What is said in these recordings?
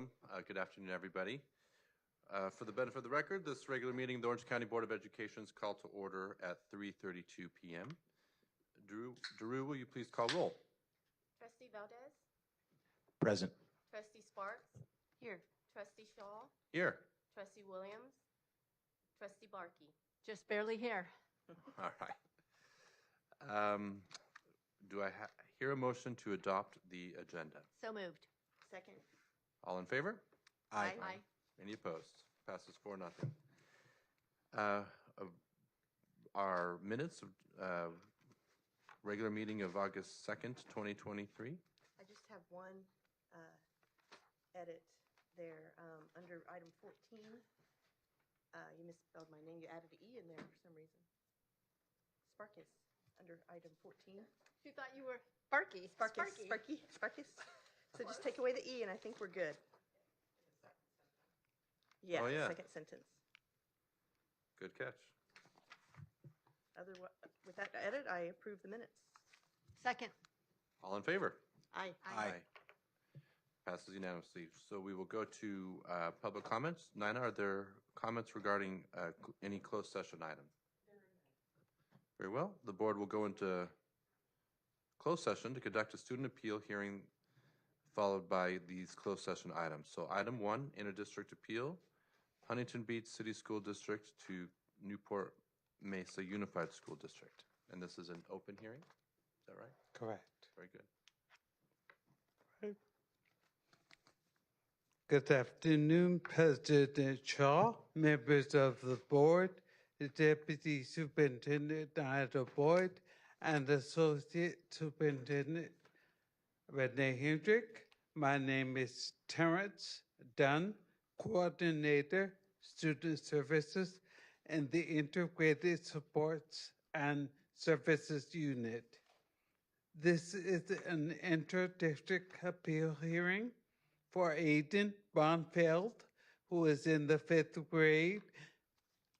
welcome. Good afternoon, everybody. For the benefit of the record, this regular meeting of the Orange County Board of Education is called to order at 3:32 p.m. Drew, will you please call roll? Trustee Valdez? Present. Trustee Sparks? Here. Trustee Shaw? Here. Trustee Williams? Trustee Barkey? Just barely here. All right. Do I hear a motion to adopt the agenda? So moved. Second. All in favor? Aye. Any opposed? Passes 4-0. Our minutes of regular meeting of August 2nd, 2023. I just have one edit there. Under item 14, you misspelled my name. You added an E in there for some reason. Sparkus, under item 14. You thought you were Sparky. Sparkus. So just take away the E and I think we're good. Yeah, Oh, yeah. second sentence. Good catch. With that edit, I approve the minutes. Second. All in favor? Aye. Passes unanimously. So we will go to public comments. Nina, are there comments regarding any closed session item? Very well. The board will go into closed session to conduct a student appeal hearing followed by these closed session items. So item 1, inter-district appeal, Huntington Beach City School District to Newport Mesa Unified School District. And this is an open hearing? Is that right? Correct. Very good. Good afternoon, President Shaw, members of the board, the Deputy Superintendent Ida Boyd, and Associate Superintendent Renee Hendrick. My name is Terrence Dunn, Coordinator, Student Services in the Integrated Supports and Services Unit. This is an inter-district appeal hearing for Aiden Bonfeld, who is in the 5th grade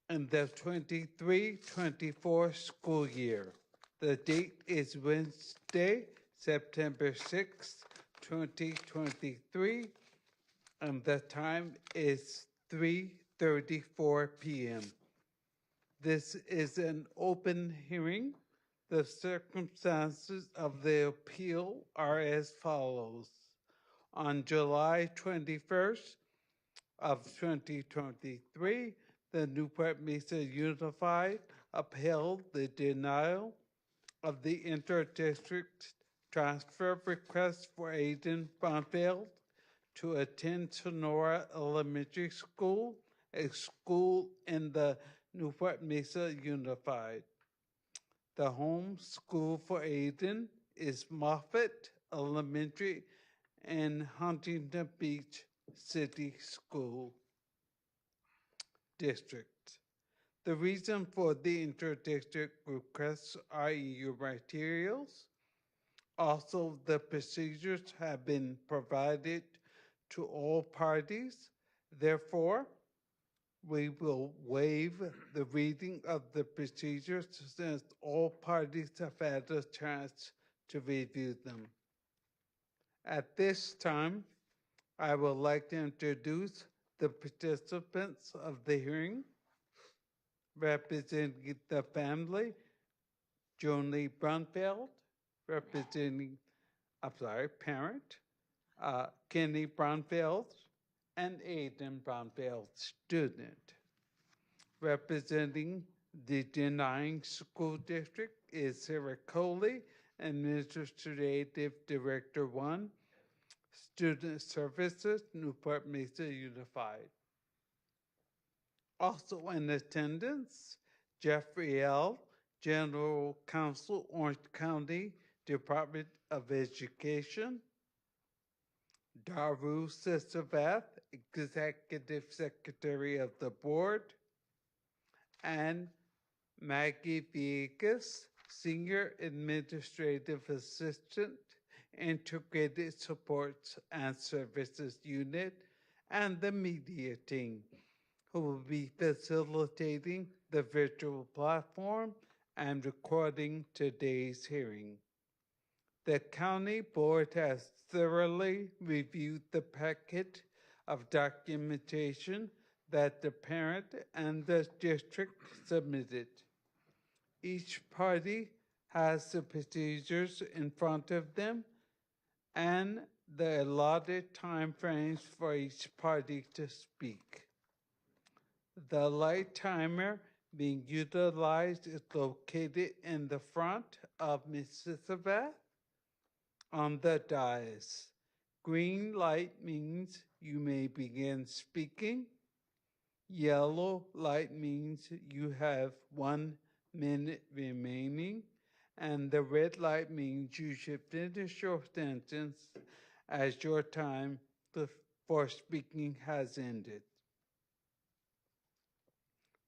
in the 23-24 school year. The date is Wednesday, September 6th, 2023, and the time is 3:34 p.m. This is an open hearing. The circumstances of the appeal are as follows. On July 21st of 2023, the Newport Mesa Unified upheld the denial of the inter-district transfer request for Aiden Bonfeld to attend Sonora Elementary School, a school in the Newport Mesa Unified. The home school for Aiden is Moffett Elementary in Huntington Beach City School District. The reason for the inter-district requests are your materials. Also, the procedures have been provided to all parties. Therefore, we will waive the reading of the procedures since all parties have had a chance to review them. At this time, I would like to introduce the participants of the hearing. Representing the family, Joanie Bonfeld, parent, Kenny Bonfeld, and Aiden Bonfeld, student. Representing the denying school district is Sarah Coley, Administrative Director 1, Student Services, Newport Mesa Unified. Also in attendance, Jeffrey L., General Counsel, Orange County Department of Education, Daru Sisavath, Executive Secretary of the Board, and Maggie Villegas, Senior Administrative Assistant, Integrated Supports and Services Unit, and the media team, who will be facilitating the virtual platform and recording today's hearing. The County Board has thoroughly reviewed the packet of documentation that the parent and the district submitted. Each party has the procedures in front of them and the allotted time frames for each party to speak. The light timer being utilized is located in the front of Ms. Elizabeth on the dais. Green light means you may begin speaking. Yellow light means you have 1 minute remaining. And the red light means you should finish your sentence as your time for speaking has ended.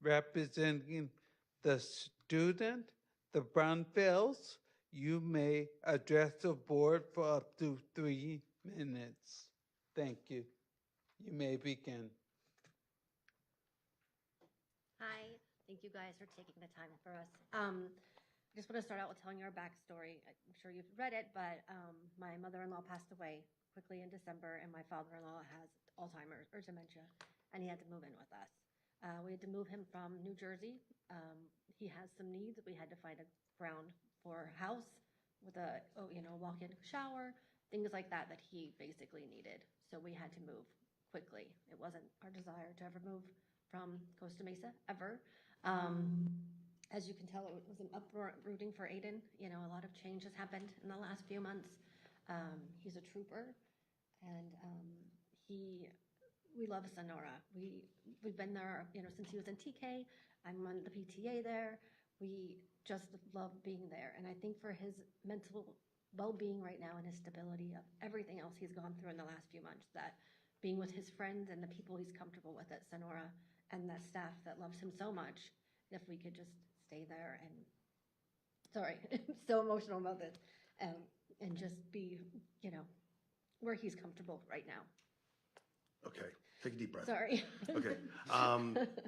Representing the student, the Brownfields, you may address the board for up to 3 minutes. Thank you. You may begin. Hi, thank you guys for taking the time for us. I just want to start out with telling you our backstory. I'm sure you've read it, but my mother-in-law passed away quickly in December, and my father-in-law has Alzheimer's or dementia, and he had to move in with us. We had to move him from New Jersey. He has some needs. We had to find a ground floor house with a walk-in shower, things like that he basically needed. So we had to move quickly. It wasn't our desire to ever move from Costa Mesa, ever. As you can tell, it was an uprooting for Aiden. You know, a lot of change has happened in the last few months. He's a trooper, and we love Sonora. We've been there, since he was in TK. I'm on the PTA there. We just love being there, and I think for his mental well-being right now and his stability of everything else he's gone through in the last few months, that being with his friends and the people he's comfortable with at Sonora and that staff that loves him so much, if we could just stay there and, sorry, I'm so emotional about this, and just be, where he's comfortable right now. Okay, take a deep breath. Sorry. Okay.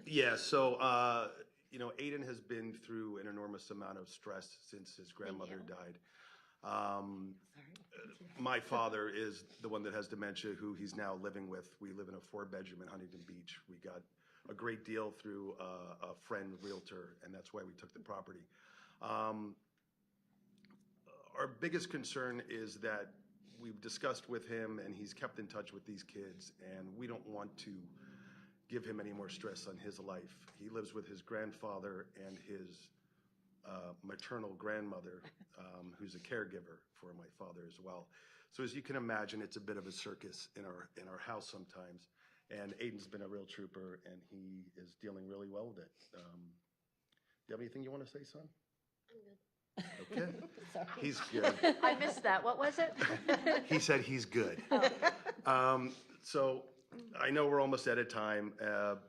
Yeah, so, Aiden has been through an enormous amount of stress since his grandmother died. Sorry. My father is the one that has dementia, who he's now living with. We live in a 4-bedroom in Huntington Beach. We got a great deal through a friend realtor, and that's why we took the property. Our biggest concern is that we've discussed with him, and he's kept in touch with these kids, and we don't want to give him any more stress on his life. He lives with his grandfather and his maternal grandmother, who's a caregiver for my father as well. So as you can imagine, it's a bit of a circus in our house sometimes. And Aiden's been a real trooper, and he is dealing really well with it. Do you have anything you want to say, son? I'm good. Okay. Sorry. He's good. I missed that. What was it? He said he's good. So I know we're almost out of time,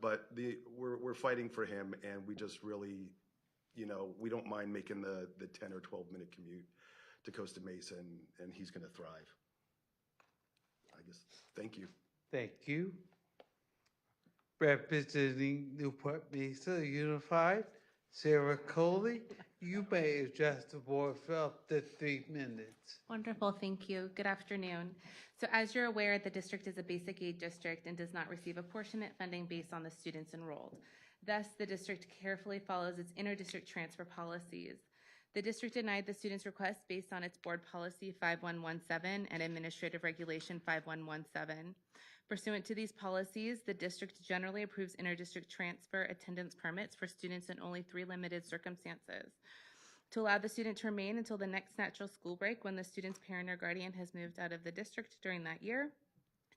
but we're fighting for him, and we just really, we don't mind making the 10 or 12-minute commute to Costa Mesa, and he's going to thrive. I guess. Thank you. Thank you. Representing Newport Mesa Unified, Sarah Coley, you may address the board for up to 3 minutes. Wonderful, thank you. Good afternoon. So as you're aware, the district is a basic aid district and does not receive apportionment funding based on the students enrolled. Thus, the district carefully follows its inter-district transfer policies. The district denied the student's request based on its board policy 5117 and administrative regulation 5117. Pursuant to these policies, the district generally approves inter-district transfer attendance permits for students in only 3 limited circumstances. To allow the student to remain until the next natural school break when the student's parent or guardian has moved out of the district during that year,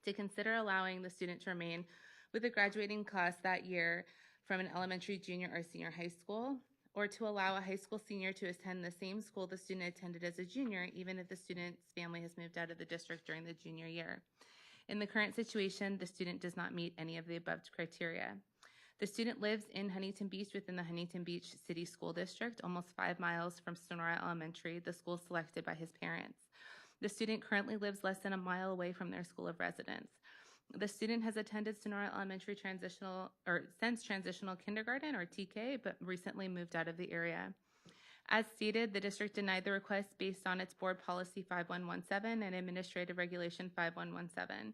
to consider allowing the student to remain with a graduating class that year from an elementary, junior, or senior high school, or to allow a high school senior to attend the same school the student attended as a junior, even if the student's family has moved out of the district during the junior year. In the current situation, the student does not meet any of the above criteria. The student lives in Huntington Beach within the Huntington Beach City School District, almost 5 miles from Sonora Elementary, the school selected by his parents. The student currently lives less than a mile away from their school of residence. The student has attended Sonora Elementary since transitional kindergarten or TK, but recently moved out of the area. As stated, the district denied the request based on its board policy 5117 and administrative regulation 5117.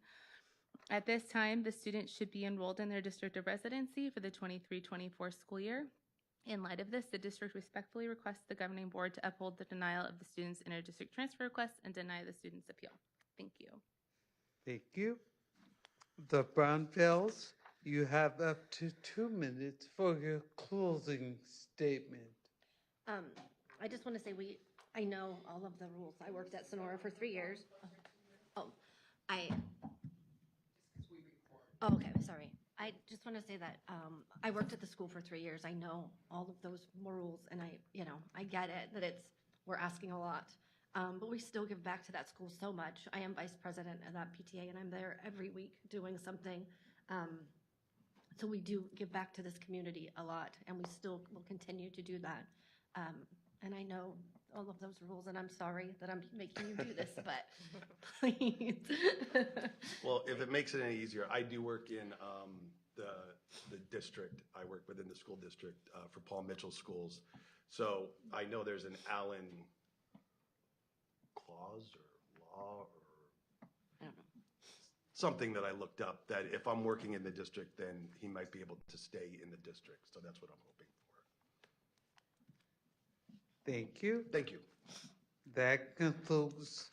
At this time, the student should be enrolled in their district of residency for the 23-24 school year. In light of this, the district respectfully requests the governing board to uphold the denial of the student's inter-district transfer request and deny the student's appeal. Thank you. Thank you. The Brownfields, you have up to 2 minutes for your closing statement. I just want to say I know all of the rules. I worked at Sonora for 3 years. Okay, sorry. I just want to say that I worked at the school for 3 years. I know all of those rules, and I get it that we're asking a lot, but we still give back to that school so much. I am vice president of that PTA, and I'm there every week doing something. So we do give back to this community a lot, and we still will continue to do that. And I know all of those rules, and I'm sorry that I'm making you do this, but please. Well, if it makes it any easier, I do work in the district. I work within the school district for Paul Mitchell Schools. So I know there's an Allen clause or law or I don't know. something that I looked up that if I'm working in the district, then he might be able to stay in the district. So that's what I'm hoping for. Thank you. Thank you. That concludes,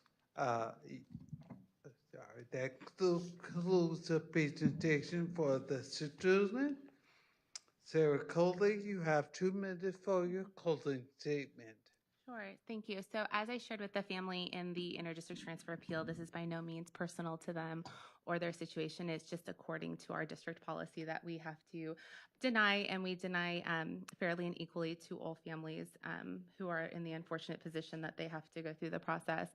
the presentation for the student. Sarah Coley, you have 2 minutes for your closing statement. Sure, thank you. So as I shared with the family in the interdistrict transfer appeal, this is by no means personal to them or their situation. It's just according to our district policy that we have to deny, and we deny fairly and equally to all families who are in the unfortunate position that they have to go through the process.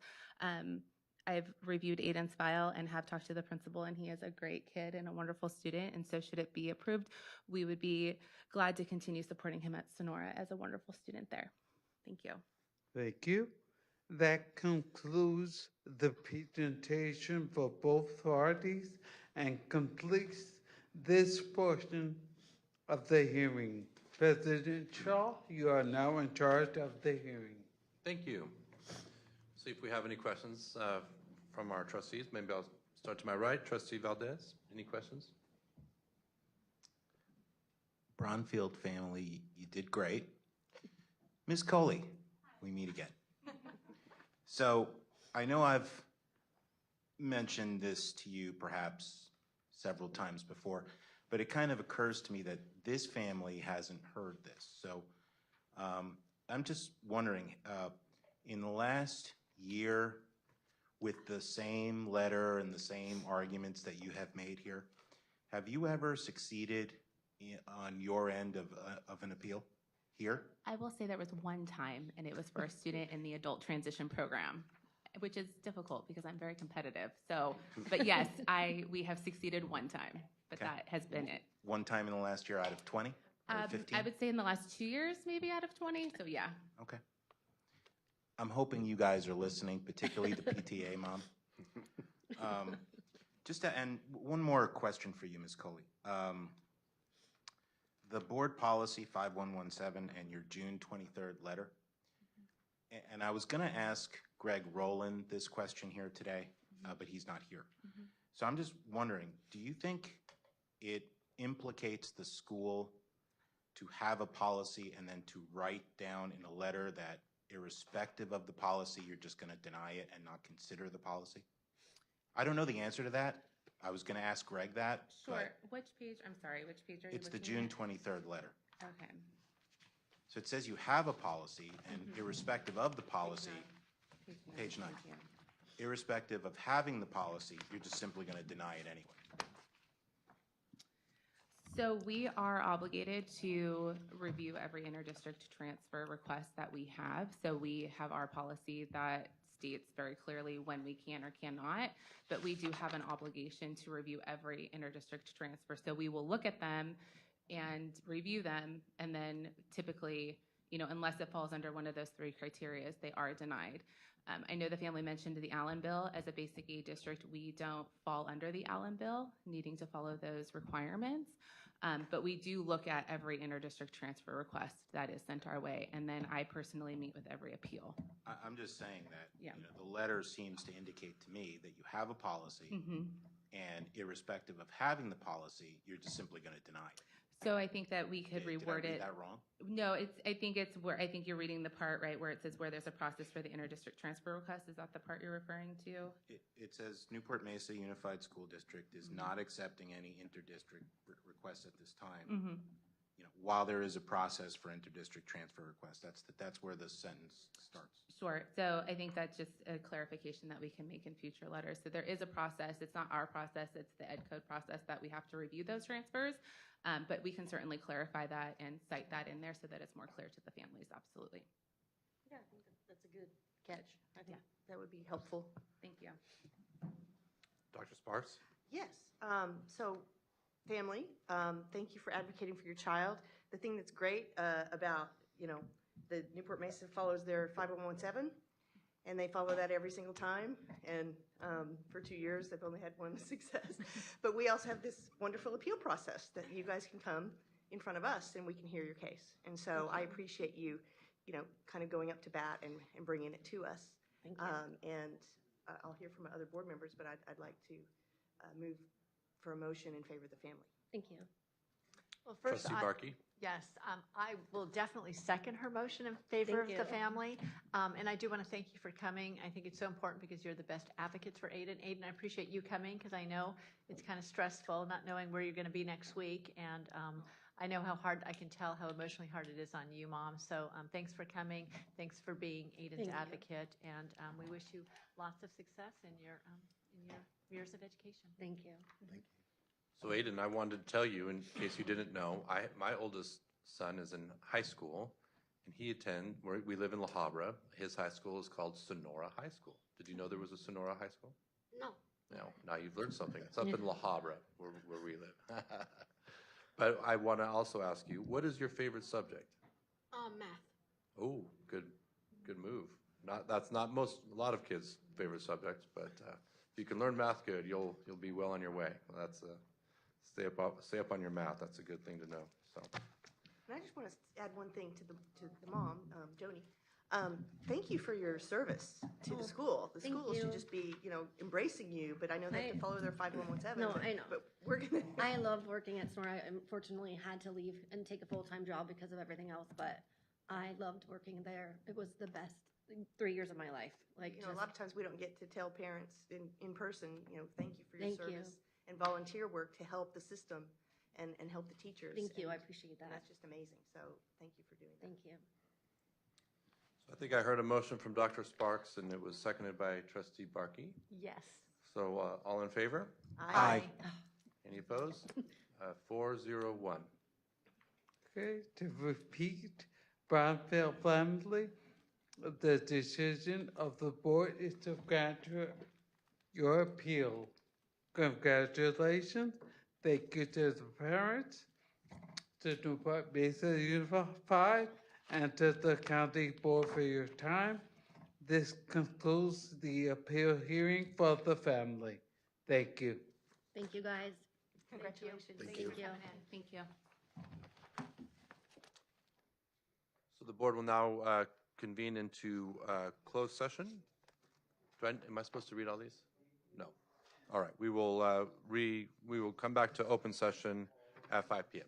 I've reviewed Aiden's file and have talked to the principal, and he is a great kid and a wonderful student, and so should it be approved, we would be glad to continue supporting him at Sonora as a wonderful student there. Thank you. Thank you. That concludes the presentation for both parties and completes this portion of the hearing. President Shaw, you are now in charge of the hearing. Thank you. See if we have any questions from our trustees. Maybe I'll start to my right. Trustee Valdez, any questions? Brownfield family, you did great. Ms. Coley, we meet again. So I know I've mentioned this to you perhaps several times before, but it kind of occurs to me that this family hasn't heard this. So I'm just wondering, in the last year, with the same letter and the same arguments that you have made here, have you ever succeeded on your end of an appeal here? I will say there was one time, and it was for a student in the adult transition program, which is difficult because I'm very competitive. So, but yes, we have succeeded one time, but Okay. that has been it. One time in the last year out of 20 or 15? I would say in the last 2 years, maybe out of 20. So yeah. Okay. I'm hoping you guys are listening, particularly the PTA mom. And one more question for you, Ms. Coley. The board policy 5117 and your June 23rd letter. And I was going to ask Greg Rowland this question here today, but he's not here. So I'm just wondering, do you think it implicates the school to have a policy and then to write down in a letter that irrespective of the policy, you're just going to deny it and not consider the policy? I don't know the answer to that. I was going to ask Greg that. Sure. but Which page? I'm sorry. Which page are you It's the looking June at? 23rd letter. Okay. So it says you have a policy, and irrespective of the policy, Page nine. Thank you. irrespective of having the policy, you're just simply going to deny it anyway. So we are obligated to review every interdistrict transfer request that we have. So we have our policy that states very clearly when we can or cannot, but we do have an obligation to review every interdistrict transfer. So we will look at them and review them, and then typically, unless it falls under one of those 3 criteria, they are denied. I know the family mentioned the Allen bill. As a basic aid district, we don't fall under the Allen bill, needing to follow those requirements. But we do look at every interdistrict transfer request that is sent our way, and then I personally meet with every appeal. I'm just saying that Yeah. the letter seems to indicate to me that you have a policy, and irrespective of having the policy, you're just simply going to deny it. So I think that we could Did I reword read it. that wrong? No, I think it's where, I think you're reading the part, right, where it says where there's a process for the interdistrict transfer request. Is that the part you're referring to? It says Newport Mesa Unified School District is not accepting any interdistrict requests at this time. Mm-hmm. You know, while there is a process for interdistrict transfer requests, that's where the sentence starts. Sure. So I think that's just a clarification that we can make in future letters. So there is a process. It's not our process. It's the Ed Code process that we have to review those transfers. But we can certainly clarify that and cite that in there so that it's more clear to the families. Absolutely. Yeah, I think that's a good catch. I think that would be helpful. Thank you. Dr. Sparks? Yes. So, family, thank you for advocating for your child. The thing that's great about, the Newport Mesa follows their 5117, and they follow that every single time. And for 2 years, they've only had one success. But we also have this wonderful appeal process that you guys can come in front of us, and we can hear your case. And so I appreciate you, kind of going up to bat and bringing it to us. Thank you. And I'll hear from other board members, but I'd like to move for a motion in favor of the family. Thank you. Well, first, Trustee Barkey? yes, I will definitely second her motion in favor of Thank the you. family. And I do want to thank you for coming. I think it's so important because you're the best advocates for Aiden. Aiden, I appreciate you coming because I know it's kind of stressful not knowing where you're going to be next week. And I know how hard, I can tell how emotionally hard it is on you, Mom. So thanks for coming. Thanks for being Aiden's Thank you. advocate. And we wish you lots of success in your years of education. Thank you. So Aiden, I wanted to tell you, in case you didn't know, my oldest son is in high school, and we live in La Habra. His high school is called Sonora High School. Did you know there was a Sonora High School? No. No, now you've learned something. It's up in La Habra, where we live. But I want to also ask you, what is your favorite subject? Math. Oh, good move. That's not a lot of kids' favorite subjects, but if you can learn math good, you'll be well on your way. That's stay up on your math. That's a good thing to know. So, And I just want to add one thing to the mom, Joni. Thank you for your service to the school. The thank school should you. just be, embracing you, but I know they have to follow their 5117. No, I know. But we're going to. I loved working at Sonora. I unfortunately had to leave and take a full-time job because of everything else, but I loved working there. It was the best 3 years of my life. Like, a lot of times we don't get to tell parents in person, thank you for your Thank you. service and volunteer work to help the system and help the teachers. Thank you. I And- appreciate And that. that's just amazing. So thank you for doing that. Thank you. I think I heard a motion from Dr. Sparks, and it was seconded by Trustee Barkey. Yes. So all in favor? Aye. Any opposed? 401. Okay, to repeat, Brownfield family, the decision of the board is to grant your appeal. Congratulations. Thank you to the parents, to Newport Mesa Unified, and to the county board for your time. This concludes the appeal hearing for the family. Thank you. Thank you, guys. Congratulations. Thank you. Thank you. So the board will now convene into closed session. Am I supposed to read all these? No. All right. We will come back to open session at 5 p.m.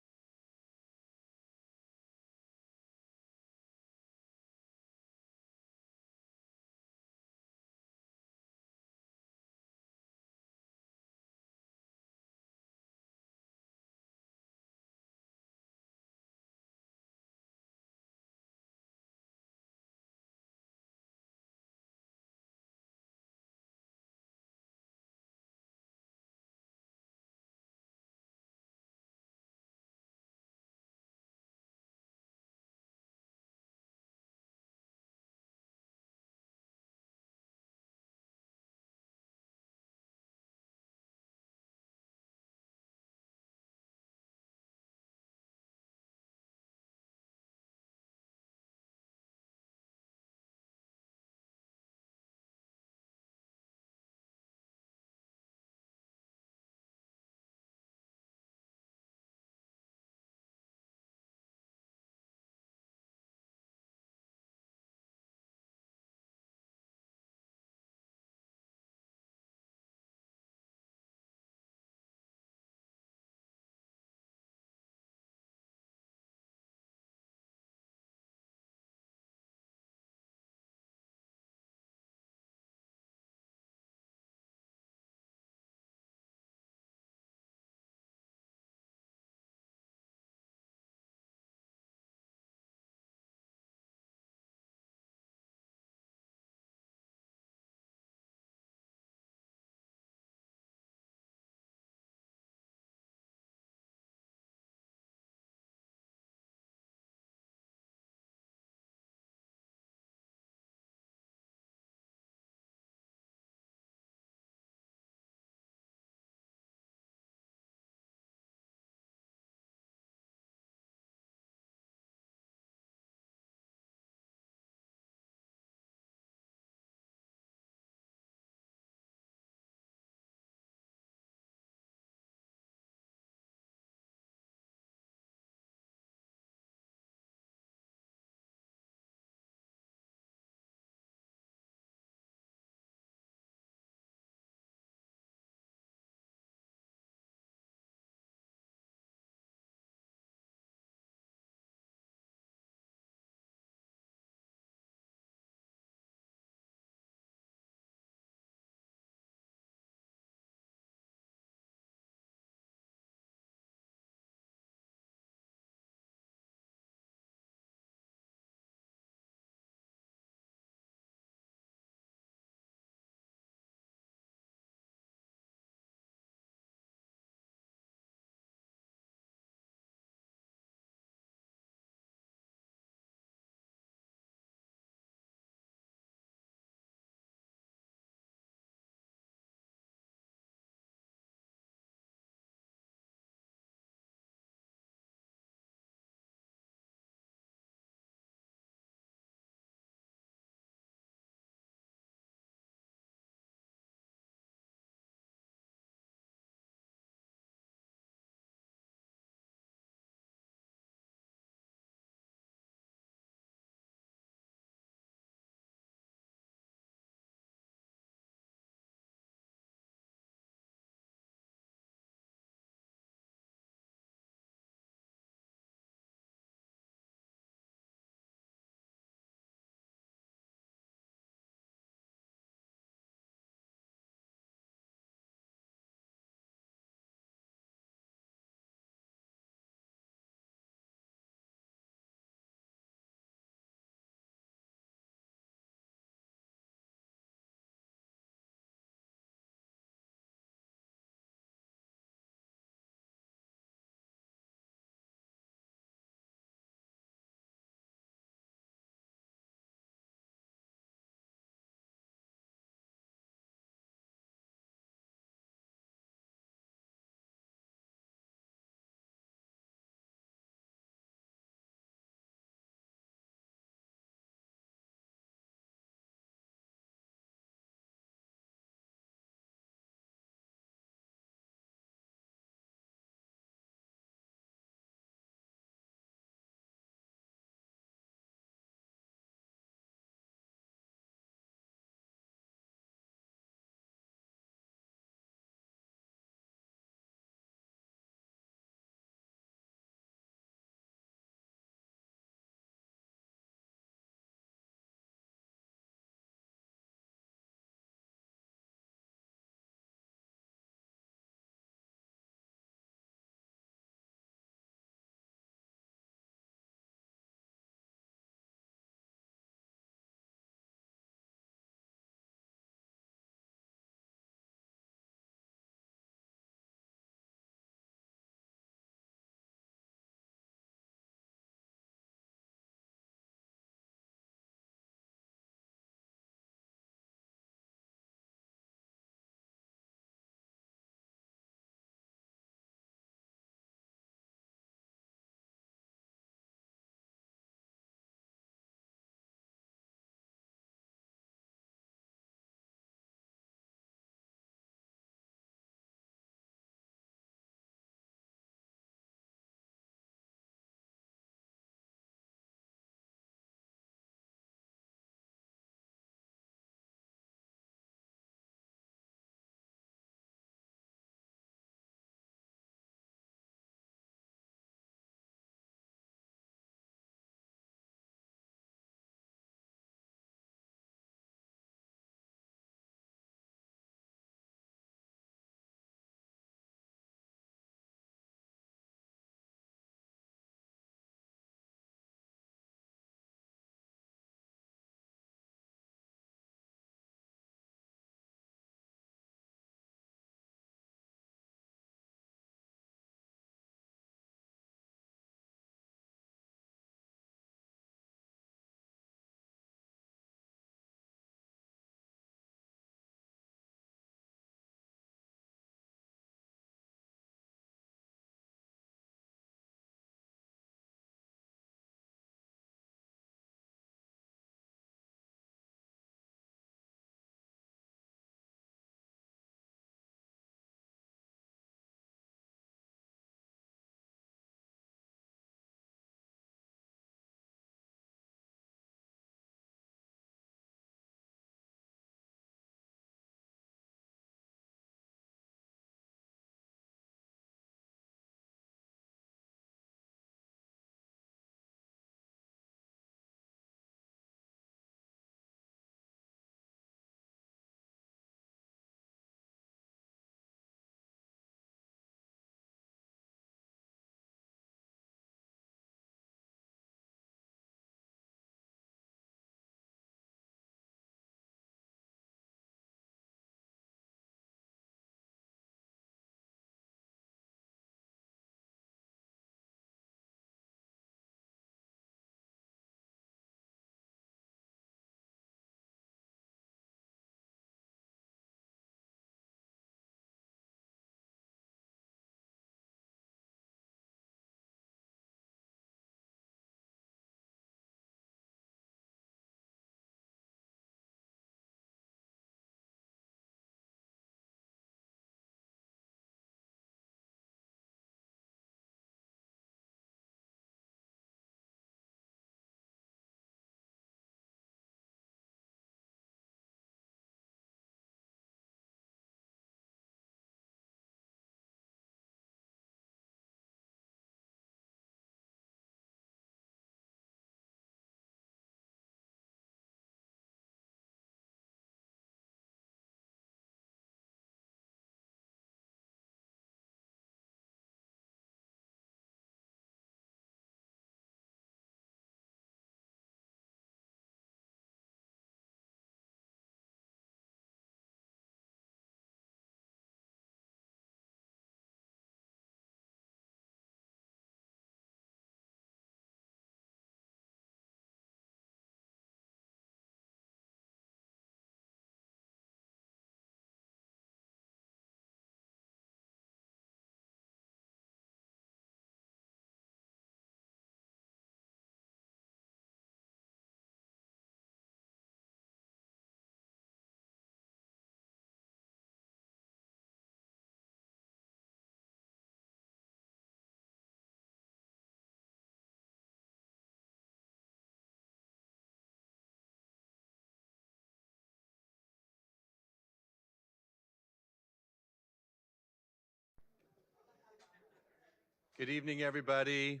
Good evening, everybody.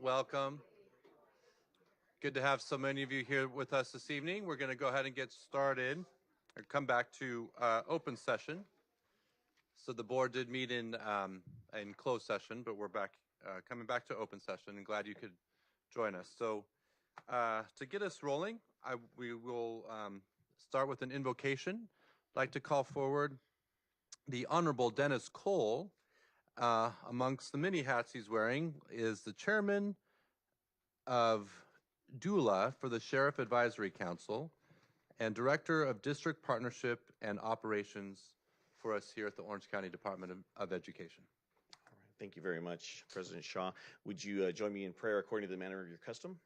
Welcome. Good to have so many of you here with us this evening. We're going to go ahead and get started or come back to open session. So the board did meet in closed session, but we're back, coming back to open session, and glad you could join us. So to get us rolling, we will start with an invocation. I'd like to call forward the Honorable Dennis Cole. Amongst the many hats he's wearing is the chairman of DULA for the Sheriff Advisory Council and director of District Partnership and Operations for us here at the Orange County Department of Education. All right. Thank you very much, President Shaw. Would you join me in prayer according to the manner of your custom?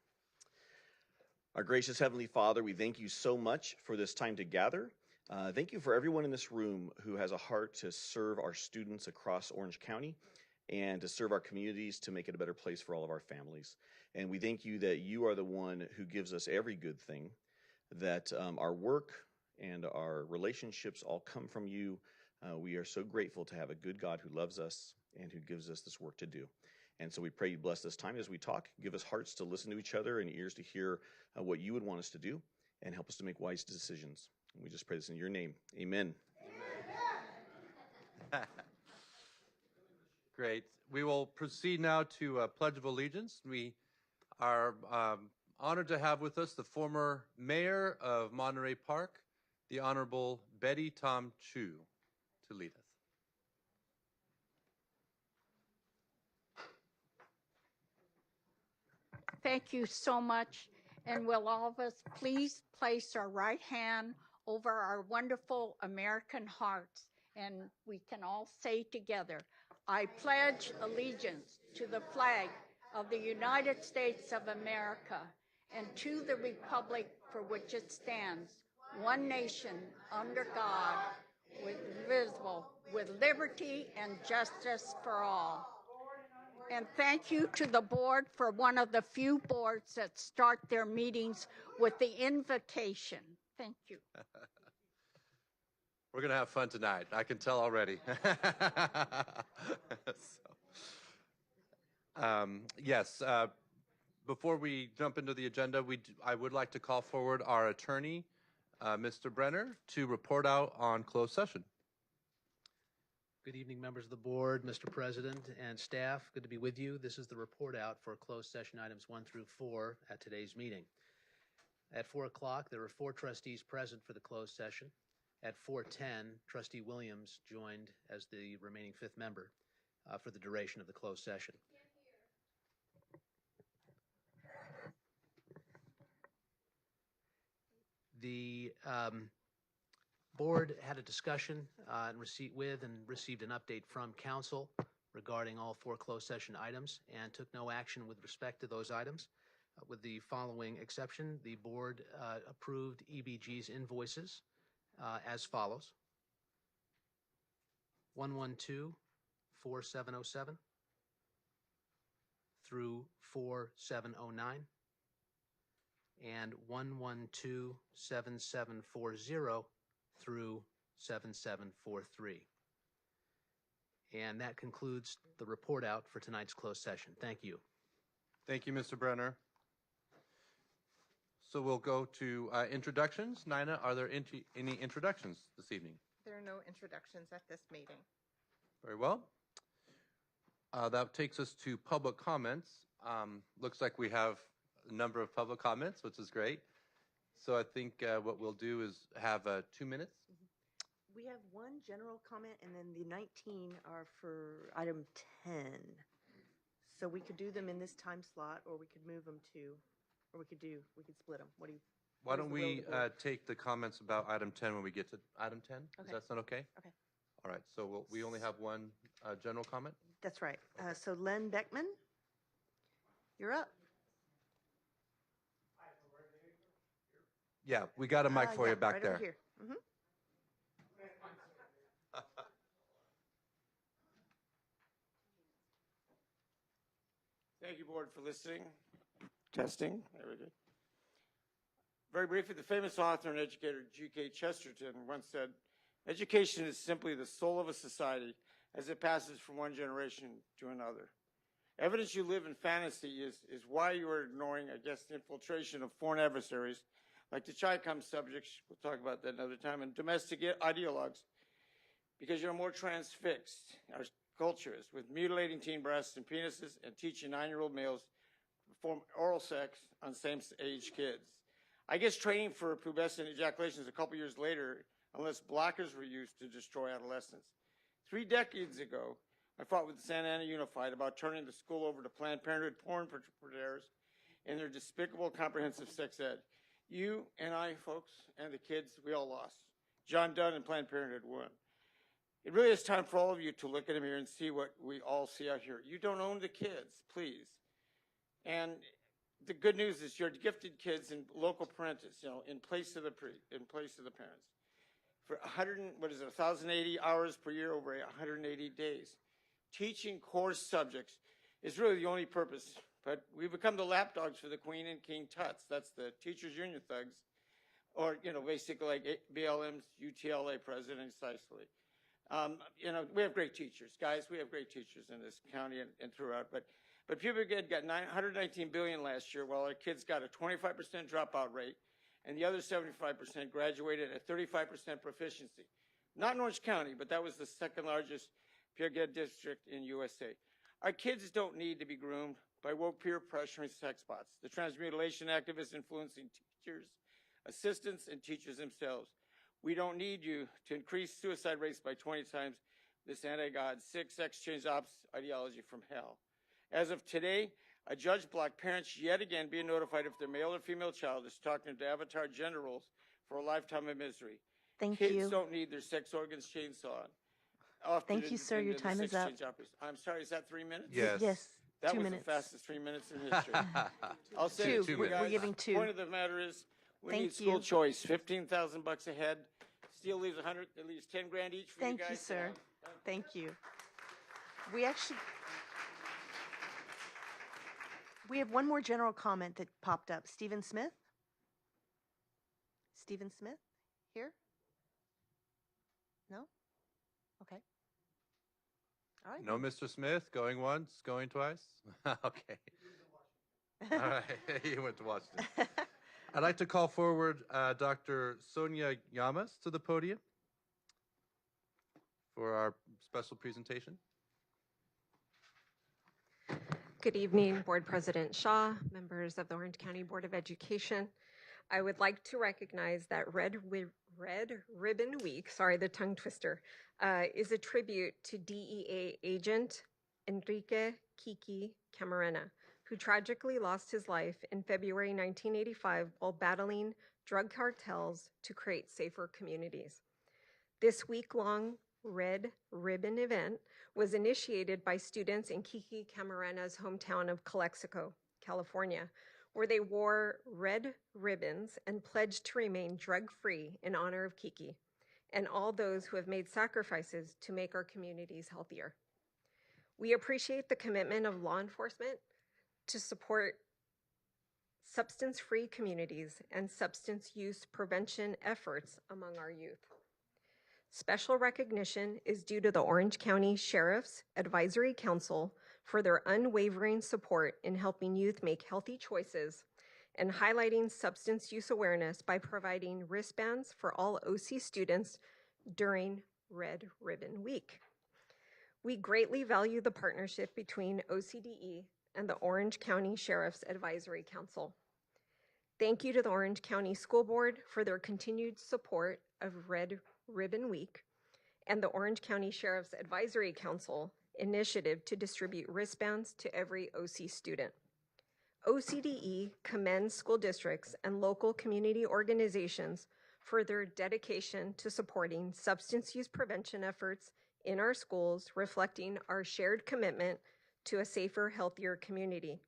Our gracious Heavenly Father, we thank you so much for this time to gather. Thank you for everyone in this room who has a heart to serve our students across Orange County and to serve our communities to make it a better place for all of our families. And we thank you that you are the one who gives us every good thing, that our work and our relationships all come from you. We are so grateful to have a good God who loves us and who gives us this work to do. And so we pray you bless this time as we talk. Give us hearts to listen to each other and ears to hear what you would want us to do, and help us to make wise decisions. And we just pray this in your name. Amen. Great. We will proceed now to Pledge of Allegiance. We are honored to have with us the former mayor of Monterey Park, the Honorable Betty Tom Chu, to lead us. Thank you so much. And will all of us please place our right hand over our wonderful American hearts, and we can all say together, I pledge allegiance to the flag of the United States of America and to the republic for which it stands, one nation under God, indivisible, with liberty and justice for all. And thank you to the board for one of the few boards that start their meetings with the invocation. Thank you. We're going to have fun tonight. I can tell already. Yes, before we jump into the agenda, I would like to call forward our attorney, Mr. Brenner, to report out on closed session. Good evening, members of the board, Mr. President and staff. Good to be with you. This is the report out for closed session items 1 through 4 at today's meeting. At 4 o'clock, there were 4 trustees present for the closed session. At 4:10, Trustee Williams joined as the remaining 5th member for the duration of the closed session. The board had a discussion and received an update from council regarding all 4 closed session items and took no action with respect to those items. With the following exception, the board approved EBG's invoices as follows: 112-4707 through 4709 and 112-7740 through 7743. And that concludes the report out for tonight's closed session. Thank you. Thank you, Mr. Brenner. So we'll go to introductions. Nina, are there any introductions this evening? There are no introductions at this meeting. Very well. That takes us to public comments. Looks like we have a number of public comments, which is great. So I think what we'll do is have 2 minutes. We have one general comment, and then the 19 are for item 10. So we could do them in this time slot, or we could move them to, or we could split them. Why don't we take the comments about item 10 when we get to item 10? Okay. Does that sound okay? Okay. All right, so we only have one general comment? That's right. So Len Beckman, you're up. Yeah, we got a mic for you back right there. Over here. Mm-hmm. Thank you, board, for listening. Testing. Very good. Very briefly, the famous author and educator G.K. Chesterton once said, "Education is simply the soul of a society as it passes from one generation to another." Evidence you live in fantasy is why you are ignoring, I guess, the infiltration of foreign adversaries like the Chi-Com subjects, we'll talk about that another time, and domestic ideologues, because you're more transfixed, our culture is, with mutilating teen breasts and penises and teaching 9-year-old males to perform oral sex on same-age kids. I guess training for pubescent ejaculations a couple years later, unless blockers were used to destroy adolescence. 3 decades ago, I fought with Santa Ana Unified about turning the school over to Planned Parenthood porn predators and their despicable comprehensive sex ed. You and I, folks, and the kids, we all lost. John Dunn and Planned Parenthood won. It really is time for all of you to look at him here and see what we all see out here. You don't own the kids, please. And the good news is you're gifted kids in local parentis, in place of the parents. For 1,080 hours per year over 180 days. Teaching core subjects is really the only purpose, but we've become the lapdogs for the Queen and King Tuts. That's the teachers union thugs, or, basically like BLM's UTLA president, precisely. We have great teachers, guys. We have great teachers in this county and throughout, but Puberg got $119 billion last year, while our kids got a 25% dropout rate, and the other 75% graduated at 35% proficiency. Not in Orange County, but that was the second largest peer ed district in USA. Our kids don't need to be groomed by woke peer pressuring sex bots, the transmutilation activists influencing teachers, assistants, and teachers themselves. We don't need you to increase suicide rates by 20 times this anti-God, sick, sex-change ops ideology from hell. As of today, a judge blocked parents yet again being notified if their male or female child is talking to avatar gender roles for a lifetime of misery. Thank you. Kids don't need their sex organs chainsawed. Thank you, sir. Your time is up. I'm sorry, is that 3 minutes? Yes. Yes. That 2 was minutes. the fastest 3 minutes in history. I'll say Two. it to you We're guys. giving two. Point of the matter is, we Thank need school you. choice. 15,000 bucks a head. Steel leaves 100, at least 10 grand each for Thank you you, guys. sir. Thank you. We have one more general comment that popped up. Stephen Smith? Stephen Smith? Here? No? Okay. All right. No, Mr. Smith, going once, going twice? Okay. All right, he went to Washington. I'd like to call forward Dr. Sonia Llamas to the podium for our special presentation. Good evening, Board President Shaw, members of the Orange County Board of Education. I would like to recognize that Red Ribbon Week, sorry, the tongue twister, is a tribute to DEA agent Enrique Kiki Camarena, who tragically lost his life in February 1985 while battling drug cartels to create safer communities. This week-long Red Ribbon event was initiated by students in Kiki Camarena's hometown of Calexico, California, where they wore red ribbons and pledged to remain drug-free in honor of Kiki and all those who have made sacrifices to make our communities healthier. We appreciate the commitment of law enforcement to support substance-free communities and substance use prevention efforts among our youth. Special recognition is due to the Orange County Sheriff's Advisory Council for their unwavering support in helping youth make healthy choices and highlighting substance use awareness by providing wristbands for all OC students during Red Ribbon Week. We greatly value the partnership between OCDE and the Orange County Sheriff's Advisory Council. Thank you to the Orange County School Board for their continued support of Red Ribbon Week and the Orange County Sheriff's Advisory Council initiative to distribute wristbands to every OC student. OCDE commends school districts and local community organizations for their dedication to supporting substance use prevention efforts in our schools, reflecting our shared commitment to a safer, healthier community.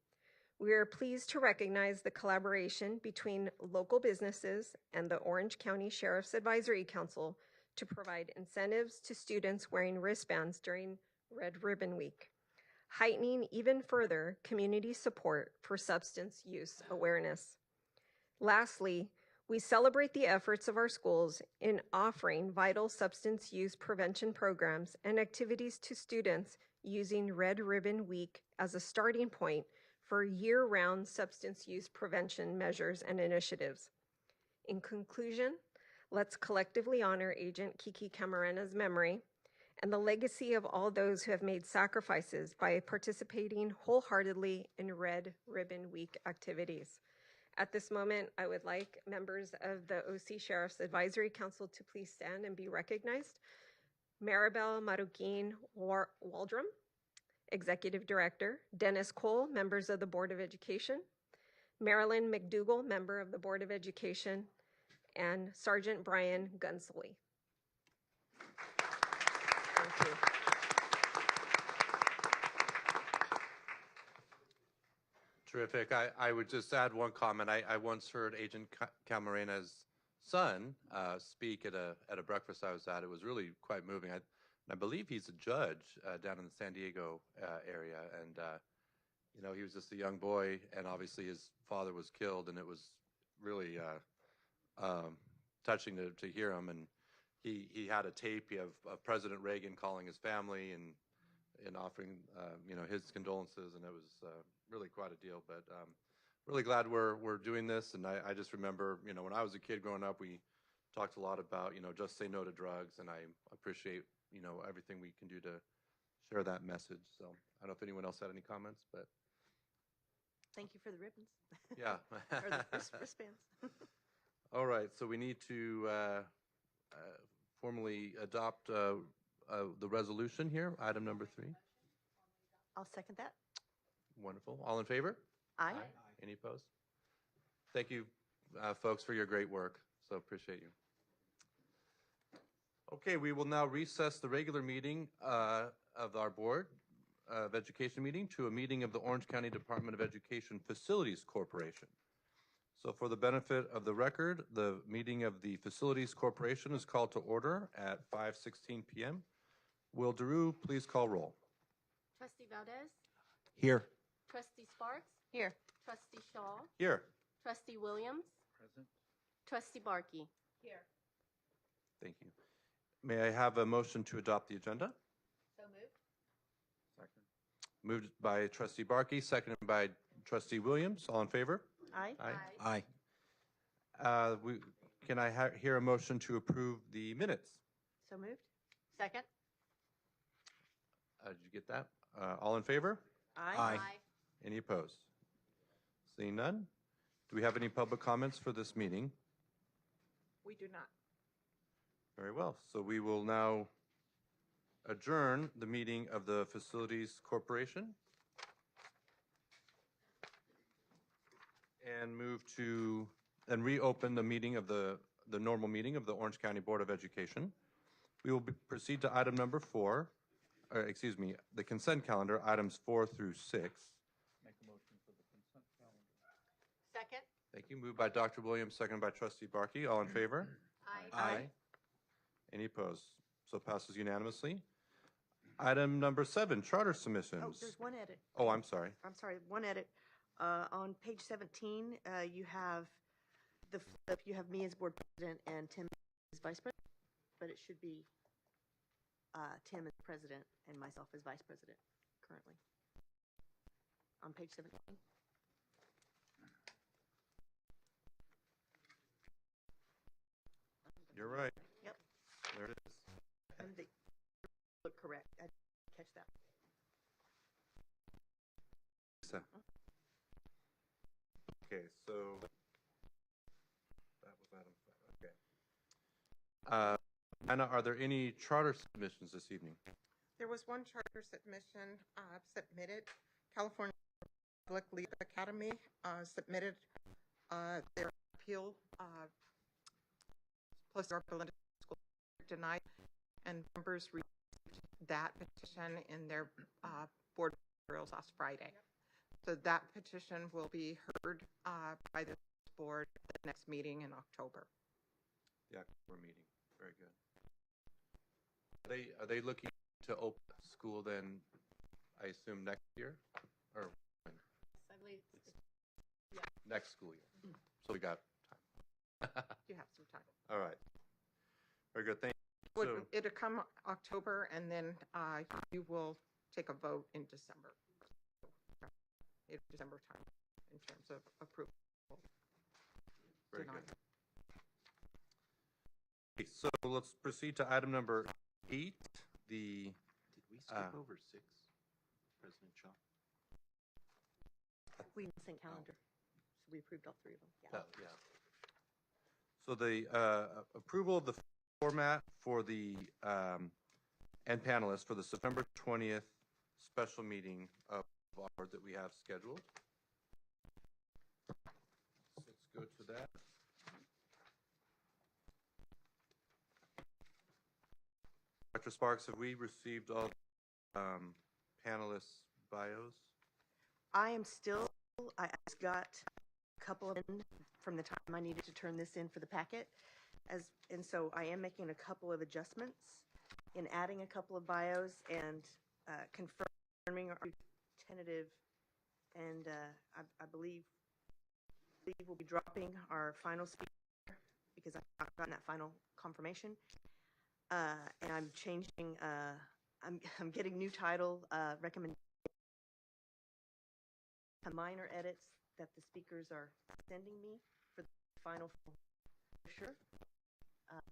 We are pleased to recognize the collaboration between local businesses and the Orange County Sheriff's Advisory Council to provide incentives to students wearing wristbands during Red Ribbon Week, heightening even further community support for substance use awareness. Lastly, We celebrate the efforts of our schools in offering vital substance use prevention programs and activities to students using Red Ribbon Week as a starting point for year-round substance use prevention measures and initiatives. In conclusion, let's collectively honor Agent Kiki Camarena's memory and the legacy of all those who have made sacrifices by participating wholeheartedly in Red Ribbon Week activities. At this moment, I would like members of the OC Sheriff's Advisory Council to please stand and be recognized. Maribel Maruquin Waldrum, Executive Director. Dennis Cole, members of the Board of Education. Marilyn McDougall, member of the Board of Education. And Sergeant Brian Gunsley. Thank you. Terrific. I would just add one comment. I once heard Agent Camarena's son speak at a breakfast I was at. It was really quite moving. I believe he's a judge down in the San Diego area, and you know, he was just a young boy, and obviously his father was killed, and it was really touching to hear him. And he had a tape of President Reagan calling his family and offering you know, his condolences, and it was really quite a deal. But really glad we're doing this. And I just remember, you know, when I was a kid growing up, we talked a lot about, you know, just say no to drugs, and I appreciate, you know, everything we can do to share that message. So I don't know if anyone else had any comments, but Thank you for the ribbons. yeah. Or the wristbands. All right, so we need to formally adopt the resolution here, item number 3. I'll second that. Wonderful. All in favor? Aye. Any opposed? Thank you, folks, for your great work. So appreciate you. Okay, we will now recess the regular meeting of our Board of Education meeting to a meeting of the Orange County Department of Education Facilities Corporation. So for the benefit of the record, the meeting of the Facilities Corporation is called to order at 5:16 p.m. Will Daru please call roll? Trustee Valdez? Here. Trustee Sparks? Here. Trustee Shaw? Here. Trustee Williams? Present. Trustee Barkey? Here. Thank you. May I have a motion to adopt the agenda? So moved. Second. Moved by Trustee Barkey, seconded by Trustee Williams. All in favor? Aye. Aye. Can I hear a motion to approve the minutes? So moved. Second? Did you get that? All in favor? Aye. Any opposed? Seeing none? Do we have any public comments for this meeting? We do not. Very well. So we will now adjourn the meeting of the Facilities Corporation and move to, and reopen the meeting of the normal meeting of the Orange County Board of Education. We will proceed to item number 4, or excuse me, the consent calendar, items 4 through 6. Make a motion for the consent calendar. Second? Thank you. Moved by Dr. Williams, seconded by Trustee Barkey. All in favor? Aye. Any opposed? So passes unanimously. Item number 7, charter submissions. Oh, there's one edit. Oh, I'm sorry. I'm sorry, one edit. On page 17, you have the flip, you have me as board president and Tim as vice president, but it should be Tim as president and myself as vice president currently. On page 17. You're right. Yep. There it is. And they look correct. I didn't catch that. Lisa. Okay, so that was item 5. Okay. Anna, are there any charter submissions this evening? There was one charter submission submitted. California Public Legal Academy submitted their appeal plus the Orlando School denied, and members received that petition in their board materials last Friday. So that petition will be heard by the board at the next meeting in October. The October meeting. Very good. Are they looking to open school then, I assume, next year? Or when? I believe Next school year. So we got You have some time. All right. Very good. Thank you. Well, So- it'll come October, and then you will take a vote in December. It's December time in terms of approval. Very Denial. good. Okay, so let's proceed to item number 8, the, Did we skip over 6, President Shaw? We didn't sync calendar, so we approved all three of them. yeah. So the approval of the format for the, and panelists for the September 20th special meeting of ours that we have scheduled. Let's go to that. Dr. Sparks, have we received all panelists' bios? I just got a couple of in from the time I needed to turn this in for the packet. And so I am making a couple of adjustments in adding a couple of bios and confirming our tentative, and I believe we'll be dropping our final speaker because I've not gotten that final confirmation. And I'm changing, I'm getting new title recommendation. Minor edits that the speakers are sending me for the final, for sure,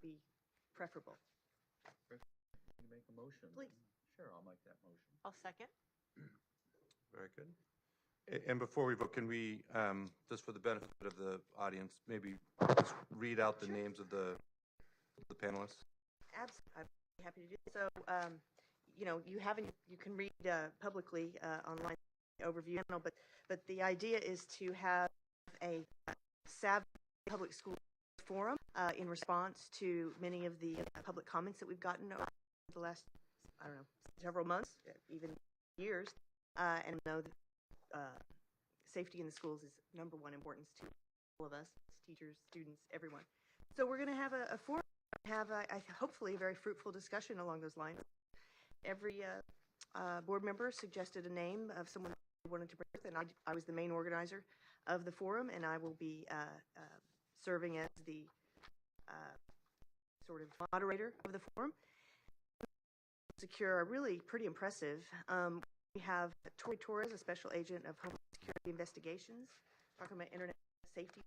be preferable. Can you make a motion? Please. Sure, I'll make that motion. I'll second. Very good. And before we vote, can we, just for the benefit of the audience, maybe just read out the names of the panelists? Absolutely, I'd be happy to do so. You know, you can read publicly online overview, but the idea is to have a Savvy Public School Forum in response to many of the public comments that we've gotten over the last, I don't know, several months, even years, and know that safety in the schools is number one importance to all of us, teachers, students, everyone. So we're going to have a forum, have hopefully a very fruitful discussion along those lines. Every board member suggested a name of someone they wanted to bring with, and I was the main organizer of the forum, and I will be serving as the sort of moderator of the forum. Secure are really pretty impressive. We have Tori Torres, a special agent of Homeland Security Investigations, talking about internet safety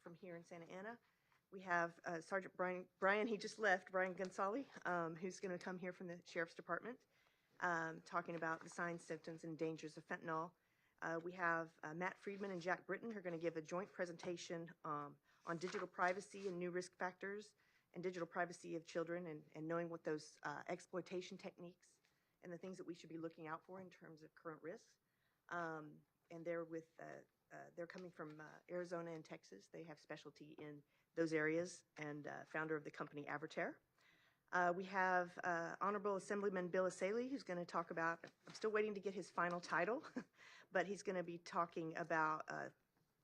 from here in Santa Ana. We have Sergeant Brian, he just left, Brian Gonzalez, who's going to come here from the Sheriff's Department, talking about the signs, symptoms, and dangers of fentanyl. We have Matt Friedman and Jack Britton, who are going to give a joint presentation on digital privacy and new risk factors and digital privacy of children, and knowing what those exploitation techniques and the things that we should be looking out for in terms of current risks. And they're coming from Arizona and Texas. They have specialty in those areas, and founder of the company Averter. We have Honorable Assemblyman Bill Asaley, who's going to talk about, I'm still waiting to get his final title, but he's going to be talking about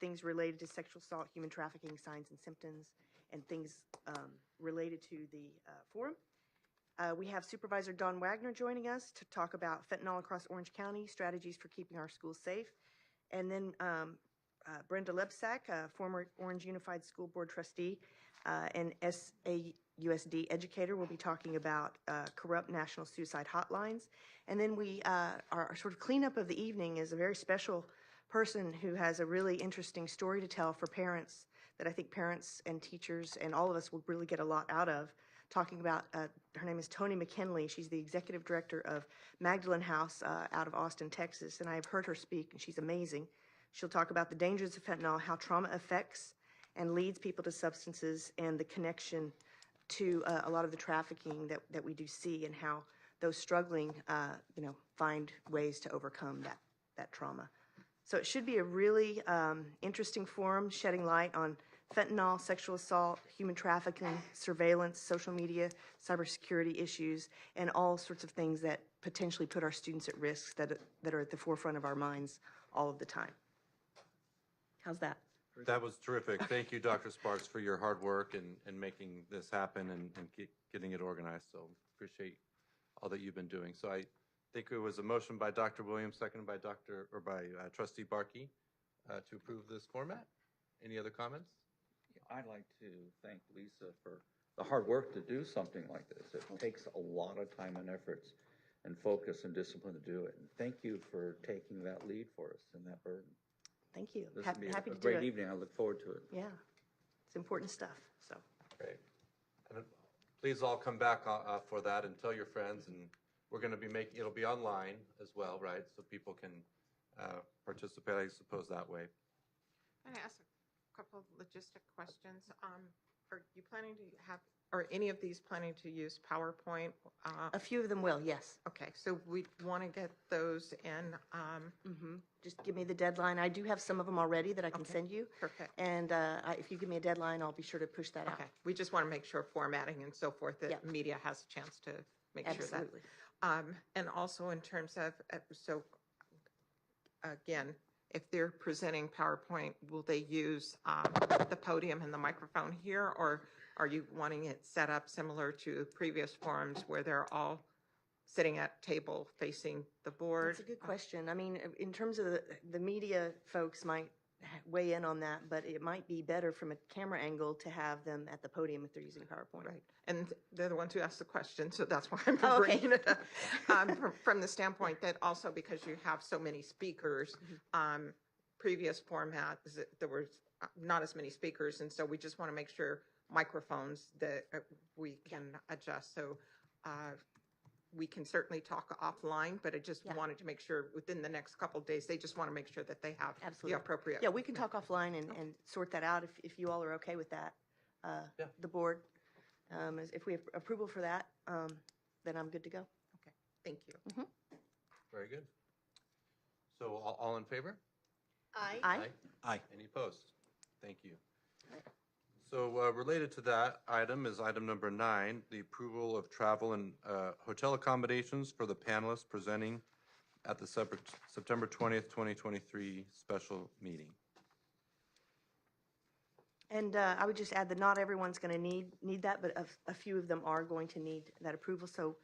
things related to sexual assault, human trafficking, signs and symptoms, and things related to the forum. We have Supervisor Don Wagner joining us to talk about fentanyl across Orange County, strategies for keeping our schools safe. And then Brenda Lebsack, a former Orange Unified School Board trustee and SAUSD educator, will be talking about corrupt national suicide hotlines. And then our sort of cleanup of the evening is a very special person who has a really interesting story to tell for parents that I think parents and teachers and all of us will really get a lot out of. Talking about, her name is Toni McKinley. She's the executive director of Magdalene House out of Austin, Texas, and I've heard her speak, and she's amazing. She'll talk about the dangers of fentanyl, how trauma affects and leads people to substances, and the connection to a lot of the trafficking that we do see, and how those struggling, find ways to overcome that trauma. So it should be a really interesting forum, shedding light on fentanyl, sexual assault, human trafficking, surveillance, social media, cybersecurity issues, and all sorts of things that potentially put our students at risk that are at the forefront of our minds all of the time. How's that? That was terrific. Thank you, Dr. Sparks, for your hard work and making this happen and getting it organized. So appreciate all that you've been doing. So I think it was a motion by Dr. Williams, seconded by Trustee Barkey to approve this format. Any other comments? I'd like to thank Lisa for the hard work to do something like this. It takes a lot of time and efforts and focus and discipline to do it. And thank you for taking that lead for us and that burden. Thank you. This will be Happy a to do great it. evening. I look forward to it. Yeah, it's important stuff, so. Great. And please all come back for that and tell your friends, and we're going to be making, it'll be online as well, right? So people can participate, I suppose, that way. Can I ask a couple of logistic questions? Are you planning to have, are any of these planning to use PowerPoint? A few of them will, yes. Okay, so we want to get those in. Just give me the deadline. I do have some of them already that I can send you. Perfect. And if you give me a deadline, I'll be sure to push that out. Okay, we just want to make sure formatting and so forth, that Yeah. media has a chance to make sure that. Absolutely. And also in terms of, so again, if they're presenting PowerPoint, will they use the podium and the microphone here? Or are you wanting it set up similar to previous forums where they're all sitting at table facing the board? That's a good question. I mean, in terms of the media folks might weigh in on that, but it might be better from a camera angle to have them at the podium if they're using PowerPoint. Right. And they're the ones who asked the question, so that's why I'm Oh, okay. bringing it up. From the standpoint that also because you have so many speakers, previous formats, there was not as many speakers, and so we just want to make sure microphones that we can adjust. So we can certainly talk offline, but I just wanted to make sure within the next couple of days, they just want to make sure that they have the appropriate. Yeah, we can talk offline and sort that out if you all are okay with that. The board, if we have approval for that, then I'm good to go. Okay, thank you. Very good. So all in favor? Aye. Aye. Any opposed? Thank you. So related to that item is item number 9, the approval of travel and hotel accommodations for the panelists presenting at the September 20th, 2023 special meeting. And I would just add that not everyone's going to need that, but a few of them are going to need that approval. So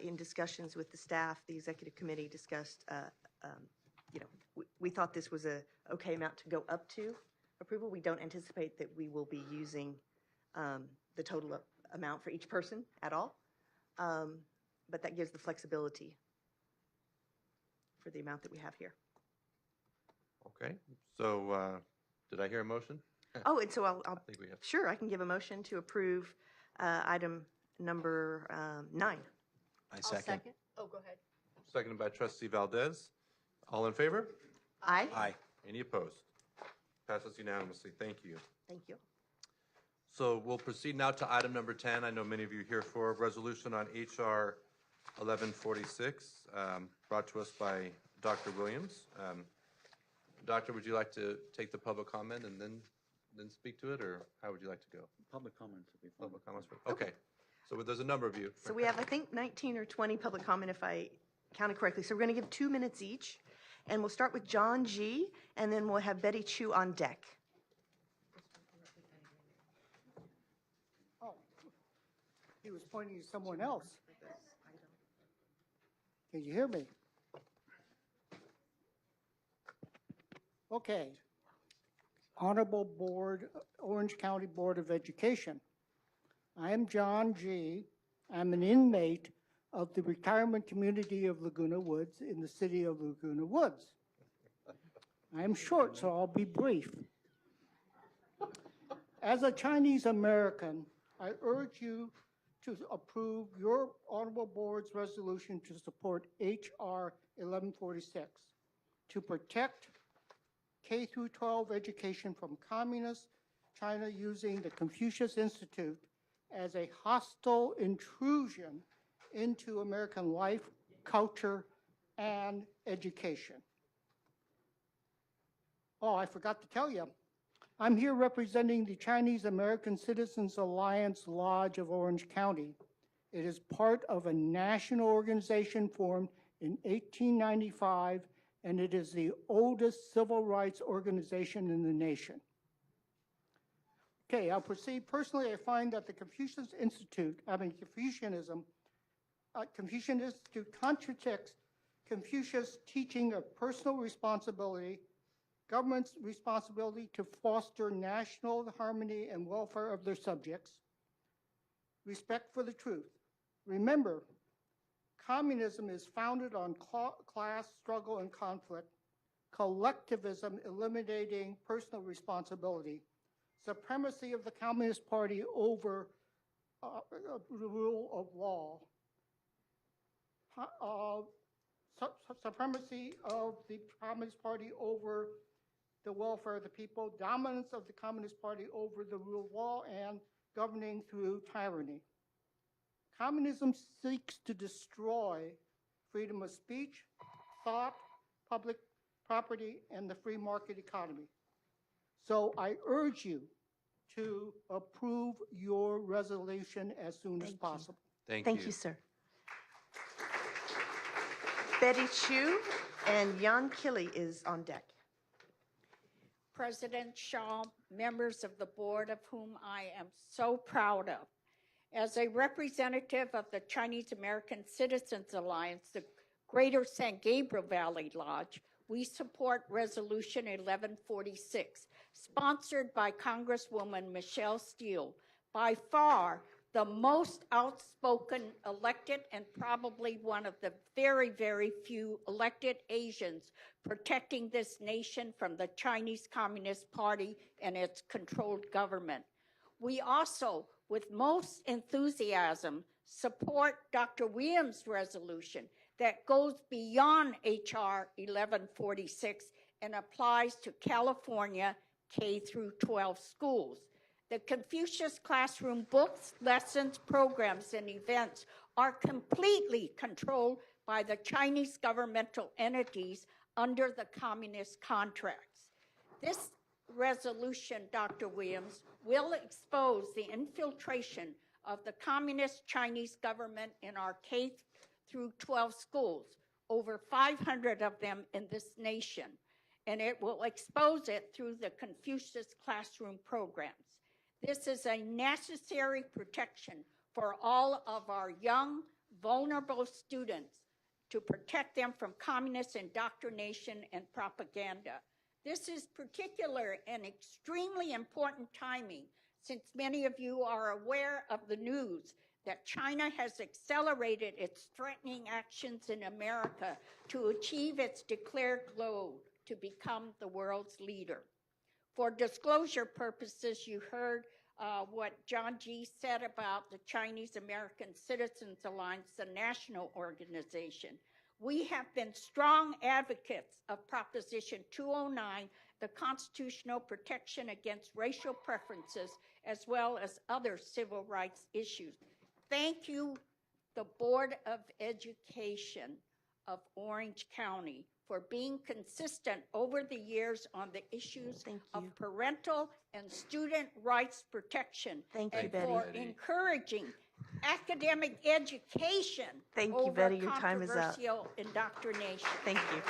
in discussions with the staff, the executive committee discussed, we thought this was a okay amount to go up to approval. We don't anticipate that we will be using the total amount for each person at all, but that gives the flexibility for the amount that we have here. Okay, so did I hear a motion? Oh, and so I'll think we have. sure, I can give a motion to approve item number 9. I second. Oh, go ahead. Seconded by Trustee Valdez. All in favor? Aye. Aye. Any opposed? Passes unanimously. Thank you. Thank you. So we'll proceed now to item number 10. I know many of you are here for resolution on HR 1146, brought to us by Dr. Williams. Doctor, would you like to take the public comment and then speak to it, or how would you like to go? Public comments would be fun. Public comments. Okay. So there's a number of you. So we have, I think, 19 or 20 public comment, if I counted correctly. So we're going to give 2 minutes each. And we'll start with John G., and then we'll have Betty Chu on deck. Oh, he was pointing to someone else. Can you hear me? Okay. Honorable Board, Orange County Board of Education. I am John G. I'm an inmate of the retirement community of Laguna Woods in the city of Laguna Woods. I am short, so I'll be brief. As a Chinese American, I urge you to approve your Honorable Board's resolution to support HR 1146 to protect K-12 education from communist China using the Confucius Institute as a hostile intrusion into American life, culture, and education. Oh, I forgot to tell you, I'm here representing the Chinese American Citizens Alliance Lodge of Orange County. It is part of a national organization formed in 1895, and it is the oldest civil rights organization in the nation. Okay, I'll proceed. Personally, I find that the Confucianism Institute contradicts Confucius' teaching of personal responsibility government's responsibility to foster national harmony and welfare of their subjects, respect for the truth. Remember, communism is founded on class struggle and conflict, collectivism eliminating personal responsibility, supremacy of the Communist Party over the rule of law, supremacy of the Communist Party over the welfare of the people, dominance of the Communist Party over the rule of law, and governing through tyranny. Communism seeks to destroy freedom of speech, thought, public property, and the free market economy. So I urge you to approve your resolution as soon as possible. Thank you, sir. Betty Chu and Jan Kili is on deck. President Shaw, members of the board of whom I am so proud of. As a representative of the Chinese American Citizens Alliance, the Greater San Gabriel Valley Lodge, we support Resolution 1146, sponsored by Congresswoman Michelle Steele, by far the most outspoken elected and probably one of the very, very few elected Asians protecting this nation from the Chinese Communist Party and its controlled government. We also, with most enthusiasm, support Dr. Williams' resolution that goes beyond HR 1146 and applies to California K through 12 schools. The Confucius Classroom books, lessons, programs, and events are completely controlled by the Chinese governmental entities under the communist contracts. This resolution, Dr. Williams, will expose the infiltration of the communist Chinese government in our K through 12 schools, over 500 of them in this nation, and it will expose it through the Confucius Classroom programs. This is a necessary protection for all of our young, vulnerable students to protect them from communist indoctrination and propaganda. This is particular and extremely important timing, since many of you are aware of the news that China has accelerated its threatening actions in America to achieve its declared goal to become the world's leader. For disclosure purposes, you heard what John G. said about the Chinese American Citizens Alliance, the national organization. We have been strong advocates of Proposition 209, the constitutional protection against racial preferences, as well as other civil rights issues. Thank you, the Board of Education of Orange County, for being consistent over the years on the issues of parental and student rights protection. Thank you, and Betty. for encouraging academic education Thank you, over Betty. Your time is up. controversial indoctrination. Thank you.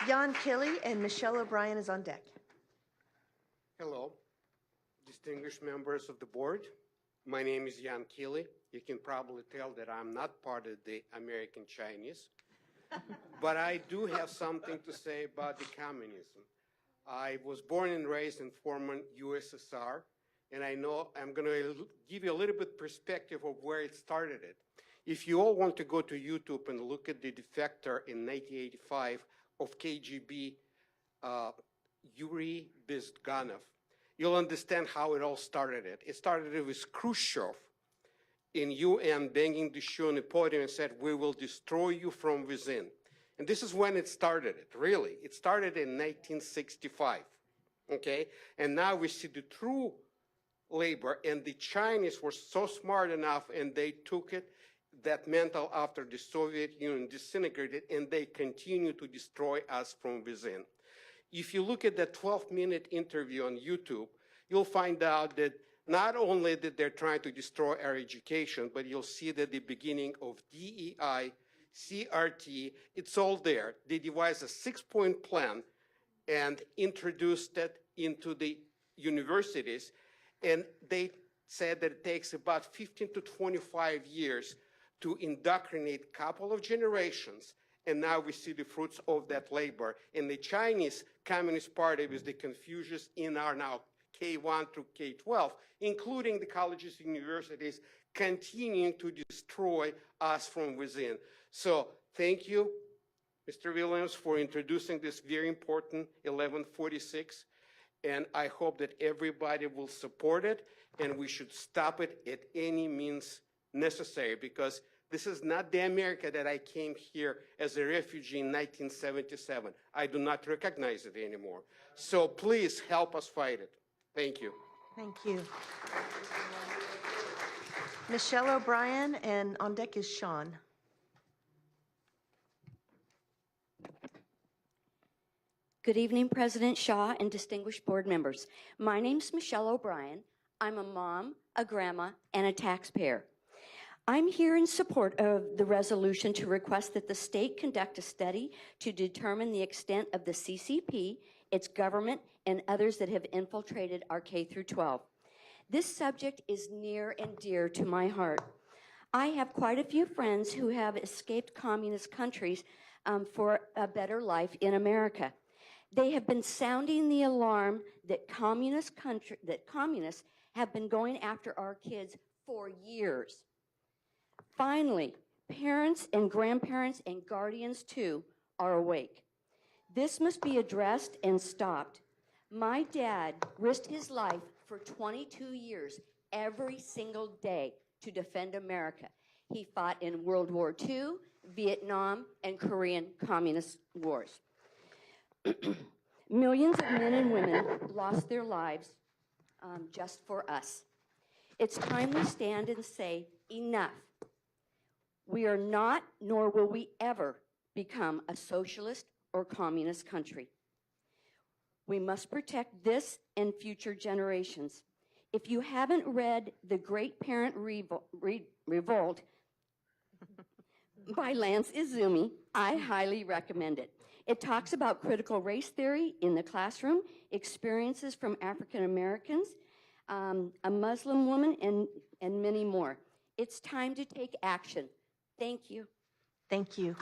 Jan Kili and Michelle O'Brien is on deck. Hello, distinguished members of the board. My name is Jan Kili. You can probably tell that I'm not part of the American Chinese, but I do have something to say about the communism. I was born and raised in former USSR, and I know I'm going to give you a little bit perspective of where it started. If you all want to go to YouTube and look at the defector in 1985 of KGB, Yuri Bezganov, you'll understand how it all started. It started with Khrushchev in UN banging the shoe on the podium and said, "We will destroy you from within." And this is when it started, really. It started in 1965, okay? And now we see the true labor, and the Chinese were so smart enough, and they took it, that mantle after the Soviet Union disintegrated, and they continue to destroy us from within. If you look at that 12-minute interview on YouTube, you'll find out that not only that they're trying to destroy our education, but you'll see that the beginning of DEI, CRT, it's all there. They devised a 6-point plan and introduced it into the universities, and they said that it takes about 15 to 25 years to indoctrinate a couple of generations and now we see the fruits of that labor. And the Chinese Communist Party, with the Confucius in our now K1 through K12, including the colleges and universities, continuing to destroy us from within. So thank you, Mr. Williams, for introducing this very important 1146. And I hope that everybody will support it, and we should stop it at any means necessary, because this is not the America that I came here as a refugee in 1977. I do not recognize it anymore. So please help us fight it. Thank you. Thank you. Michelle O'Brien, and on deck is Sean. Good evening, President Shaw and distinguished board members. My name's Michelle O'Brien. I'm a mom, a grandma, and a taxpayer. I'm here in support of the resolution to request that the state conduct a study to determine the extent of the CCP, its government, and others that have infiltrated our K through 12. This subject is near and dear to my heart. I have quite a few friends who have escaped communist countries for a better life in America. They have been sounding the alarm that communists have been going after our kids for years. Finally, parents and grandparents and guardians too are awake. This must be addressed and stopped. My dad risked his life for 22 years every single day to defend America. He fought in World War II, Vietnam, and Korean communist wars. Millions of men and women lost their lives just for us. It's time we stand and say, enough. We are not, nor will we ever become a socialist or communist country. We must protect this and future generations. If you haven't read The Great Parent Revolt by Lance Izumi, I highly recommend it. It talks about critical race theory in the classroom, experiences from African Americans, a Muslim woman, and many more. It's time to take action. Thank you. Thank you.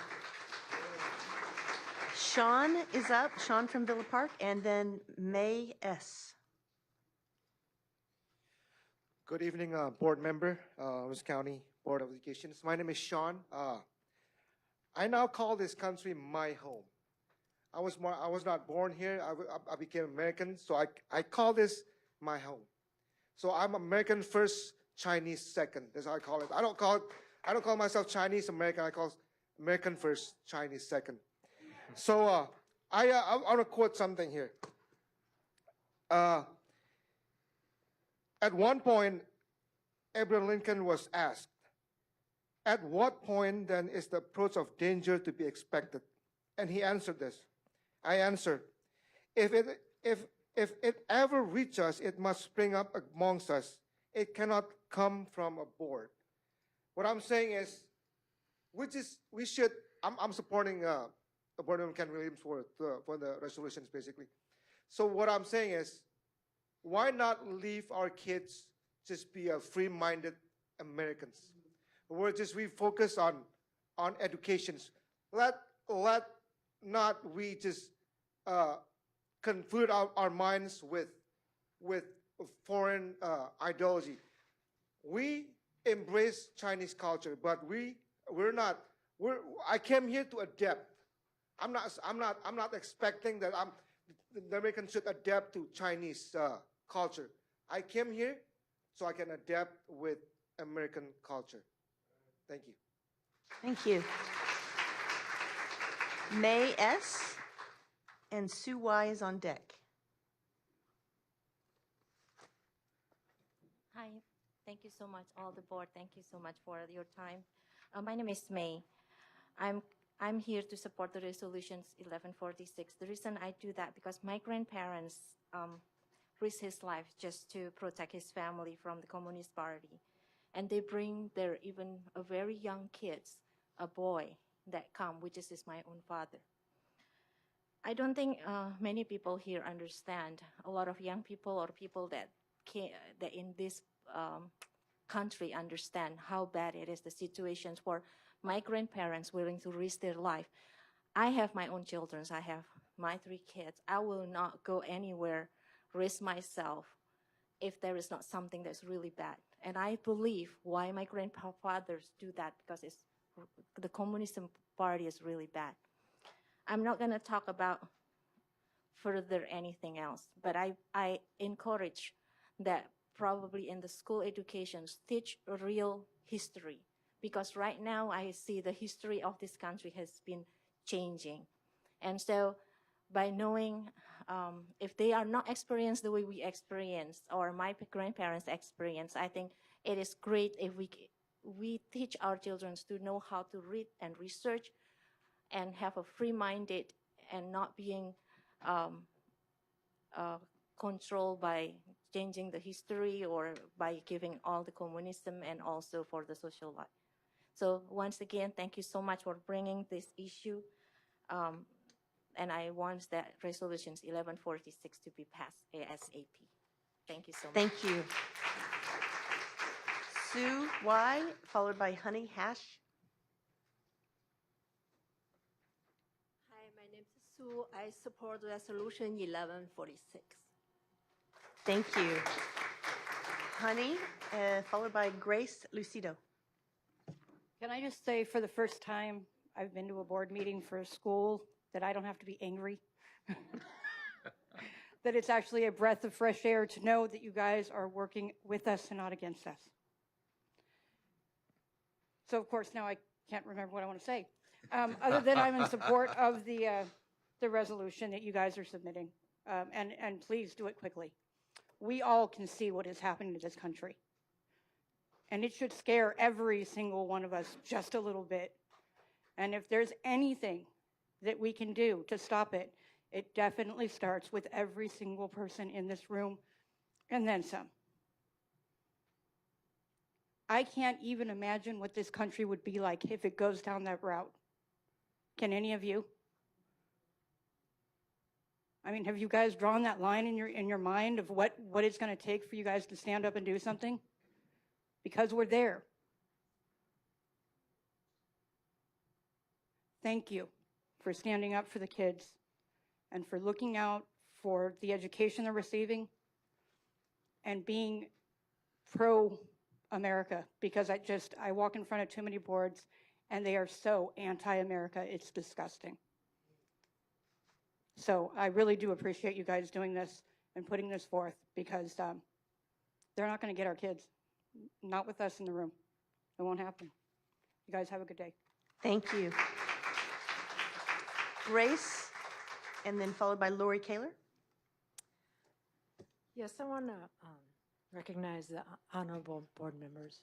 Sean is up, Sean from Villa Park, and then May S. Good evening, board member, Lawrence County Board of Education. My name is Sean. I now call this country my home. I was not born here. I became American, so I call this my home. So I'm American first, Chinese second. That's how I call it. I don't call myself Chinese American. I call American first, Chinese second. So I want to quote something here. At one point, Abraham Lincoln was asked, "At what point then is the approach of danger to be expected?" And he answered this. I answered, if it ever reaches us, it must spring up amongst us. It cannot come from aboard. What I'm saying is, I'm supporting Board Member Ken Williams for the resolutions, basically. So what I'm saying is, why not leave our kids just be a free-minded Americans? We focus on educations. Let not we just convert our minds with foreign ideology. We embrace Chinese culture, but I came here to adapt. I'm not expecting that the Americans should adapt to Chinese culture. I came here so I can adapt with American culture. Thank you. Thank you. May S. and Sue Y is on deck. Hi, thank you so much, all the board. Thank you so much for your time. My name is May. I'm here to support the resolutions 1146. The reason I do that because my grandparents risked his life just to protect his family from the Communist Party, and they bring their even a very young kids, a boy that come, which is my own father. I don't think many people here understand. A lot of young people or people that in this country understand how bad it is, the situations for my grandparents willing to risk their life. I have my own children. I have my 3 kids. I will not go anywhere, risk myself if there is not something that's really bad. And I believe why my grandfathers do that, because the Communist Party is really bad. I'm not going to talk about further anything else, but I encourage that probably in the school educations teach a real history, because right now I see the history of this country has been changing. And so by knowing if they are not experienced the way we experienced or my grandparents experienced, I think it is great if we teach our children to know how to read and research and have a free-minded and not being controlled by changing the history or by giving all the communism and also for the social life. So once again, thank you so much for bringing this issue. And I want that resolutions 1146 to be passed ASAP. Thank you so much. Thank you. Sue Y, followed by Honey Hash. Hi, my name is Sue. I support resolution 1146. Thank you. Honey, followed by Grace Lucido. Can I just say, for the first time, I've been to a board meeting for a school that I don't have to be angry. That it's actually a breath of fresh air to know that you guys are working with us and not against us. So, of course, now I can't remember what I want to say. Other than I'm in support of the resolution that you guys are submitting. And please do it quickly. We all can see what is happening to this country. And it should scare every single one of us just a little bit. And if there's anything that we can do to stop it, it definitely starts with every single person in this room, and then some. I can't even imagine what this country would be like if it goes down that route. Can any of you? I mean, have you guys drawn that line in your mind of what it's going to take for you guys to stand up and do something? Because we're there. Thank you for standing up for the kids and for looking out for the education they're receiving and being pro-America, because I walk in front of too many boards and they are so anti-America, it's disgusting. So I really do appreciate you guys doing this and putting this forth, because they're not going to get our kids. Not with us in the room. It won't happen. You guys have a good day. Thank you. Grace, and then followed by Lori Kaler. Yes, I want to recognize the honorable board members,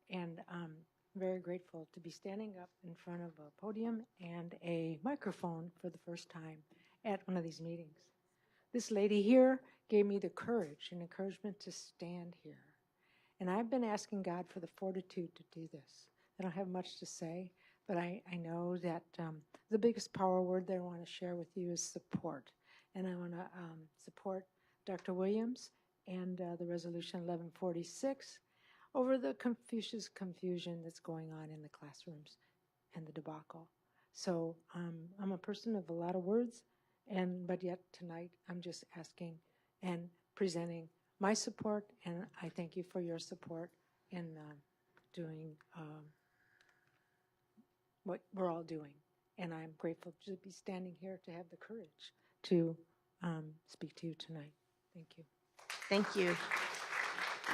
and I'm very grateful to be standing up in front of a podium and a microphone for the first time at one of these meetings. This lady here gave me the courage and encouragement to stand here, and I've been asking God for the fortitude to do this. I don't have much to say, but I know that the biggest power word that I want to share with you is support. And I want to support Dr. Williams and the resolution 1146 over the confusion that's going on in the classrooms and the debacle. So I'm a person of a lot of words, but yet tonight I'm just asking and presenting my support, and I thank you for your support in doing what we're all doing. And I'm grateful to be standing here to have the courage to speak to you tonight. Thank you. Thank you.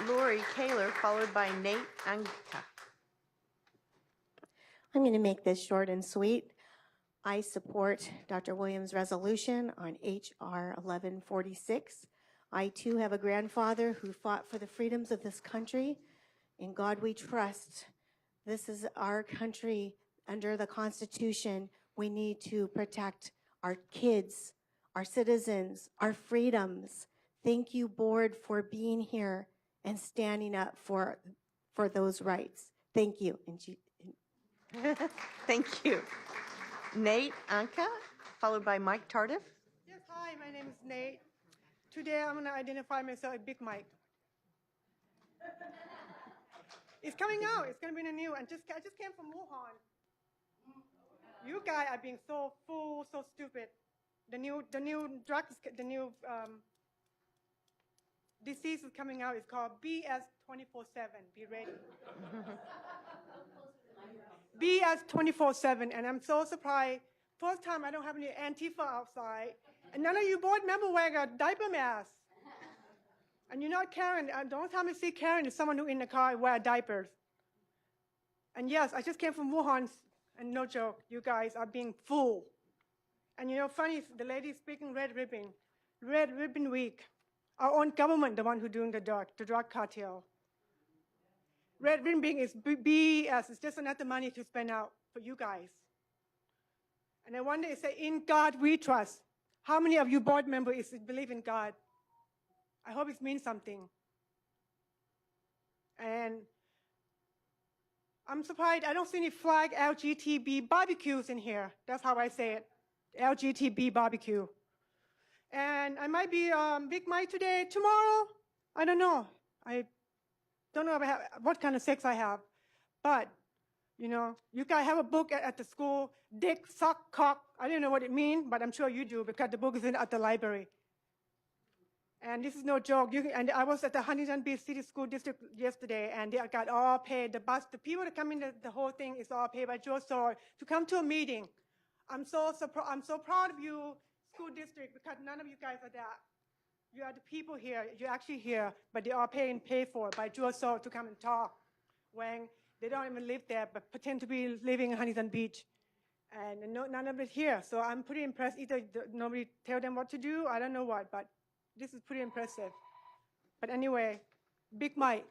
Lori Kaler, followed by Nate Anka. I'm going to make this short and sweet. I support Dr. Williams' resolution on H.R. 1146. I, too, have a grandfather who fought for the freedoms of this country. In God we trust. This is our country. Under the Constitution, we need to protect our kids, our citizens, our freedoms. Thank you, board, for being here and standing up for those rights. Thank you. Thank you. Nate Anka, followed by Mike Tardif. Yes, hi, my name is Nate. Today I'm going to identify myself as Big Mike. It's coming out. It's going to be in the news. And I just came from Wuhan. You guys are being so fool, so stupid. The new drugs, the new disease is coming out. It's called BS 24/7. Be ready. BS 24/7. And I'm so surprised. First time I don't have any Antifa outside. And none of you board members wearing a diaper mask. And you're not Karen. The only time I see Karen is someone who in the car wear diapers. And yes, I just came from Wuhan, and no joke, you guys are being fooled. And you know, funny, the lady speaking Red Ribbon Week. Our own government, the one who doing the drug cartel. Red Ribbon is BS. It's just another money to spend out for you guys. And I wonder, it say, in God we trust. How many of you board members believe in God? I hope it means something. And I'm surprised I don't see any flag LGTB barbecues in here. That's how I say it, LGTB barbecue. And I might be Big Mike today, tomorrow. I don't know. I don't know what kind of sex I have. But, you know, you guys have a book at the school, Dick, Suck, Cock. I don't know what it means, but I'm sure you do because the book is at the library. And this is no joke. And I was at the Huntington Beach City School District yesterday, and they got all paid. The people that come in, the whole thing is all paid by George Soros to come to a meeting. I'm so proud of you, school district, because none of you guys are that. You are the people here. You're actually here, but they are paid for by George Soros to come and talk when they don't even live there, but pretend to be living in Huntington Beach. And none of it here. So I'm pretty impressed. Either nobody tell them what to do, I don't know what, but this is pretty impressive. But anyway, Big Mike.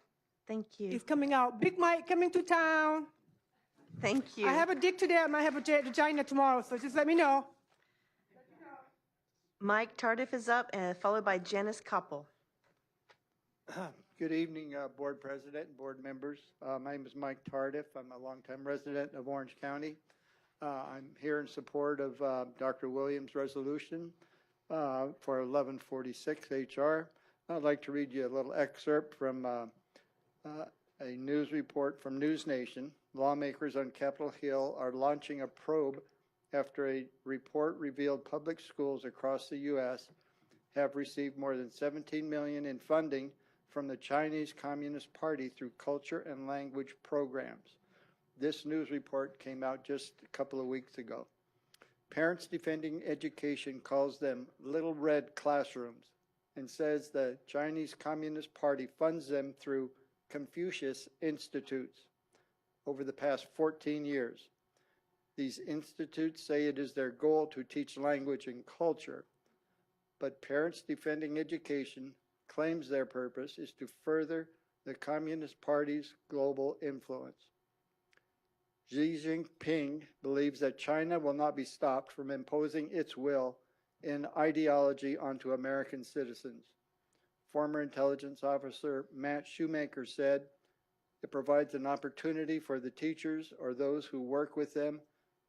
Thank you. Is coming out. Big Mike coming to town. Thank you. I have a dick today. I might have a vagina tomorrow, so just let me know. Mike Tardif is up, followed by Janice Koppel. Good evening, Board President and board members. My name is Mike Tardif. I'm a longtime resident of Orange County. I'm here in support of Dr. Williams' resolution for 1146 HR. I'd like to read you a little excerpt from a news report from News Nation. Lawmakers on Capitol Hill are launching a probe after a report revealed public schools across the U.S. have received more than $17 million in funding from the Chinese Communist Party through culture and language programs. This news report came out just a couple of weeks ago. Parents Defending Education calls them little red classrooms and says the Chinese Communist Party funds them through Confucius Institutes over the past 14 years. These institutes say it is their goal to teach language and culture, but Parents Defending Education claims their purpose is to further the Communist Party's global influence. Xi Jinping believes that China will not be stopped from imposing its will and ideology onto American citizens. Former intelligence officer Matt Shoemaker said, it provides an opportunity for the teachers or those who work with them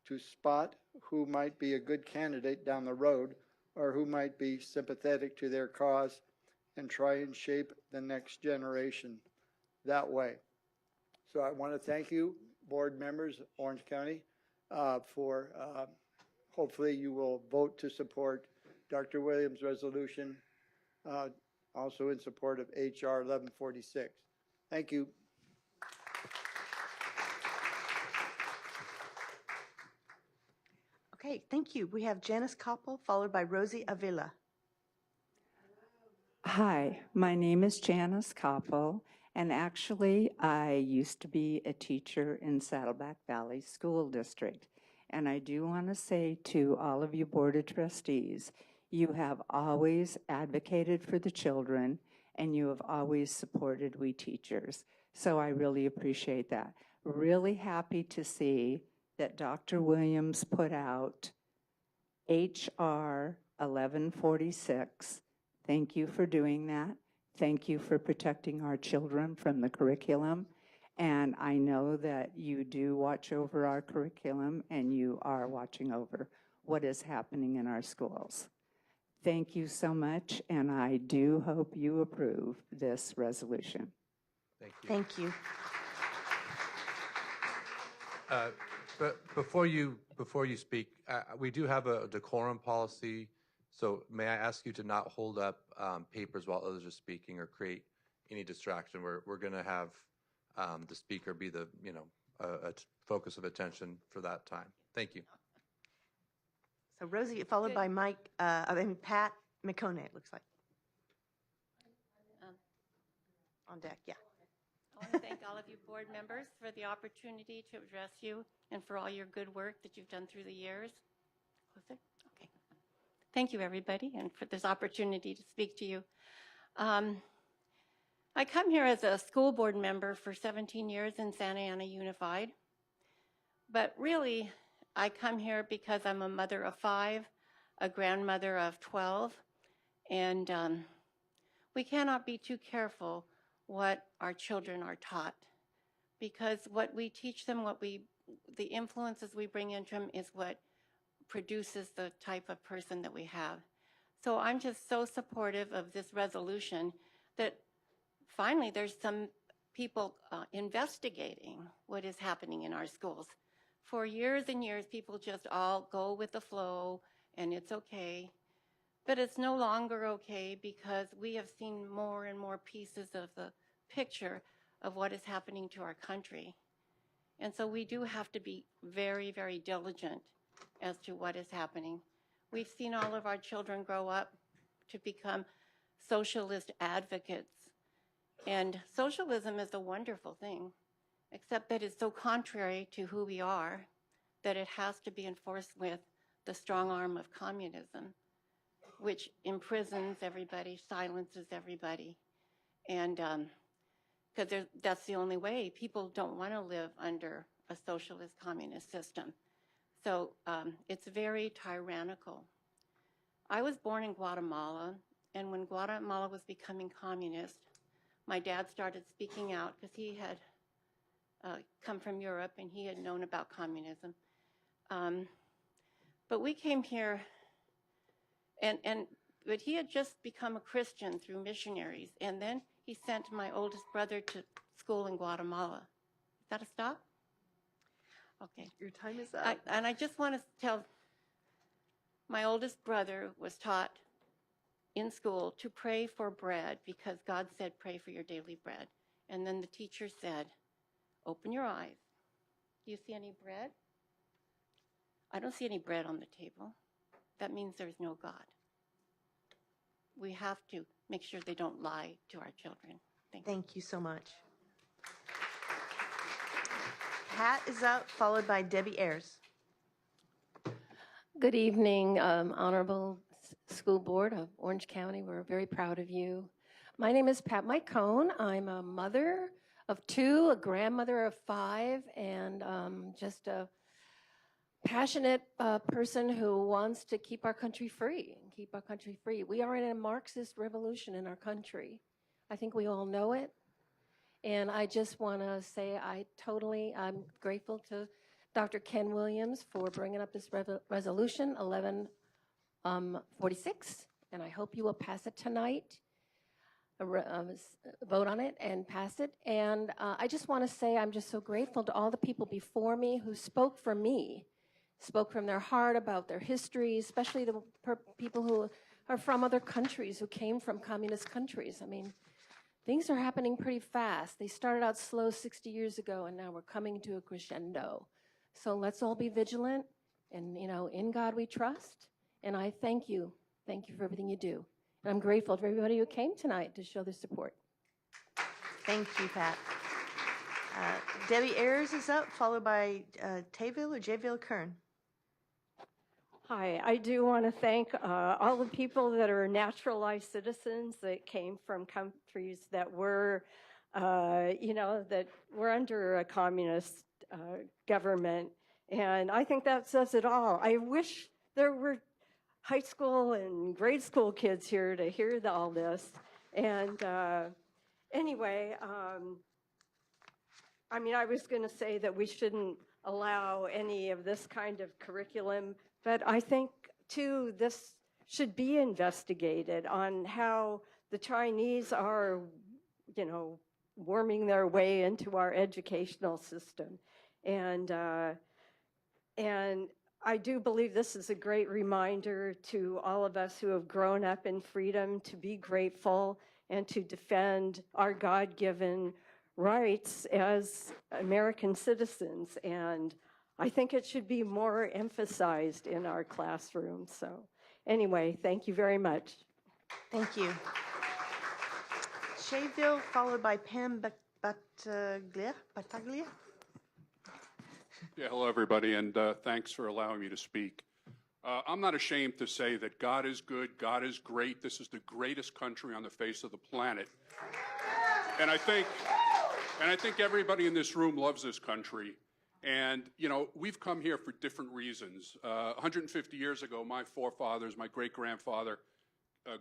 to spot who might be a good candidate down the road or who might be sympathetic to their cause and try and shape the next generation that way. So I want to thank you, board members, Orange County, for hopefully you will vote to support Dr. Williams' resolution, also in support of HR 1146. Thank you. Okay, thank you. We have Janice Koppel, followed by Rosie Avila. Hi, my name is Janice Koppel, and actually I used to be a teacher in Saddleback Valley School District. And I do want to say to all of you Board of Trustees, you have always advocated for the children and you have always supported we teachers. So I really appreciate that. Really happy to see that Dr. Williams put out HR 1146. Thank you for doing that. Thank you for protecting our children from the curriculum. And I know that you do watch over our curriculum and you are watching over what is happening in our schools. Thank you so much, and I do hope you approve this resolution. Thank you. Thank you. But before you speak, we do have a decorum policy. So may I ask you to not hold up papers while others are speaking or create any distraction? We're going to have the speaker be the focus of attention for that time. Thank you. So Rosie, followed by Mike, Pat McCone, it looks like. On deck, yeah. I want to thank all of you board members for the opportunity to address you and for all your good work that you've done through the years. Close it? Okay. Thank you, everybody, and for this opportunity to speak to you. I come here as a school board member for 17 years in Santa Ana Unified, but really I come here because I'm a mother of 5, a grandmother of 12, and we cannot be too careful what our children are taught, because what we teach them, the influences we bring into them is what produces the type of person that we have. So I'm just so supportive of this resolution that finally there's some people investigating what is happening in our schools. For years and years, people just all go with the flow and it's okay. But it's no longer okay because we have seen more and more pieces of the picture of what is happening to our country. And so we do have to be very, very diligent as to what is happening. We've seen all of our children grow up to become socialist advocates. And socialism is a wonderful thing, except that it's so contrary to who we are that it has to be enforced with the strong arm of communism, which imprisons everybody, silences everybody. And because that's the only way. People don't want to live under a socialist communist system. So it's very tyrannical. I was born in Guatemala, and when Guatemala was becoming communist, my dad started speaking out because he had come from Europe and he had known about communism. But we came here, but he had just become a Christian through missionaries, and then he sent my oldest brother to school in Guatemala. Is that a stop? Okay. Your time is up. And I just want to tell, my oldest brother was taught in school to pray for bread because God said, pray for your daily bread. And then the teacher said, open your eyes. Do you see any bread? I don't see any bread on the table. That means there's no God. We have to make sure they don't lie to our children. Thank you so much. Pat is up, followed by Debbie Ayers. Good evening, Honorable School Board of Orange County. We're very proud of you. My name is Pat McCone. I'm a mother of 2, a grandmother of 5, and just a passionate person who wants to keep our country free. We are in a Marxist revolution in our country. I think we all know it. And I just want to say I'm grateful to Dr. Ken Williams for bringing up this resolution 1146, and I hope you will pass it tonight, vote on it and pass it. And I just want to say I'm just so grateful to all the people before me who spoke for me, spoke from their heart about their history, especially the people who are from other countries, who came from communist countries. I mean, things are happening pretty fast. They started out slow 60 years ago, and now we're coming to a crescendo. So let's all be vigilant, and in God we trust. And I thank you for everything you do. And I'm grateful to everybody who came tonight to show their support. Thank you, Pat. Debbie Ayers is up, followed by Jayville Kern. Hi, I do want to thank all the people that are naturalized citizens that came from countries that were, that were under a communist government. And I think that says it all. I wish there were high school and grade school kids here to hear all this. And anyway, I was going to say that we shouldn't allow any of this kind of curriculum, but I think, too, this should be investigated on how the Chinese are, worming their way into our educational system. And I do believe this is a great reminder to all of us who have grown up in freedom to be grateful and to defend our God-given rights as American citizens. And I think it should be more emphasized in our classrooms. So anyway, thank you very much. Thank you. Shaeville, followed by Pam Battaglia. Yeah, hello, everybody, and thanks for allowing me to speak. I'm not ashamed to say that God is good, God is great. This is the greatest country on the face of the planet. And I think everybody in this room loves this country. And, you know, we've come here for different reasons. 150 years ago, my forefathers, my great-grandfather,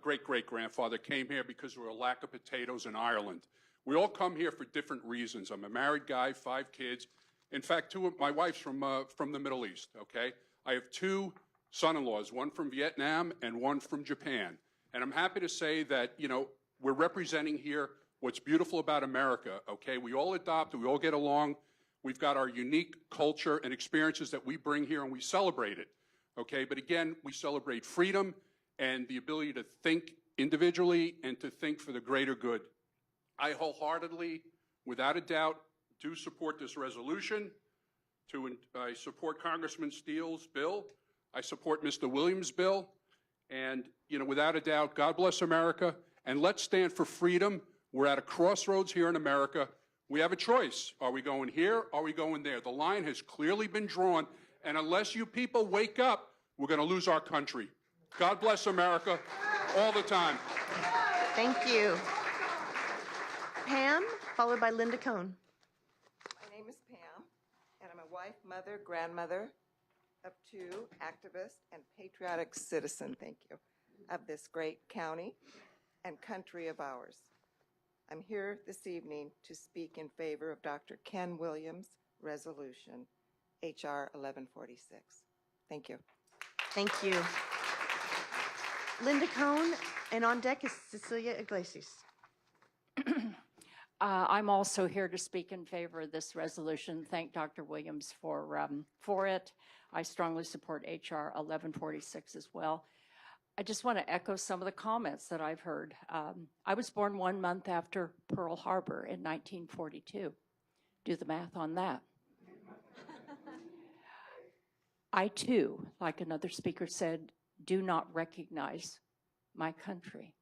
great-great-grandfather came here because there were a lack of potatoes in Ireland. We all come here for different reasons. I'm a married guy, 5 kids. In fact, my wife's from the Middle East, okay? I have 2 son-in-laws, one from Vietnam and one from Japan. And I'm happy to say that, you know, we're representing here what's beautiful about America, okay? We all adopt, we all get along. We've got our unique culture and experiences that we bring here, and we celebrate it, okay? But again, we celebrate freedom and the ability to think individually and to think for the greater good. I wholeheartedly, without a doubt, do support this resolution. I support Congressman Steele's bill. I support Mr. Williams' bill. And, you know, without a doubt, God bless America, and let's stand for freedom. We're at a crossroads here in America. We have a choice. Are we going here? Are we going there? The line has clearly been drawn, and unless you people wake up, we're going to lose our country. God bless America all the time. Thank you. Pam, followed by Linda Cohn. My name is Pam, and I'm a wife, mother, grandmother of 2, activist and patriotic citizen, thank you, of this great county and country of ours. I'm here this evening to speak in favor of Dr. Ken Williams' resolution, H.R. 1146. Thank you. Thank you. Linda Cohn, and on deck is Cecilia Iglesias. I'm also here to speak in favor of this resolution. Thank Dr. Williams for it. I strongly support H.R. 1146 as well. I just want to echo some of the comments that I've heard. I was born 1 month after Pearl Harbor in 1942. Do the math on that. I too, like another speaker said, do not recognize my country.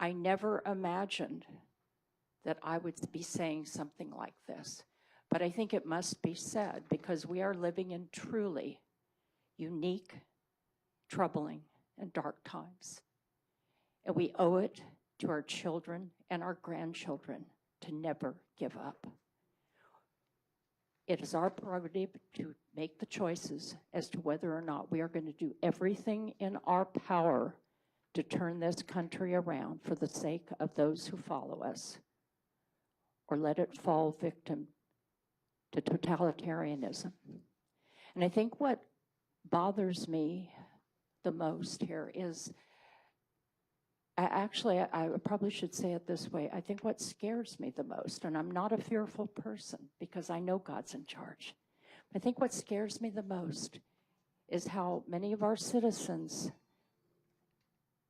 I never imagined that I would be saying something like this, but I think it must be said because we are living in truly unique, troubling, and dark times. And we owe it to our children and our grandchildren to never give up. It is our prerogative to make the choices as to whether or not we are going to do everything in our power to turn this country around for the sake of those who follow us, or let it fall victim to totalitarianism. And I think what bothers me the most here is, actually, I probably should say it this way. I think what scares me the most, and I'm not a fearful person because I know God's in charge. I think what scares me the most is how many of our citizens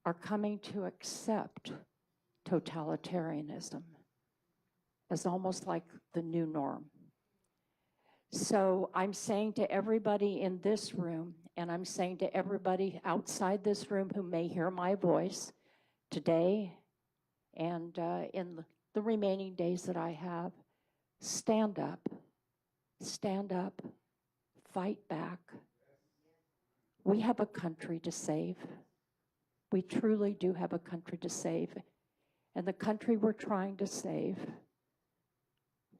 are coming to accept totalitarianism as almost like the new norm. So I'm saying to everybody in this room, and I'm saying to everybody outside this room who may hear my voice today and in the remaining days that I have, stand up, fight back. We have a country to save. We truly do have a country to save. And the country we're trying to save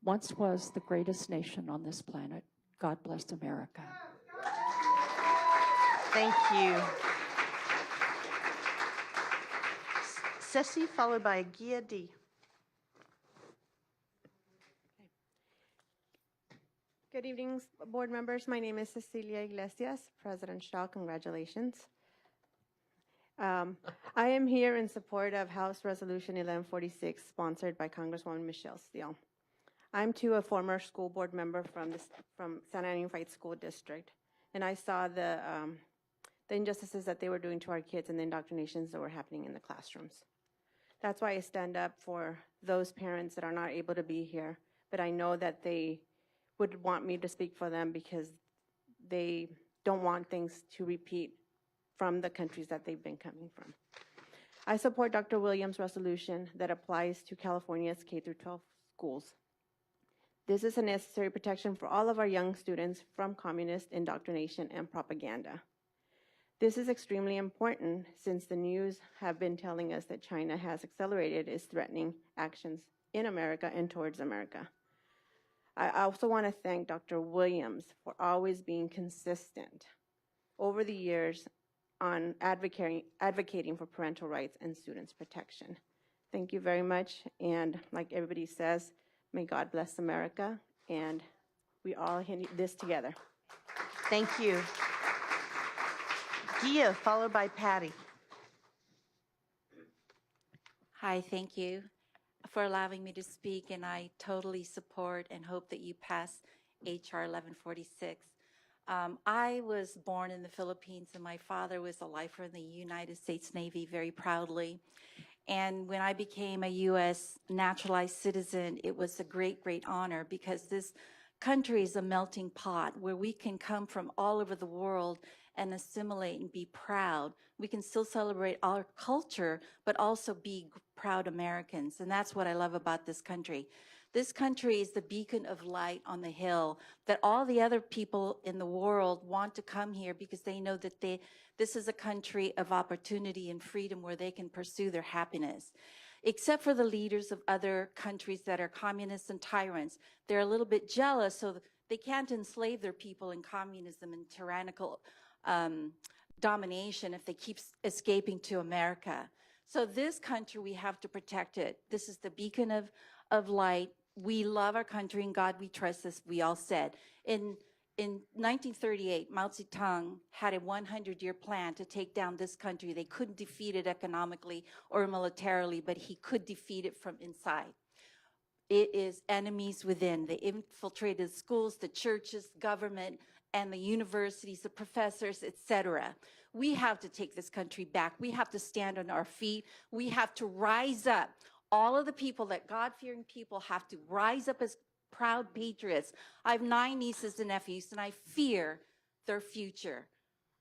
once was the greatest nation on this planet. God bless America. Thank you. Ceci, followed by Gia D. Good evening, board members. My name is Cecilia Iglesias. President Shaw, congratulations. I am here in support of House Resolution 1146, sponsored by Congresswoman Michelle Steele. I'm too a former school board member from Santa Ana Unified School District, and I saw the injustices that they were doing to our kids and the indoctrinations that were happening in the classrooms. That's why I stand up for those parents that are not able to be here, but I know that they would want me to speak for them because they don't want things to repeat from the countries that they've been coming from. I support Dr. Williams' resolution that applies to California's K-12 schools. This is a necessary protection for all of our young students from communist indoctrination and propaganda. This is extremely important since the news have been telling us that China has accelerated its threatening actions in America and towards America. I also want to thank Dr. Williams for always being consistent over the years on advocating for parental rights and students' protection. Thank you very much, and like everybody says, may God bless America, and we all need this together. Thank you. Gia, followed by Patty. Hi, thank you for allowing me to speak, and I totally support and hope that you pass H.R. 1146. I was born in the Philippines, and my father was a lifer in the United States Navy very proudly. And when I became a U.S. naturalized citizen, it was a great, great honor because this country is a melting pot where we can come from all over the world and assimilate and be proud. We can still celebrate our culture, but also be proud Americans. And that's what I love about this country. This country is the beacon of light on the hill that all the other people in the world want to come here because they know that this is a country of opportunity and freedom where they can pursue their happiness. Except for the leaders of other countries that are communists and tyrants, they're a little bit jealous, so they can't enslave their people in communism and tyrannical domination if they keep escaping to America. So this country, we have to protect it. This is the beacon of light. We love our country, and God we trust, as we all said. In 1938, Mao Zedong had a 100-year plan to take down this country. They couldn't defeat it economically or militarily, but he could defeat it from inside. It is enemies within. They infiltrated schools, the churches, government, and the universities, the professors, etc. We have to take this country back. We have to stand on our feet. We have to rise up. All of the people, that God-fearing people, have to rise up as proud patriots. I have 9 nieces and nephews, and I fear their future.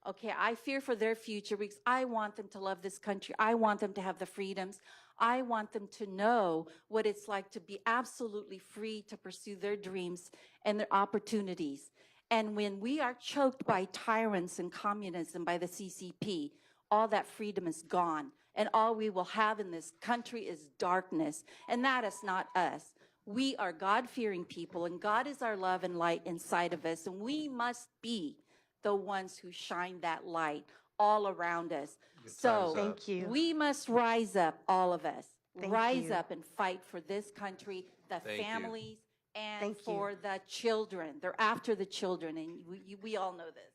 Okay, I fear for their future because I want them to love this country. I want them to have the freedoms. I want them to know what it's like to be absolutely free to pursue their dreams and their opportunities. And when we are choked by tyrants and communism, by the CCP, all that freedom is gone. And all we will have in this country is darkness. And that is not us. We are God-fearing people, and God is our love and light inside of us. And we must be the ones who shine that light all around us. So Thank you. we must rise up, all of us. Thank Rise you. up and fight for this country, the Thank you. families, and Thank you. for the children. They're after the children, and we all know this.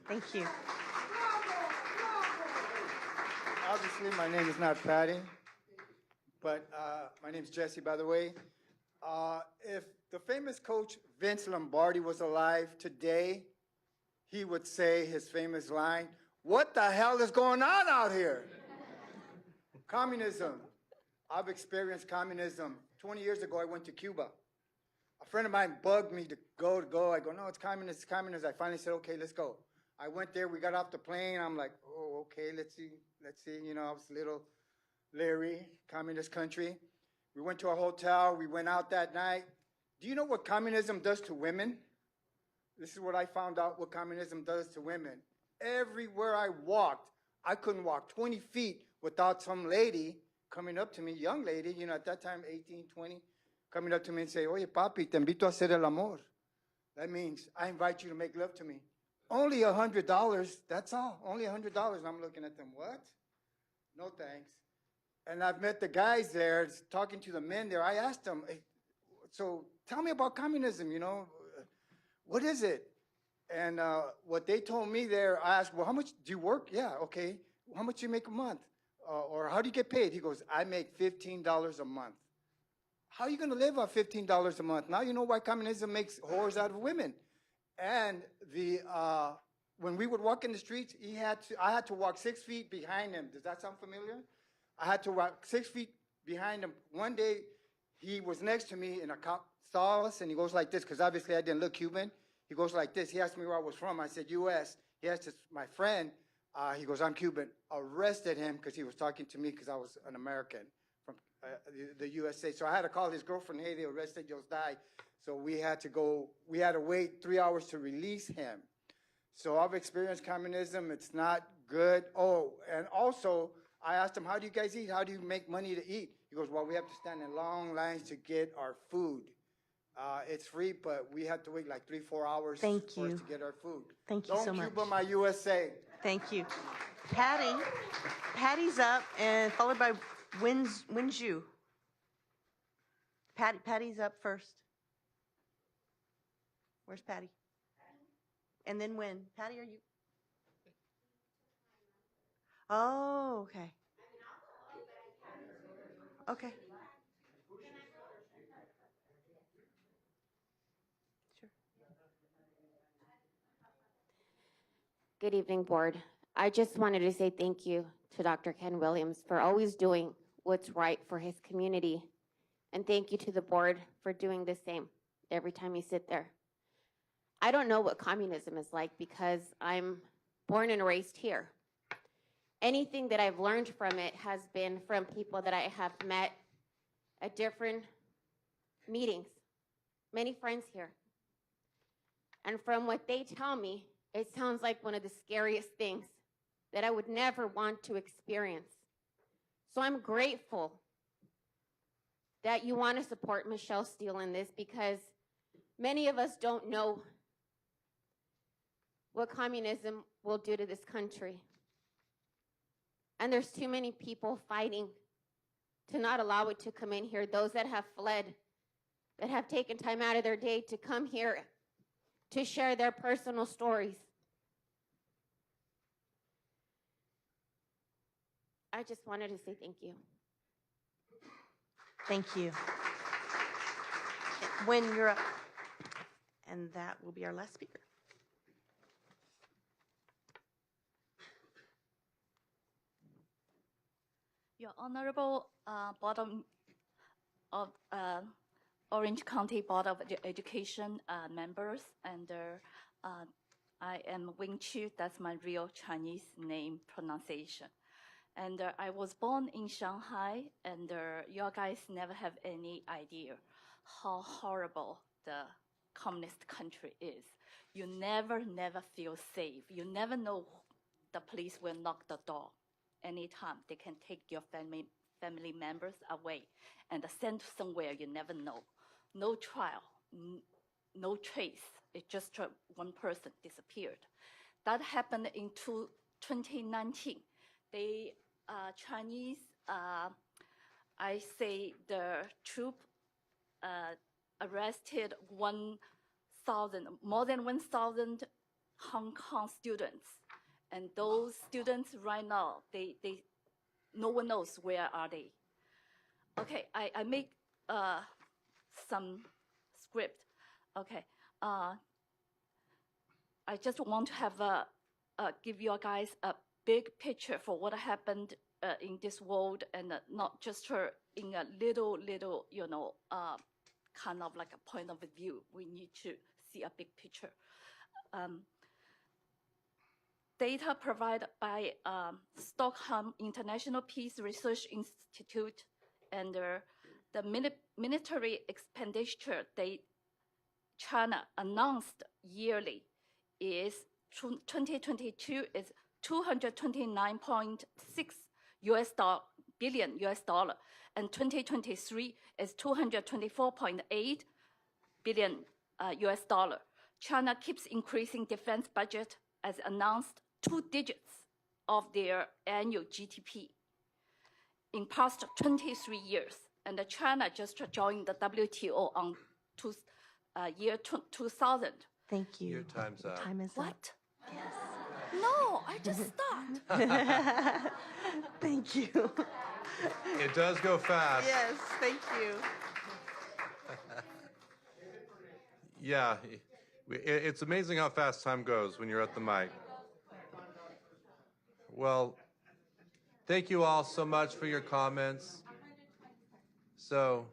Thank you. Obviously, my name is not Patty, but my name is Jesse, by the way. If the famous coach Vince Lombardi was alive today, he would say his famous line, "What the hell is going on out here?" Communism. I've experienced communism. 20 years ago, I went to Cuba. A friend of mine bugged me to go. I go, "No, it's communist, it's communist." I finally said, "Okay, let's go." I went there, we got off the plane. I'm like, "Oh, okay, let's see. You know, I was a little leery, communist country. We went to a hotel, we went out that night. Do you know what communism does to women? This is what I found out what communism does to women. Everywhere I walked, I couldn't walk 20 feet without some lady coming up to me, young lady, you know, at that time, 18, 20, coming up to me and say, "Oye, papi, te invito a hacer el amor." That means I invite you to make love to me. Only $100, that's all, only $100. And I'm looking at them, what? No thanks. And I've met the guys there, talking to the men there. I asked them, "Hey, so tell me about communism, you know, what is it?" And what they told me there, I asked, "Well, how much do you work?" "Yeah, okay. How much do you make a month? Or how do you get paid?" He goes, "I make $15 a month." how are you going to live on $15 a month? Now you know why communism makes whores out of women. And when we would walk in the streets, I had to walk 6 feet behind him. Does that sound familiar? I had to walk 6 feet behind him. One day, he was next to me, and a cop saw us, and he goes like this, because obviously I didn't look Cuban. He goes like this. He asked me where I was from. I said, U.S. He asked my friend. He goes, I'm Cuban. Arrested him because he was talking to me because I was an American from the USA. So I had to call his girlfriend, hey, they arrested Josdai. So we had to wait 3 hours to release him. So I've experienced communism. It's not good. Oh, and also I asked him, how do you guys eat? How do you make money to eat? He goes, well, we have to stand in long lines to get our food. It's free, but we have to wait like 3-4 hours for us to get our food. Thank you so much. Don't Cuba my USA. Thank you. Patty's up, and followed by Winju. Patty's up first. Where's Patty? And then Win. Patty, are you? Oh, okay. Okay. Good evening, Board. I just wanted to say thank you to Dr. Ken Williams for always doing what's right for his community. And thank you to the Board for doing the same every time you sit there. I don't know what communism is like because I'm born and raised here. Anything that I've learned from it has been from people that I have met at different meetings, many friends here. And from what they tell me, it sounds like one of the scariest things that I would never want to experience. So I'm grateful that you want to support Michelle Steele in this because many of us don't know what communism will do to this country. And there's too many people fighting to not allow it to come in here, those that have fled, that have taken time out of their day to come here to share their personal stories. I just wanted to say thank you. Thank you. Win, you're up. And that will be our last speaker. Your Honorable Board of Orange County Board of Education members, and I am Wing Chu. That's my real Chinese name pronunciation. And I was born in Shanghai, and you guys never have any idea how horrible the communist country is. You never feel safe. You never know the police will knock the door. Anytime they can take your family members away and send somewhere you never know. No trial, no trace. It's just one person disappeared. That happened in 2019. They Chinese, I say the troop arrested more than 1,000 Hong Kong students. And those students right now, no one knows where are they. Okay, I make some script. Okay, I just want to have give you guys a big picture for what happened in this world, and not just in a little, kind of like a point of view. We need to see a big picture. Data provided by Stockholm International Peace Research Institute and the military expenditure China announced yearly is 2022 is $229.6 billion, and 2023 is $224.8 billion. China keeps increasing defense budget as announced 2 digits of their annual GDP in past 23 years. And China just joined the WTO on year 2000. Thank you. Your time's up. Time is What? up. Yes. No, I just stopped. Thank you. It does go fast. Yes, thank you. Yeah, it's amazing how fast time goes when you're at the mic. Well, thank you all so much for your comments. So,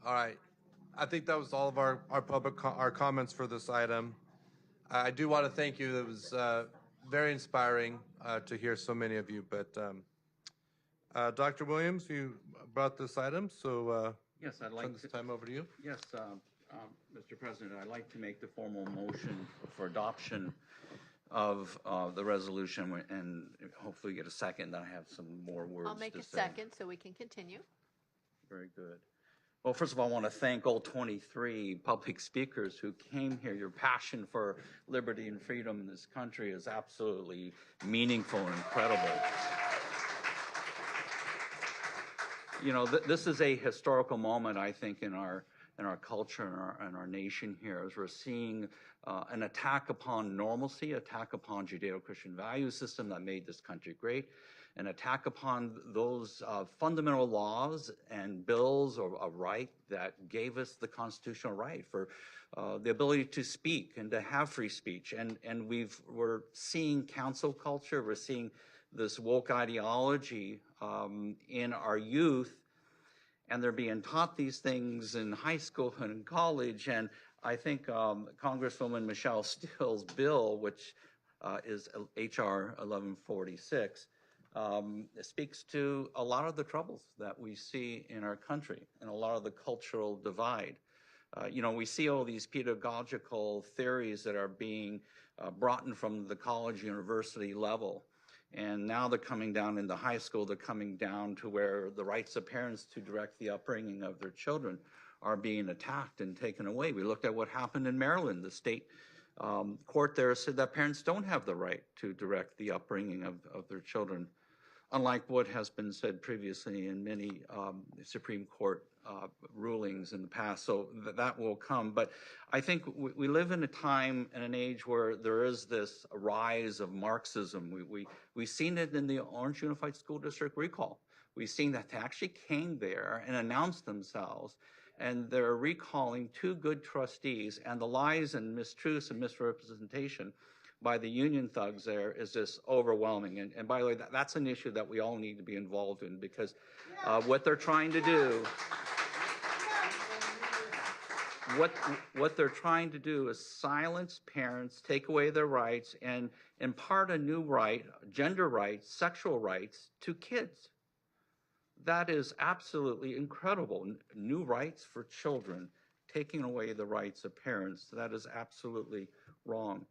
all right. I think that was all of our our comments for this item. I do want to thank you. It was very inspiring to hear so many of you. But Dr. Williams, you brought this item, so Yes, I'd turn like this to. time over to you. Yes, Mr. President, I'd like to make the formal motion for adoption of the resolution and hopefully get a second. I have some more words I'll make to a say. second so we can continue. Very good. Well, first of all, I want to thank all 23 public speakers who came here. Your passion for liberty and freedom in this country is absolutely meaningful and incredible. You know, this is a historical moment, I think, in our culture and our nation here, as we're seeing an attack upon normalcy, attack upon Judeo-Christian value system that made this country great, an attack upon those fundamental laws and bills of right that gave us the constitutional right for the ability to speak and to have free speech. And we're seeing council culture, we're seeing this woke ideology in our youth, and they're being taught these things in high school and in college. And I think Congresswoman Michelle Steele's bill, which is H.R. 1146, speaks to a lot of the troubles that we see in our country and a lot of the cultural divide. You know, we see all these pedagogical theories that are being brought in from the college university level. And now they're coming down in the high school, they're coming down to where the rights of parents to direct the upbringing of their children are being attacked and taken away. We looked at what happened in Maryland. The state court there said that parents don't have the right to direct the upbringing of their children, unlike what has been said previously in many Supreme Court rulings in the past. So that will come. But I think we live in a time and an age where there is this rise of Marxism. We've seen it in the Orange Unified School District recall. We've seen that they actually came there and announced themselves, and they're recalling two good trustees, and the lies and mistruths and misrepresentation by the union thugs there is just overwhelming. And by the way, that's an issue that we all need to be involved in, because what they're trying to do, what they're trying to do is silence parents, take away their rights, and impart a new right, gender rights, sexual rights to kids. That is absolutely incredible. New rights for children, taking away the rights of parents. That is absolutely wrong.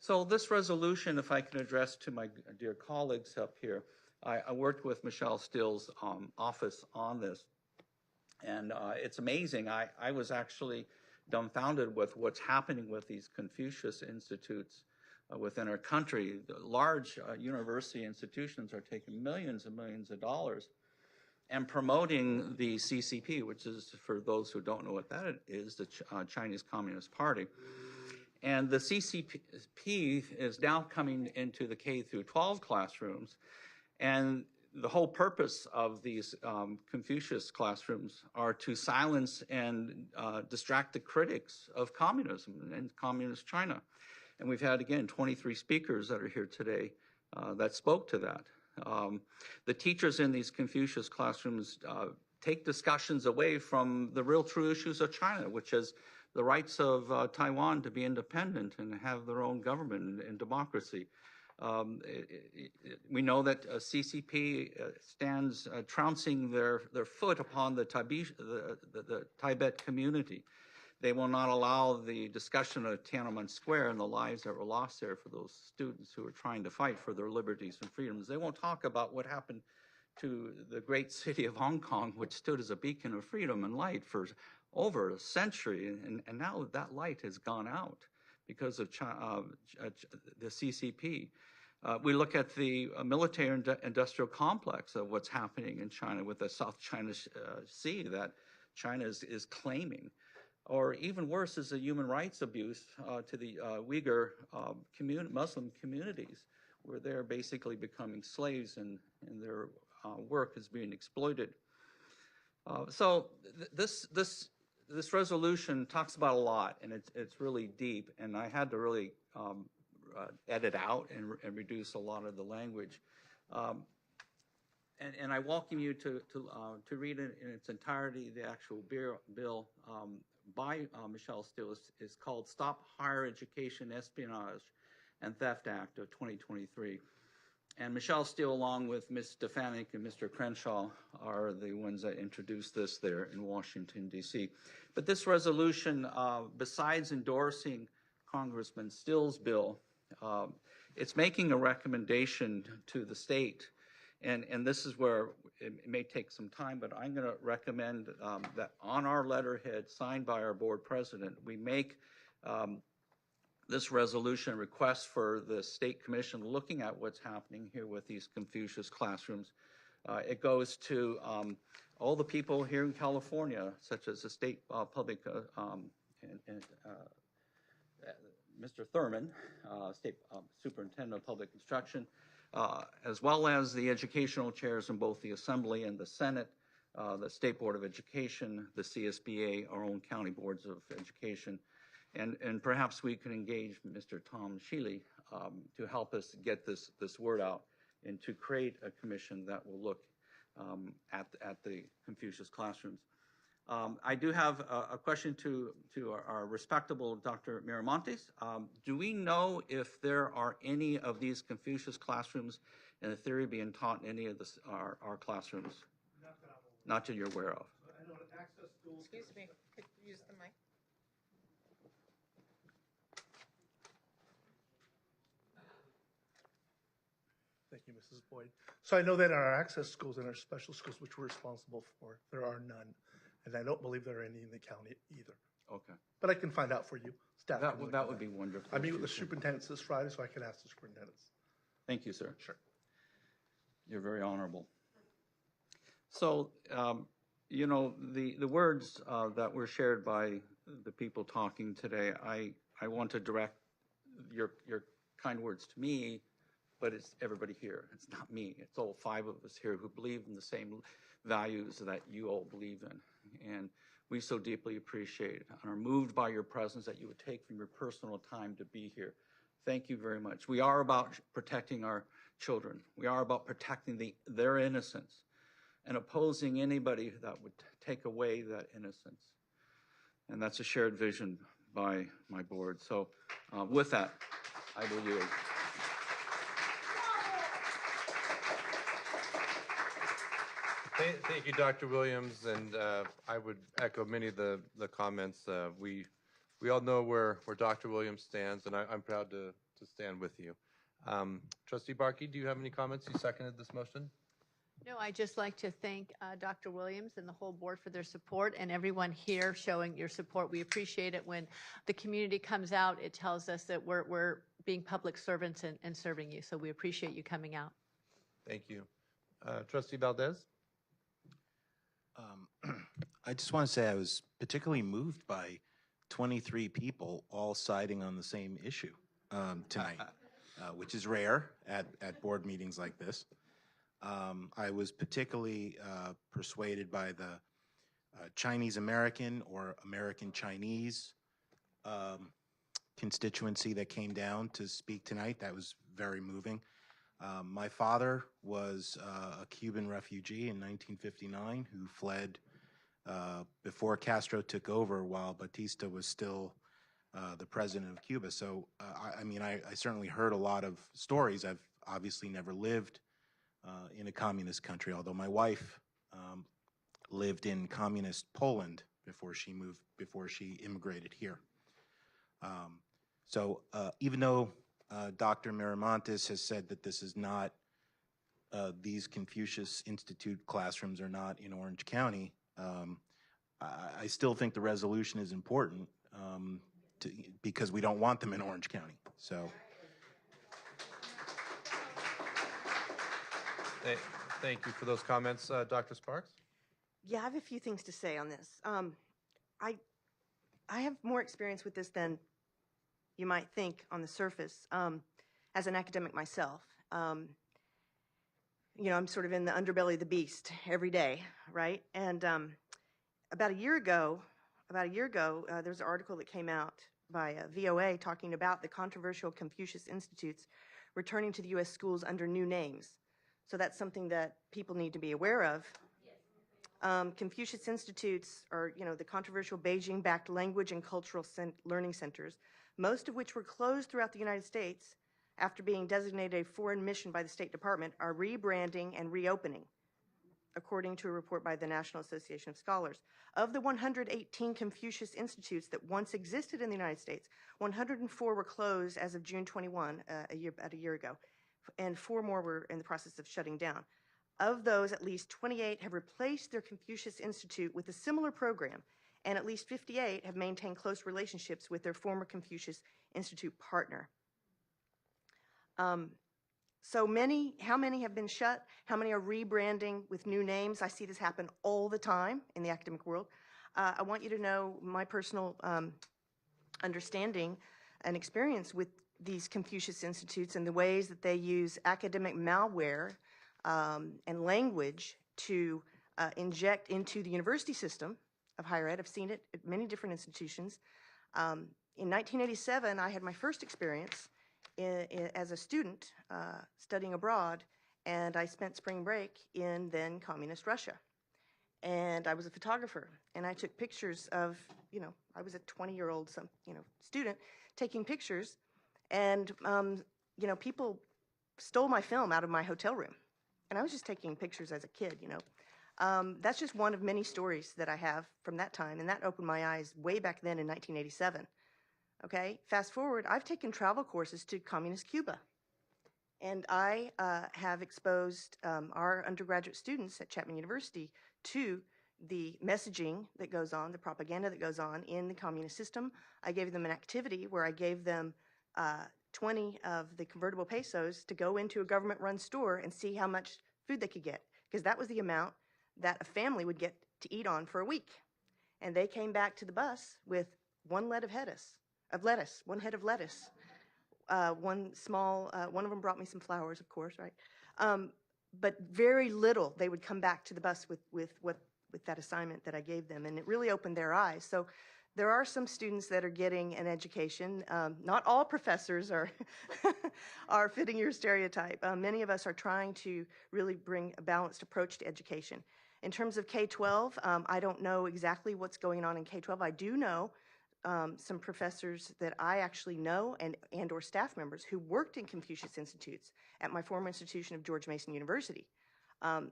So this resolution, if I can address to my dear colleagues up here, I worked with Michelle Steele's office on this, and it's amazing. I was actually dumbfounded with what's happening with these Confucius institutes within our country. The large university institutions are taking millions and millions of dollars and promoting the CCP, which is, for those who don't know what that is, the Chinese Communist Party. And the CCP is now coming into the K through 12 classrooms, and the whole purpose of these Confucius classrooms are to silence and distract the critics of communism and communist China. And we've had, again, 23 speakers that are here today that spoke to that. The teachers in these Confucius classrooms take discussions away from the real true issues of China, which is the rights of Taiwan to be independent and have their own government and democracy. We know that CCP stands trouncing their foot upon the Tibet community. They will not allow the discussion of Tiananmen Square and the lives that were lost there for those students who are trying to fight for their liberties and freedoms. They won't talk about what happened to the great city of Hong Kong, which stood as a beacon of freedom and light for over a century, and now that light has gone out because of the CCP. We look at the military industrial complex of what's happening in China with the South China Sea that China is claiming. Or even worse is the human rights abuse to the Uyghur Muslim communities, where they're basically becoming slaves and their work is being exploited. So this this resolution talks about a lot, and it's really deep, and I had to really edit out and reduce a lot of the language. And I welcome you to read it in its entirety. The actual bill by Michelle Steele is called Stop Higher Education Espionage and Theft Act of 2023. And Michelle Steele, along with Ms. Stefanik and Mr. Crenshaw, are the ones that introduced this there in Washington, D.C. But this resolution, besides endorsing Congressman Steele's bill, it's making a recommendation to the state. And this is where it may take some time, but I'm going to recommend that on our letterhead signed by our board president, we make this resolution request for the state commission looking at what's happening here with these Confucius classrooms. It goes to all the people here in California, such as the state public Mr. Thurman, State Superintendent of Public Instruction, as well as the educational chairs in both the Assembly and the Senate, the State Board of Education, the CSBA, our own county boards of education, and perhaps we could engage Mr. Tom Shealy to help us get this word out and to create a commission that will look at the Confucius classrooms. I do have a question to our respectable Dr. Miramontes. Do we know if there are any of these Confucius classrooms in the theory being taught in any of our classrooms? Not that you're aware of. Excuse me, could you use the mic? Thank you, Mrs. Boyd. So I know that in our access schools and our special schools, which we're responsible for, there are none. And I don't believe there are any in the county either. Okay. But I can find out for you. Staff That can would, look at that would be wonderful. I meet with the superintendents this Friday, so I can ask the superintendents. Thank you, sir. Sure. You're very honorable. So, you know, the words that were shared by the people talking today, I want to direct your kind words to me, but it's everybody here. It's not me. It's all 5 of us here who believe in the same values that you all believe in. And we so deeply appreciate and are moved by your presence that you would take from your personal time to be here. Thank you very much. We are about protecting our children. We are about protecting their innocence and opposing anybody that would take away that innocence. And that's a shared vision by my board. So with that, I will yield. Thank you, Dr. Williams, and I would echo many of the comments. We all know where Dr. Williams stands, and I'm proud to stand with you. Trustee Barkey, do you have any comments? You seconded this motion? No, I'd just like to thank Dr. Williams and the whole board for their support and everyone here showing your support. We appreciate it when the community comes out. It tells us that we're being public servants and serving you, so we appreciate you coming out. Thank you. Trustee Valdez? I just want to say I was particularly moved by 23 people all siding on the same issue tonight, which is rare at board meetings like this. I was particularly persuaded by the Chinese American or American Chinese constituency that came down to speak tonight. That was very moving. My father was a Cuban refugee in 1959 who fled before Castro took over while Batista was still the president of Cuba. So, I mean, I certainly heard a lot of stories. I've obviously never lived in a communist country, although my wife lived in communist Poland before she immigrated here. So even though Dr. Miramontes has said that this is not, these Confucius Institute classrooms are not in Orange County, I still think the resolution is important because we don't want them in Orange County. So. Thank you for those comments. Dr. Sparks? Yeah, I have a few things to say on this. I have more experience with this than you might think on the surface. As an academic myself, you know, I'm sort of in the underbelly of the beast every day, right? And about a year ago, about a year ago, there was an article that came out by VOA talking about the controversial Confucius Institutes returning to the U.S. schools under new names. So that's something that people need to be aware of. Confucius Institutes are, the controversial Beijing-backed language and cultural learning centers, most of which were closed throughout the United States after being designated a foreign mission by the State Department, are rebranding and reopening, according to a report by the National Association of Scholars. Of the 118 Confucius Institutes that once existed in the United States, 104 were closed as of June 21, about a year ago, and 4 more were in the process of shutting down. Of those, at least 28 have replaced their Confucius Institute with a similar program, and at least 58 have maintained close relationships with their former Confucius Institute partner. So how many have been shut? How many are rebranding with new names? I see this happen all the time in the academic world. I want you to know my personal understanding and experience with these Confucius Institutes and the ways that they use academic malware and language to inject into the university system of higher ed. I've seen it at many different institutions. In 1987, I had my first experience as a student studying abroad, and I spent spring break in then communist Russia. And I was a photographer, and I took pictures of, I was a 20-year-old student taking pictures, and people stole my film out of my hotel room. And I was just taking pictures as a kid, That's just one of many stories that I have from that time, and that opened my eyes way back then in 1987. Okay, fast forward, I've taken travel courses to communist Cuba. And I have exposed our undergraduate students at Chapman University to the messaging that goes on, the propaganda that goes on in the communist system. I gave them an activity where I gave them 20 of the convertible pesos to go into a government-run store and see how much food they could get, because that was the amount that a family would get to eat on for a week. And they came back to the bus with one head of lettuce, one of them brought me some flowers, of course, right? But very little. They would come back to the bus with that assignment that I gave them, and it really opened their eyes. So there are some students that are getting an education. Not all professors are are fitting your stereotype. Many of us are trying to really bring a balanced approach to education. In terms of K-12, I don't know exactly what's going on in K-12. I do know some professors that I actually know and or staff members who worked in Confucius Institutes at my former institution of George Mason University.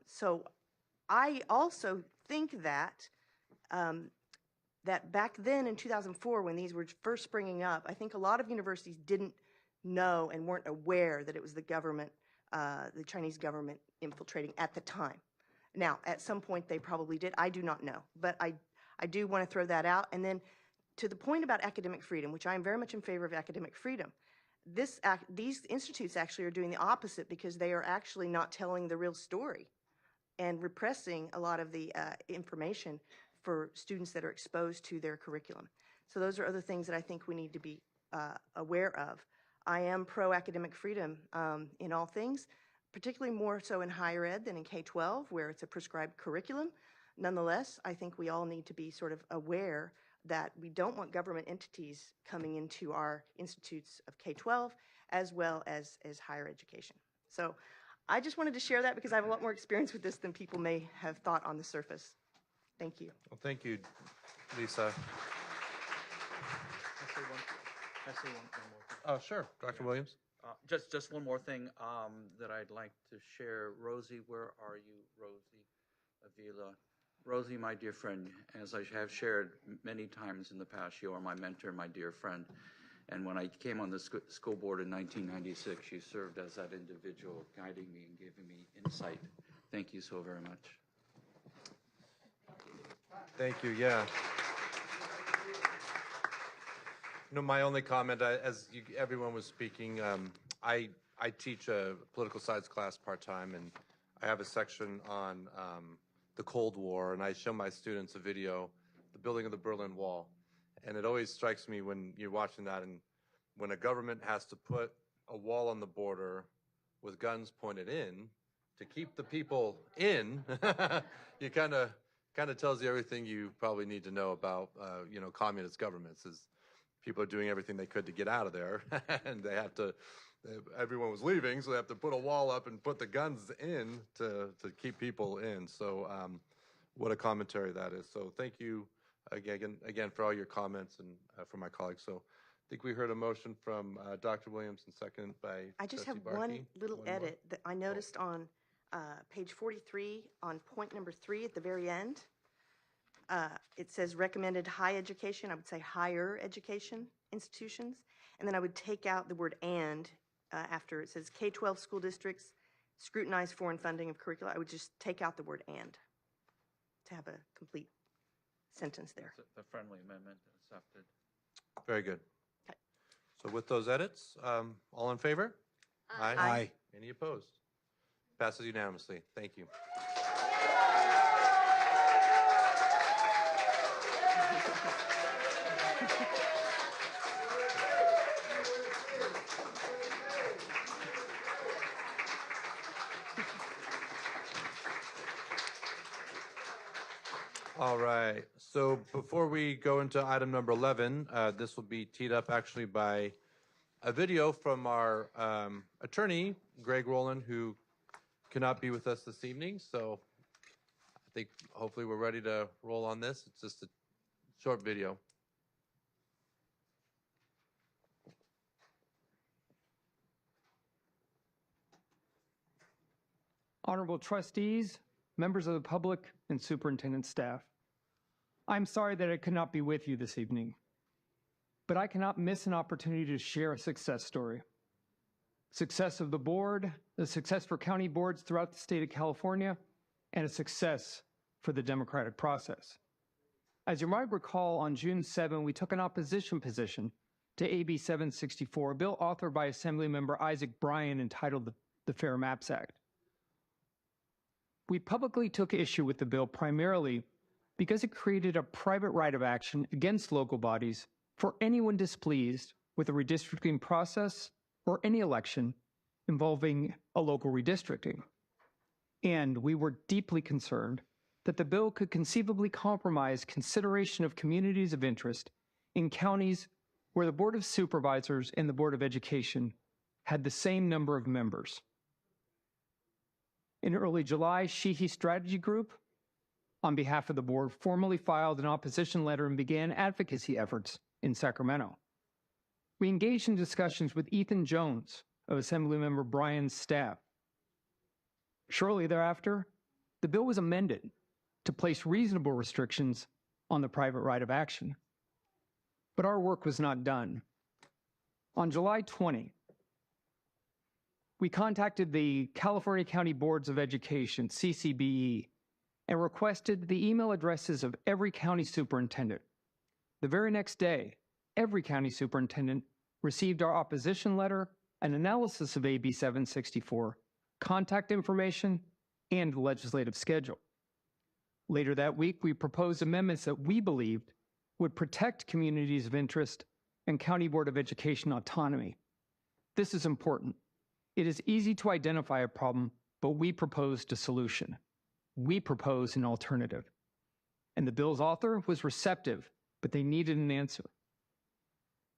So I also think that that back then in 2004, when these were first springing up, I think a lot of universities didn't know and weren't aware that it was the government, the Chinese government infiltrating at the time. Now, at some point they probably did. I do not know, but I do want to throw that out. And then to the point about academic freedom, which I am very much in favor of academic freedom, these institutes actually are doing the opposite, because they are actually not telling the real story and repressing a lot of the information for students that are exposed to their curriculum. So those are other things that I think we need to be aware of. I am pro-academic freedom in all things, particularly more so in higher ed than in K-12, where it's a prescribed curriculum. Nonetheless, I think we all need to be sort of aware that we don't want government entities coming into our institutes of K-12 as well as higher education. So I just wanted to share that because I have a lot more experience with this than people may have thought on the surface. Thank you. Well, thank you, Lisa. Can I say one more thing? Oh, sure. Dr. Williams? Just one more thing that I'd like to share. Rosie, where are you? Rosie Avila. Rosie, my dear friend, as I have shared many times in the past, you are my mentor, my dear friend. And when I came on the school board in 1996, you served as that individual, guiding me and giving me insight. Thank you so very much. Thank you, yeah. My only comment, everyone was speaking, I teach a political science class part-time, and I have a section on the Cold War, and I show my students a video, the building of the Berlin Wall. And it always strikes me when you're watching that, and when a government has to put a wall on the border with guns pointed in to keep the people in, you kind of kind of tells you everything you probably need to know about, communist governments. Is people are doing everything they could to get out of there, and they have to. Everyone was leaving, so they have to put a wall up and put the guns in to keep people in. So, what a commentary that is. So, thank you again for all your comments and from my colleagues. So, I think we heard a motion from Dr. Williams and second by I just Trustee have one Barkey. little One more. edit that I noticed on page 43 on point number 3 at the very end. It says recommended high education. I would say higher education institutions. And then I would take out the word and after it says K-12 school districts scrutinize foreign funding of curricula. I would just take out the word and to have a complete sentence there. The friendly amendment accepted. Very good. So with those edits, all in favor? Aye. Aye. Any opposed? Passes unanimously. Thank you. All right. So before we go into item number 11, this will be teed up actually by a video from our attorney, Greg Rowland, who cannot be with us this evening. So I think hopefully we're ready to roll on this. It's just a short video. Honorable trustees, members of the public, and superintendent staff. I'm sorry that I could not be with you this evening, but I cannot miss an opportunity to share a success story. Success of the board, the success for county boards throughout the state of California, and a success for the democratic process. As you might recall, on June 7, we took an opposition position to AB 764, a bill authored by Assemblymember Isaac Bryan entitled the Fair Maps Act. We publicly took issue with the bill primarily because it created a private right of action against local bodies for anyone displeased with the redistricting process or any election involving a local redistricting. And we were deeply concerned that the bill could conceivably compromise consideration of communities of interest in counties where the Board of Supervisors and the Board of Education had the same number of members. In early July, Sheehy Strategy Group, on behalf of the board, formally filed an opposition letter and began advocacy efforts in Sacramento. We engaged in discussions with Ethan Jones of Assemblymember Bryan's staff. Shortly thereafter, the bill was amended to place reasonable restrictions on the private right of action. But our work was not done. On July 20, we contacted the California County Boards of Education, CCBE, and requested the email addresses of every county superintendent. The very next day, every county superintendent received our opposition letter, an analysis of AB 764, contact information, and the legislative schedule. Later that week, we proposed amendments that we believed would protect communities of interest and County Board of Education autonomy. This is important. It is easy to identify a problem, but we proposed a solution. We proposed an alternative. And the bill's author was receptive, but they needed an answer.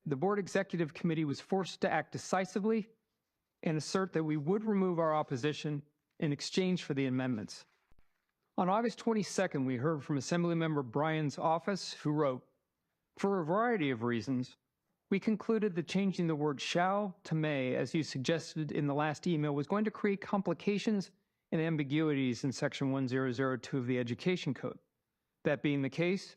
The Board Executive Committee was forced to act decisively and assert that we would remove our opposition in exchange for the amendments. On August 22nd, we heard from Assemblymember Bryan's office, who wrote, "For a variety of reasons, we concluded that changing the word shall to may, as you suggested in the last email, was going to create complications and ambiguities in Section 1002 of the Education Code. That being the case,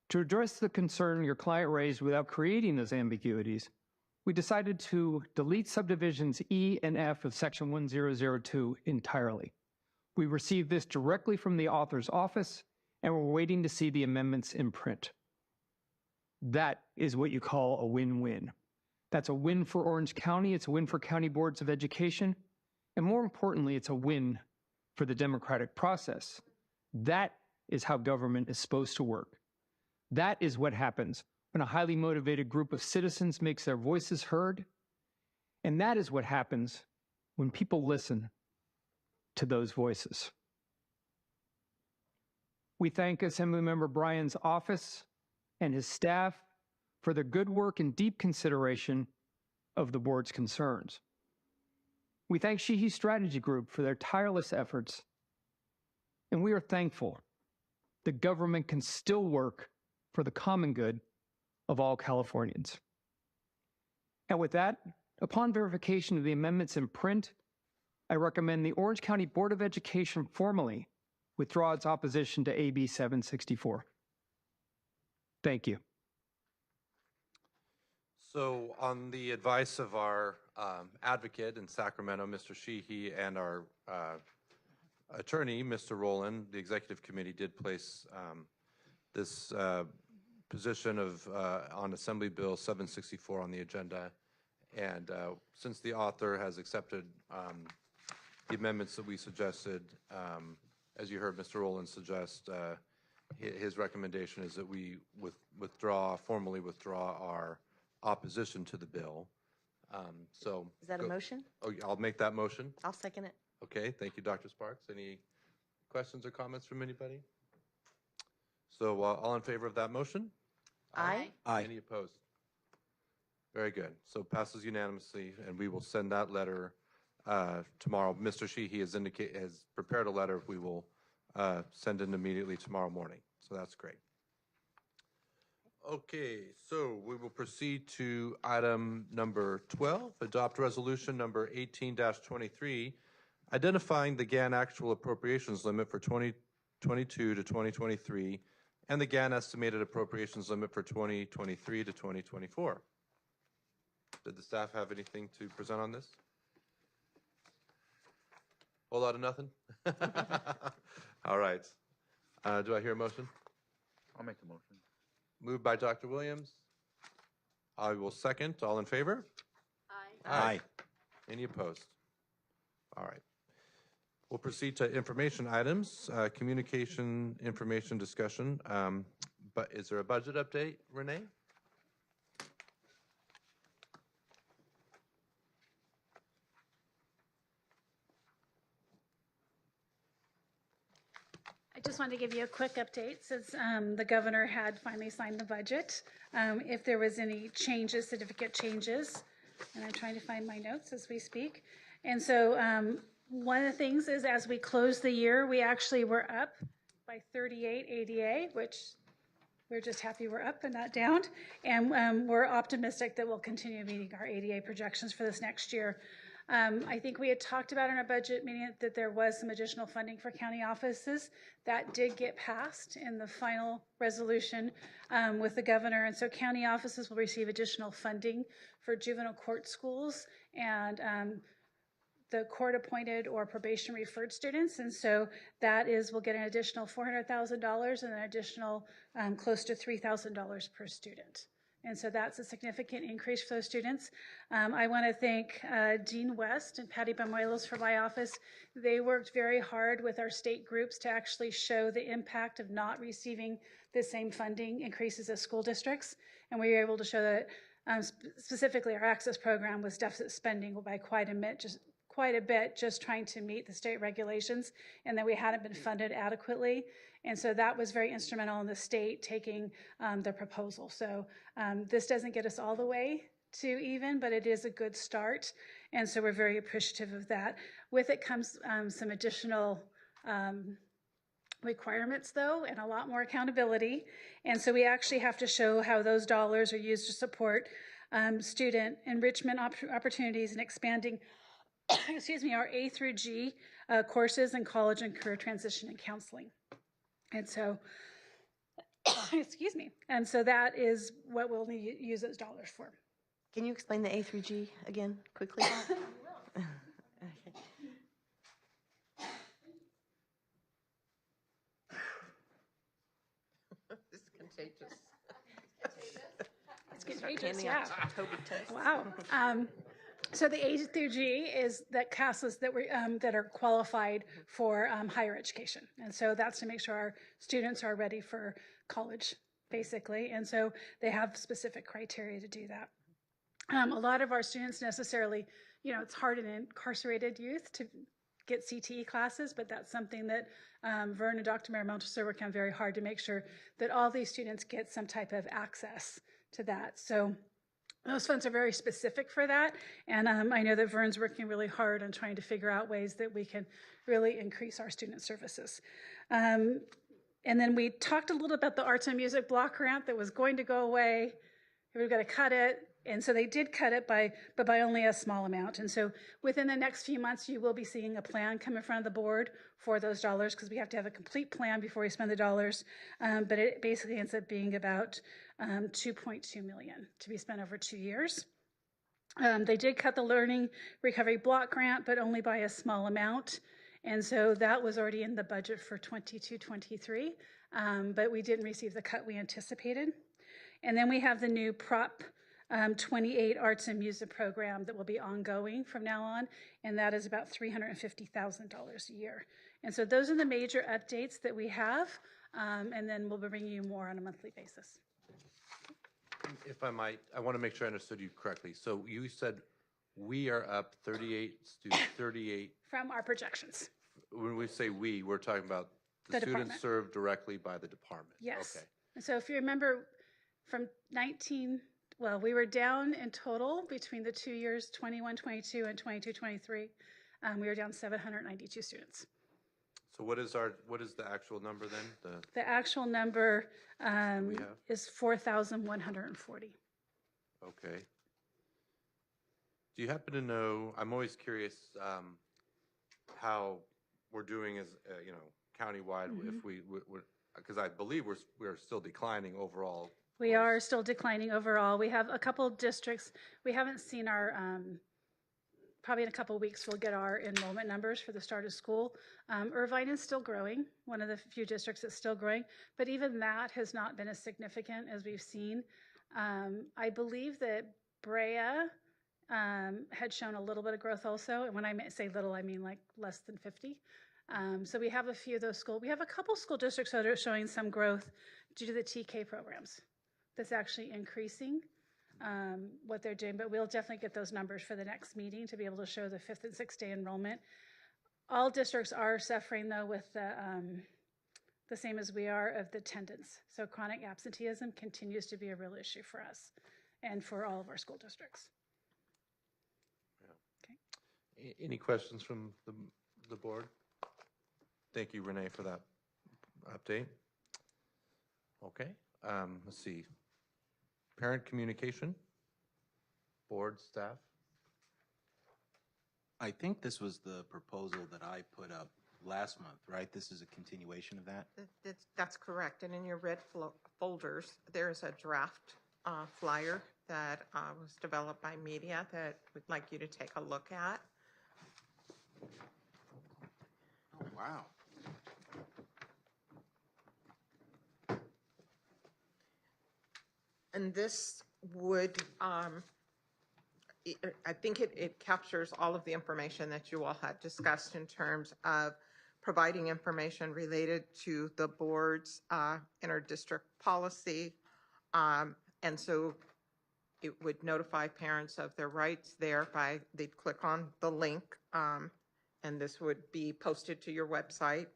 to address the concern your client raised without creating those ambiguities, we decided to delete subdivisions E and F of Section 1002 entirely. We received this directly from the author's office, and we're waiting to see the amendments in print." That is what you call a win-win. That's a win for Orange County, it's a win for county boards of education, and more importantly, it's a win for the democratic process. That is how government is supposed to work. That is what happens when a highly motivated group of citizens makes their voices heard, and that is what happens when people listen to those voices. We thank Assemblymember Bryan's office and his staff for their good work and deep consideration of the board's concerns. We thank Sheehy Strategy Group for their tireless efforts, and we are thankful the government can still work for the common good of all Californians. And with that, upon verification of the amendments in print, I recommend the Orange County Board of Education formally withdraw its opposition to AB 764. Thank you. So on the advice of our advocate in Sacramento, Mr. Sheehy, and our attorney, Mr. Rowland, the executive committee did place this position of on Assembly Bill 764 on the agenda. And since the author has accepted the amendments that we suggested, as you heard Mr. Rowland suggest, his recommendation is that we formally withdraw our opposition to the bill. So Is that a motion? Oh, I'll make that motion. I'll second it. Okay, thank you, Dr. Sparks. Any questions or comments from anybody? So all in favor of that motion? Aye. Aye. Any opposed? Very good. So passes unanimously, and we will send that letter tomorrow. Mr. Sheehy has prepared a letter we will send in immediately tomorrow morning. So that's great. Okay, so we will proceed to item number 12, adopt resolution number 18-23, identifying the GAN actual appropriations limit for 2022 to 2023 and the GAN estimated appropriations limit for 2023 to 2024. Did the staff have anything to present on this? Whole lot of nothing? All right. Do I hear a motion? I'll make the motion. Moved by Dr. Williams. I will second. All in favor? Aye. Aye. Any opposed? All right. We'll proceed to information items, communication, information discussion. But is there a budget update, Renee? I just wanted to give you a quick update since the governor had finally signed the budget. If there was any changes, significant changes, and I'm trying to find my notes as we speak. And so one of the things is as we close the year, we actually were up by 38 ADA, which we're just happy we're up and not down. And we're optimistic that we'll continue meeting our ADA projections for this next year. I think we had talked about in our budget meeting that there was some additional funding for county offices. That did get passed in the final resolution with the governor. And so county offices will receive additional funding for juvenile court schools and the court-appointed or probation-referred students. And so that is, we'll get an additional $400,000 and an additional close to $3,000 per student. And so that's a significant increase for those students. I want to thank Dean West and Patty Bamuelos from my office. They worked very hard with our state groups to actually show the impact of not receiving the same funding increases as school districts. And we were able to show that specifically our access program was deficit spending by quite a bit, just trying to meet the state regulations, and that we hadn't been funded adequately. And so that was very instrumental in the state taking the proposal. So this doesn't get us all the way to even, but it is a good start. And so we're very appreciative of that. With it comes some additional requirements though, and a lot more accountability. And so we actually have to show how those dollars are used to support student enrichment opportunities and expanding excuse me, our A through G courses in college and career transition and counseling. And so, excuse me, and so that is what we'll use those dollars for. Can you explain the A through G again quickly? Okay. This is contagious. It's contagious, yeah. Wow. So the A through G is that classes that are qualified for higher education. And so that's to make sure our students are ready for college, basically. And so they have specific criteria to do that. A lot of our students necessarily, it's hard in incarcerated youth to get CTE classes, but that's something that Vern and Dr. Maramontes are working on very hard to make sure that all these students get some type of access to that. So those funds are very specific for that, and I know that Vern's working really hard on trying to figure out ways that we can really increase our student services. And then we talked a little about the arts and music block grant that was going to go away. We've got to cut it. And so they did cut it but by only a small amount. And so within the next few months, you will be seeing a plan come in front of the board for those dollars, because we have to have a complete plan before we spend the dollars. But it basically ends up being about $2.2 million to be spent over 2 years. They did cut the Learning Recovery Block Grant, but only by a small amount. And so that was already in the budget for 22-23, but we didn't receive the cut we anticipated. And then we have the new Prop 28 Arts and Music program that will be ongoing from now on, and that is about $350,000 a year. And so those are the major updates that we have, and then we'll be bringing you more on a monthly basis. If I might, I want to make sure I understood you correctly. So you said we are up 38 students, 38. From our projections. When we say we, we're talking about the The students department. served directly by the department. Yes. Okay. And so if you remember from we were down in total between the 2 years, 21-22 and 22-23. We were down 792 students. So what is the actual number then? The actual number we have? is 4,140. Okay. Do you happen to know, I'm always curious how we're doing as, countywide, if we, because I believe we're still declining overall. We are still declining overall. We have a couple of districts. We haven't seen our, probably in a couple of weeks, we'll get our enrollment numbers for the start of school. Irvine is still growing, one of the few districts that's still growing, but even that has not been as significant as we've seen. I believe that Brea had shown a little bit of growth also, and when I say little, I mean like less than 50. So we have a few of those schools. We have a couple school districts that are showing some growth due to the TK programs. That's actually increasing what they're doing, but we'll definitely get those numbers for the next meeting to be able to show the 5th and 6th day enrollment. All districts are suffering though with the same as we are of the attendance. So chronic absenteeism continues to be a real issue for us and for all of our school districts. Any questions from the board? Thank you, Renee, for that update. Okay, let's see. Parent communication, board, staff. I think this was the proposal that I put up last month, right? This is a continuation of that? That's correct. And in your red folders, there's a draft flyer that was developed by media that we'd like you to take a look at. Oh, wow. And this would, I think it captures all of the information that you all had discussed in terms of providing information related to the board's inter-district policy. And so it would notify parents of their rights there by, they'd click on the link, and this would be posted to your website.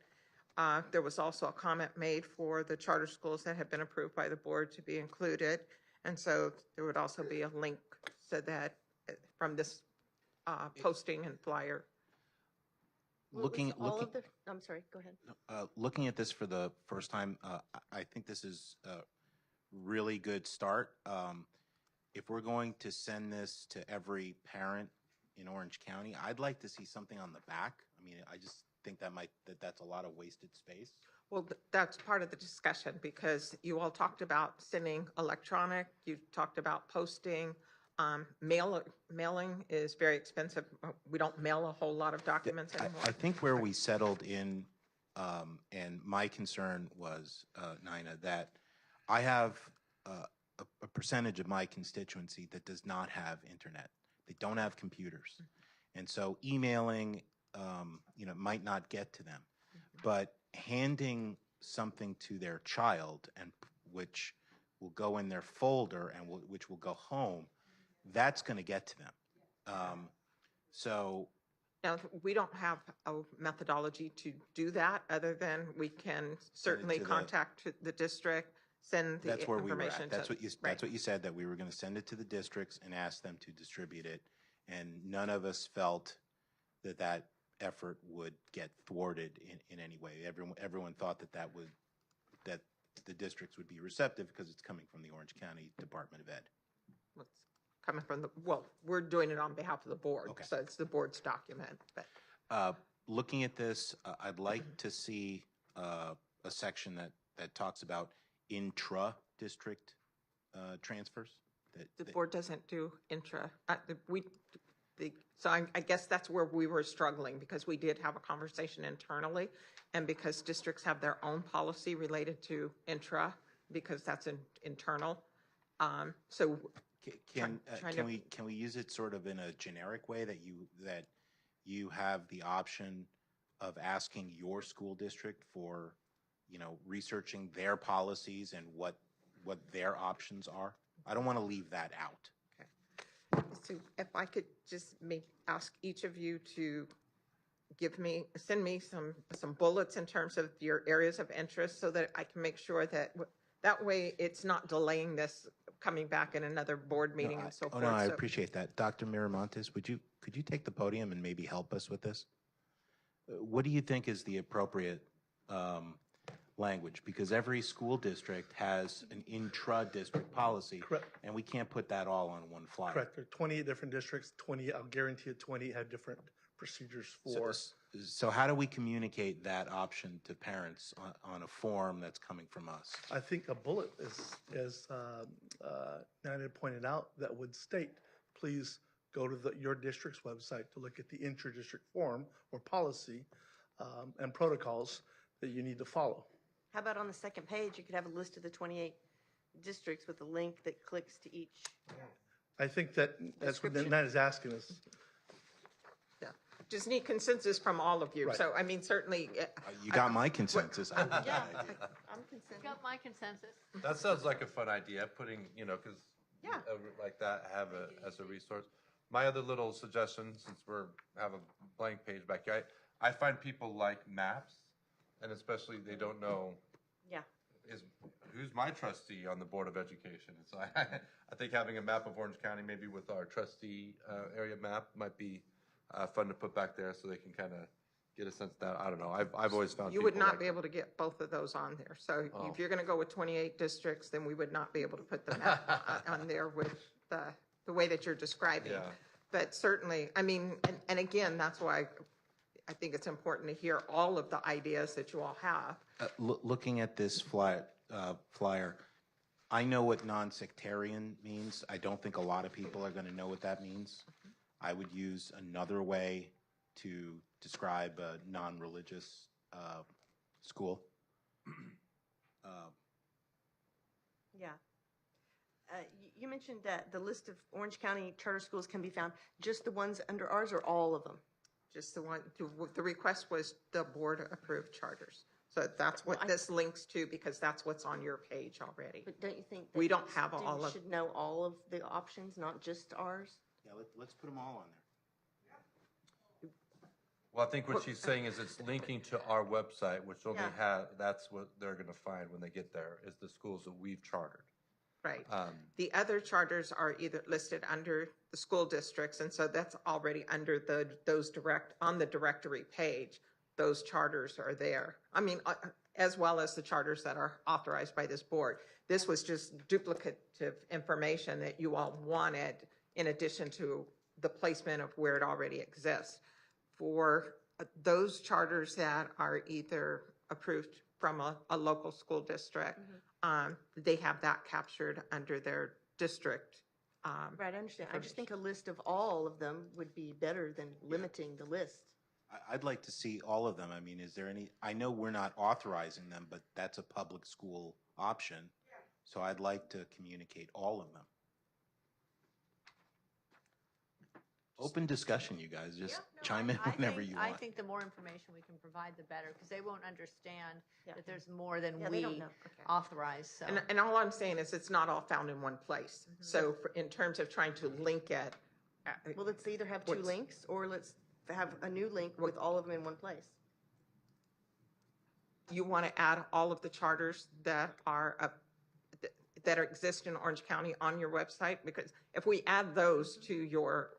There was also a comment made for the charter schools that have been approved by the board to be included. And so there would also be a link so that from this posting and flyer. I'm sorry, go ahead. Looking at this for the first time, I think this is a really good start. If we're going to send this to every parent in Orange County, I'd like to see something on the back. I mean, I just think that's a lot of wasted space. Well, that's part of the discussion because you all talked about sending electronic, you talked about posting. Mailing is very expensive. We don't mail a whole lot of documents anymore. I think where we settled in, and my concern was, Nina, that I have a percentage of my constituency that does not have internet. They don't have computers. And so emailing, might not get to them. But handing something to their child, and which will go in their folder and which will go home, that's going to get to them. So Now, we don't have a methodology to do that, other than we can certainly to the- contact the district, send the That's where we were information at. to. That's what you, right. that's what you said, that we were going to send it to the districts and ask them to distribute it. And none of us felt that that effort would get thwarted in any way. Everyone thought that that the districts would be receptive because it's coming from the Orange County Department of Ed. What's coming from well, we're doing it on behalf of the board, Okay. so it's the board's document, but. Looking at this, I'd like to see a section that talks about intra-district transfers. The board doesn't do intra, so I guess that's where we were struggling, because we did have a conversation internally, and because districts have their own policy related to intra, because that's internal. So Can trying to- we use it sort of in a generic way, that you have the option of asking your school district for, researching their policies and what their options are? I don't want to leave that out. So if I could just ask each of you to send me some bullets in terms of your areas of interest, so that I can make sure that way it's not delaying this coming back in another board meeting and so forth. No, I So- appreciate that. Dr. Miramontes, could you take the podium and maybe help us with this? What do you think is the appropriate language? Because every school district has an intra-district policy. Correct. And we can't put that all on one flyer. Correct. There are 28 different districts, 20, I'll guarantee you 20 have different procedures for. So how do we communicate that option to parents on a form that's coming from us? I think a bullet as Nina pointed out, that would state, please go to your district's website to look at the intra-district form or policy and protocols that you need to follow. How about on the second page, you could have a list of the 28 districts with a link that clicks to each. I think that's what Description. Nina's asking us. Yeah, just need consensus from all of you. Right. So, I mean, certainly. You got my consensus. Yeah, I'm consensus. Got my consensus. That sounds like a fun idea, putting, because Yeah. like that, have it as a resource. My other little suggestion, since have a blank page back here, I find people like maps, and especially they don't know Yeah. who's my trustee on the Board of Education. And so I think having a map of Orange County, maybe with our trustee area map, might be fun to put back there, so they can kind of get a sense of that. I don't know. I've always found You would people not like be able to get both of those on there. So Oh. if you're going to go with 28 districts, then we would not be able to put the map on there with the way that you're describing. Yeah. But certainly, I mean, and again, that's why I think it's important to hear all of the ideas that you all have. Looking at this flyer, I know what non-sectarian means. I don't think a lot of people are going to know what that means. I would use another way to describe a non-religious school. Yeah. You mentioned that the list of Orange County charter schools can be found, just the ones under ours or all of them? Just the request was the board-approved charters. So that's what this links to, because that's what's on your page already. But don't you think that We don't have all students of, should know all of the options, not just ours? Yeah, let's put them all on there. Well, I think what she's saying is it's linking to our website, which only Yeah. that's what they're going to find when they get there, is the schools that we've chartered. right. The other charters are either listed under the school districts, and so that's already under on the directory page. Those charters are there. I mean, as well as the charters that are authorized by this board. This was just duplicative information that you all wanted in addition to the placement of where it already exists. For those charters that are either approved from a local school district, they have that captured under their district. Right, I understand. I just think a list of all of them would be better than limiting the list. I'd like to see all of them. I mean, is there any, I know we're not authorizing them, but that's a public school option. So I'd like to communicate all of them. Open discussion, you guys. Just chime in whenever you I want. think the more information we can provide, the better, because they won't understand that there's more than they don't we know. Okay. authorize, so. And all I'm saying is it's not all found in one place. So in terms of trying to link it. Well, let's either have two What's- links or let's have a new link with all of them in one place. You want to add all of the charters that are that exist in Orange County on your website? Because if we add those to your,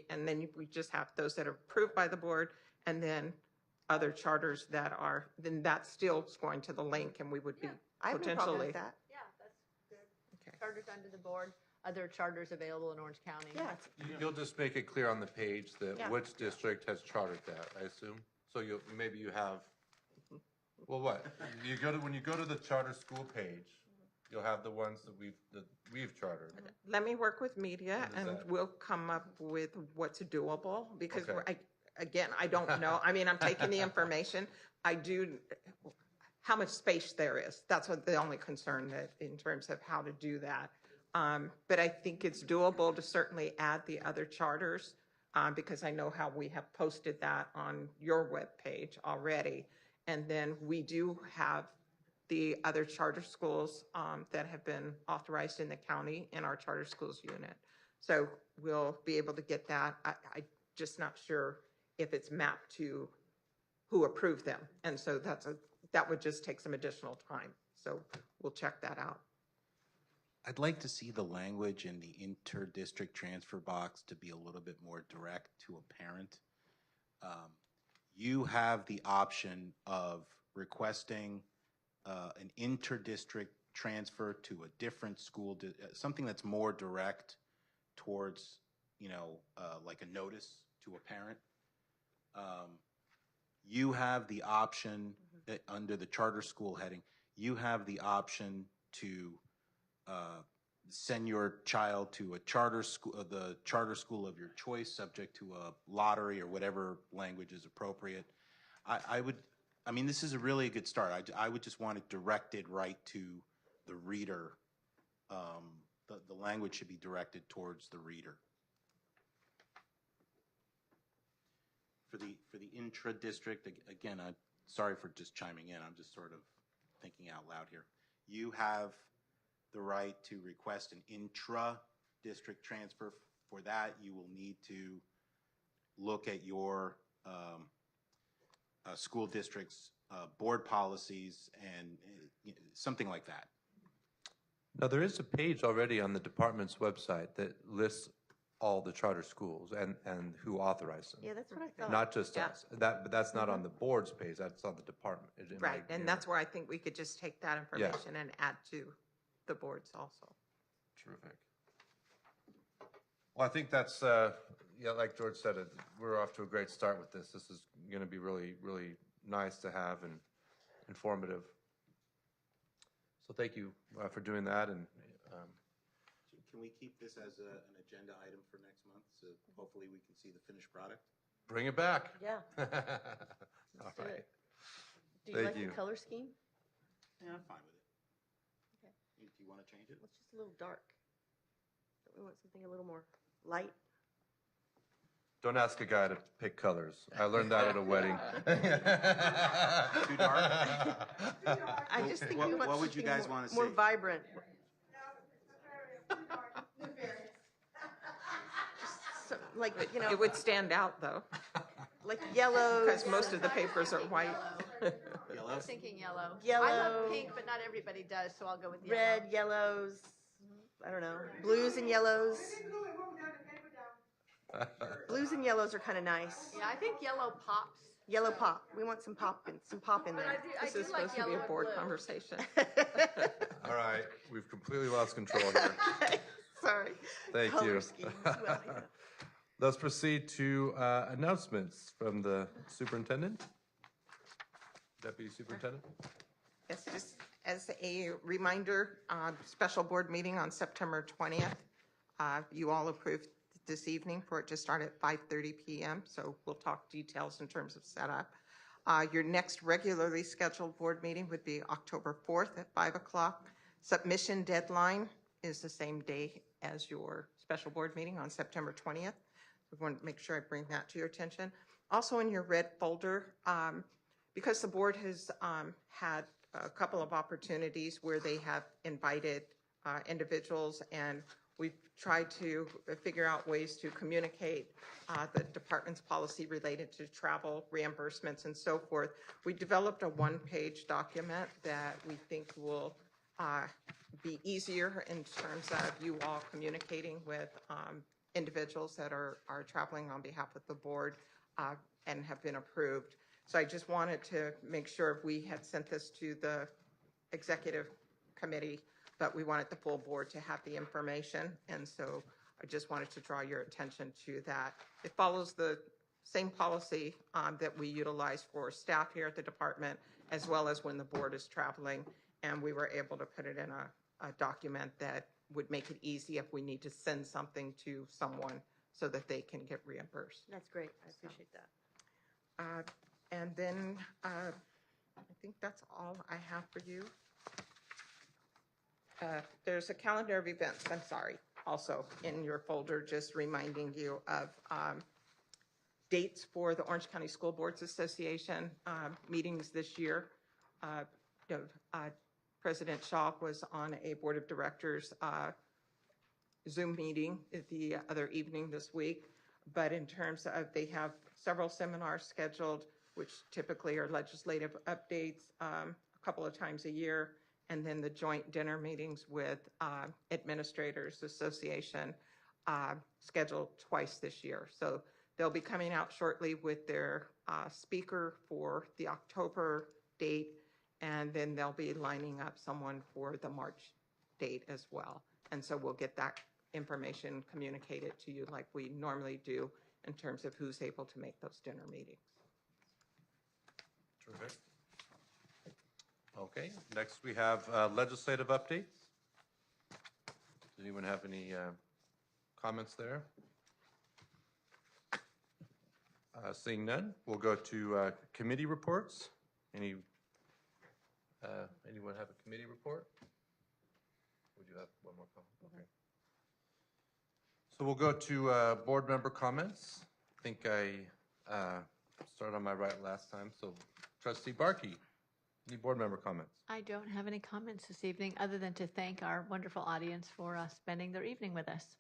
and then we just have those that are approved by the board, and then other charters that are, then that's still going to the link, and we would be I have no problem potentially. with that. Yeah, that's good. Charters under the board, other charters available in Orange County. Yeah. You'll just make it clear on the page that Yeah. which district has chartered that, I assume? So maybe you have, well, what? When you go to the charter school page, you'll have the ones that we've chartered. Let me work with media, What is and that? we'll come up with what's doable, because Okay. again, I don't know. I mean, I'm taking the information. How much space there is. That's what the only concern that in terms of how to do that. But I think it's doable to certainly add the other charters, because I know how we have posted that on your webpage already. And then we do have the other charter schools that have been authorized in the county in our charter schools unit. So we'll be able to get that. I'm just not sure if it's mapped to who approved them. And so that would just take some additional time. So we'll check that out. I'd like to see the language in the inter-district transfer box to be a little bit more direct to a parent. You have the option of requesting an inter-district transfer to a different school, something that's more direct towards, like a notice to a parent. You have the option under the charter school heading, you have the option to send your child to a charter school, the charter school of your choice, subject to a lottery or whatever language is appropriate. I mean, this is a really good start. I would just want it directed right to the reader. The language should be directed towards the reader. For the intra-district, again, I'm sorry for just chiming in. I'm just sort of thinking out loud here. You have the right to request an intra-district transfer. For that, you will need to look at your school district's board policies and something like that. Now, there is a page already on the department's website that lists all the charter schools and who authorized them. Yeah, that's what I thought. Not just Yeah. us. But that's not on the board's page, that's on the department. Right, and that's where I think we could just take that information and add to the boards also. Terrific. Well, I think that's, like George said, we're off to a great start with this. This is going to be really, really nice to have and informative. So thank you for doing that. And Can we keep this as an agenda item for next month, so hopefully we can see the finished product? bring it back. Yeah. All do right. it. Do you Thank like you. the color scheme? Yeah, I'm fine with it. Okay. Do you want to change it? It's just a little dark. Don't we want something a little more light? Don't ask a guy to pick colors. I learned that at a wedding. Too dark? I just think What- we want what would you something guys wanna more see? vibrant. So, like, you know, It would stand out, though, like yellows. because most of the papers are white. I was thinking yellow. I Yellow. love pink, but not everybody does, so I'll go with yellow. Red, yellows, I don't know, blues and yellows. Blues and yellows are kind of nice. Yeah, I think yellow pops. Yellow pop. We want some pop in But there. This is supposed to be a board conversation. All right, we've completely lost control here. Sorry. Thank Color you. schemes, well, yeah. Let's proceed to announcements from the superintendent, deputy superintendent. Yes, just as a reminder, special board meeting on September 20th. You all approved this evening for it to start at 5:30 p.m., so we'll talk details in terms of setup. Your next regularly scheduled board meeting would be October 4th at 5 o'clock. Submission deadline is the same day as your special board meeting on September 20th. We want to make sure I bring that to your attention. Also in your red folder, because the board has had a couple of opportunities where they have invited individuals and We've tried to figure out ways to communicate the department's policy related to travel, reimbursements, and so forth. We developed a one-page document that we think will be easier in terms of you all communicating with individuals that are traveling on behalf of the board and have been approved. So I just wanted to make sure we had sent this to the executive committee, but we wanted the full board to have the information. And so I just wanted to draw your attention to that. It follows the same policy that we utilize for staff here at the department, as well as when the board is traveling. And we were able to put it in a document that would make it easy if we need to send something to someone so that they can get reimbursed. That's great. I appreciate that. And then I think that's all I have for you. There's a calendar of events, I'm sorry, also in your folder, just reminding you of dates for the Orange County School Boards Association meetings this year. President Shaw was on a board of directors Zoom meeting the other evening this week, but in terms of, they have several seminars scheduled, which typically are legislative updates a couple of times a year, and then the joint dinner meetings with Administrators Association scheduled twice this year. So they'll be coming out shortly with their speaker for the October date, and then they'll be lining up someone for the March date as well. And so we'll get that information communicated to you like we normally do in terms of who's able to make those dinner meetings. Terrific. Okay, next we have legislative updates. Does anyone have any comments there? Seeing none, we'll go to committee reports. Anyone have a committee report? Would you have one more comment? Okay. So we'll go to board member comments. I think I started on my right last time. So Trustee Barkey, any board member comments? I don't have any comments this evening, other than to thank our wonderful audience for spending their evening with us.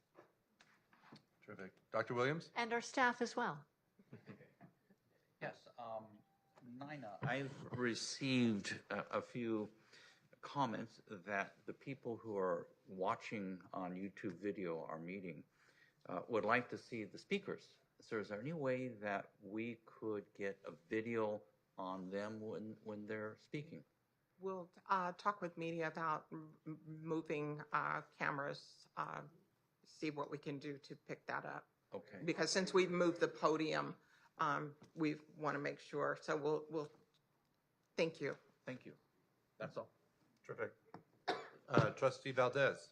Terrific. Dr. Williams? And our staff as well. Yes, Nina, I've received a few comments that the people who are watching on YouTube video our meeting would like to see the speakers. So is there any way that we could get a video on them when they're speaking? We'll talk with media about moving cameras, see what we can do to pick that up. Okay. Because since we've moved the podium, we want to make sure. So we'll thank you. Thank you. That's all. Terrific. Trustee Valdez.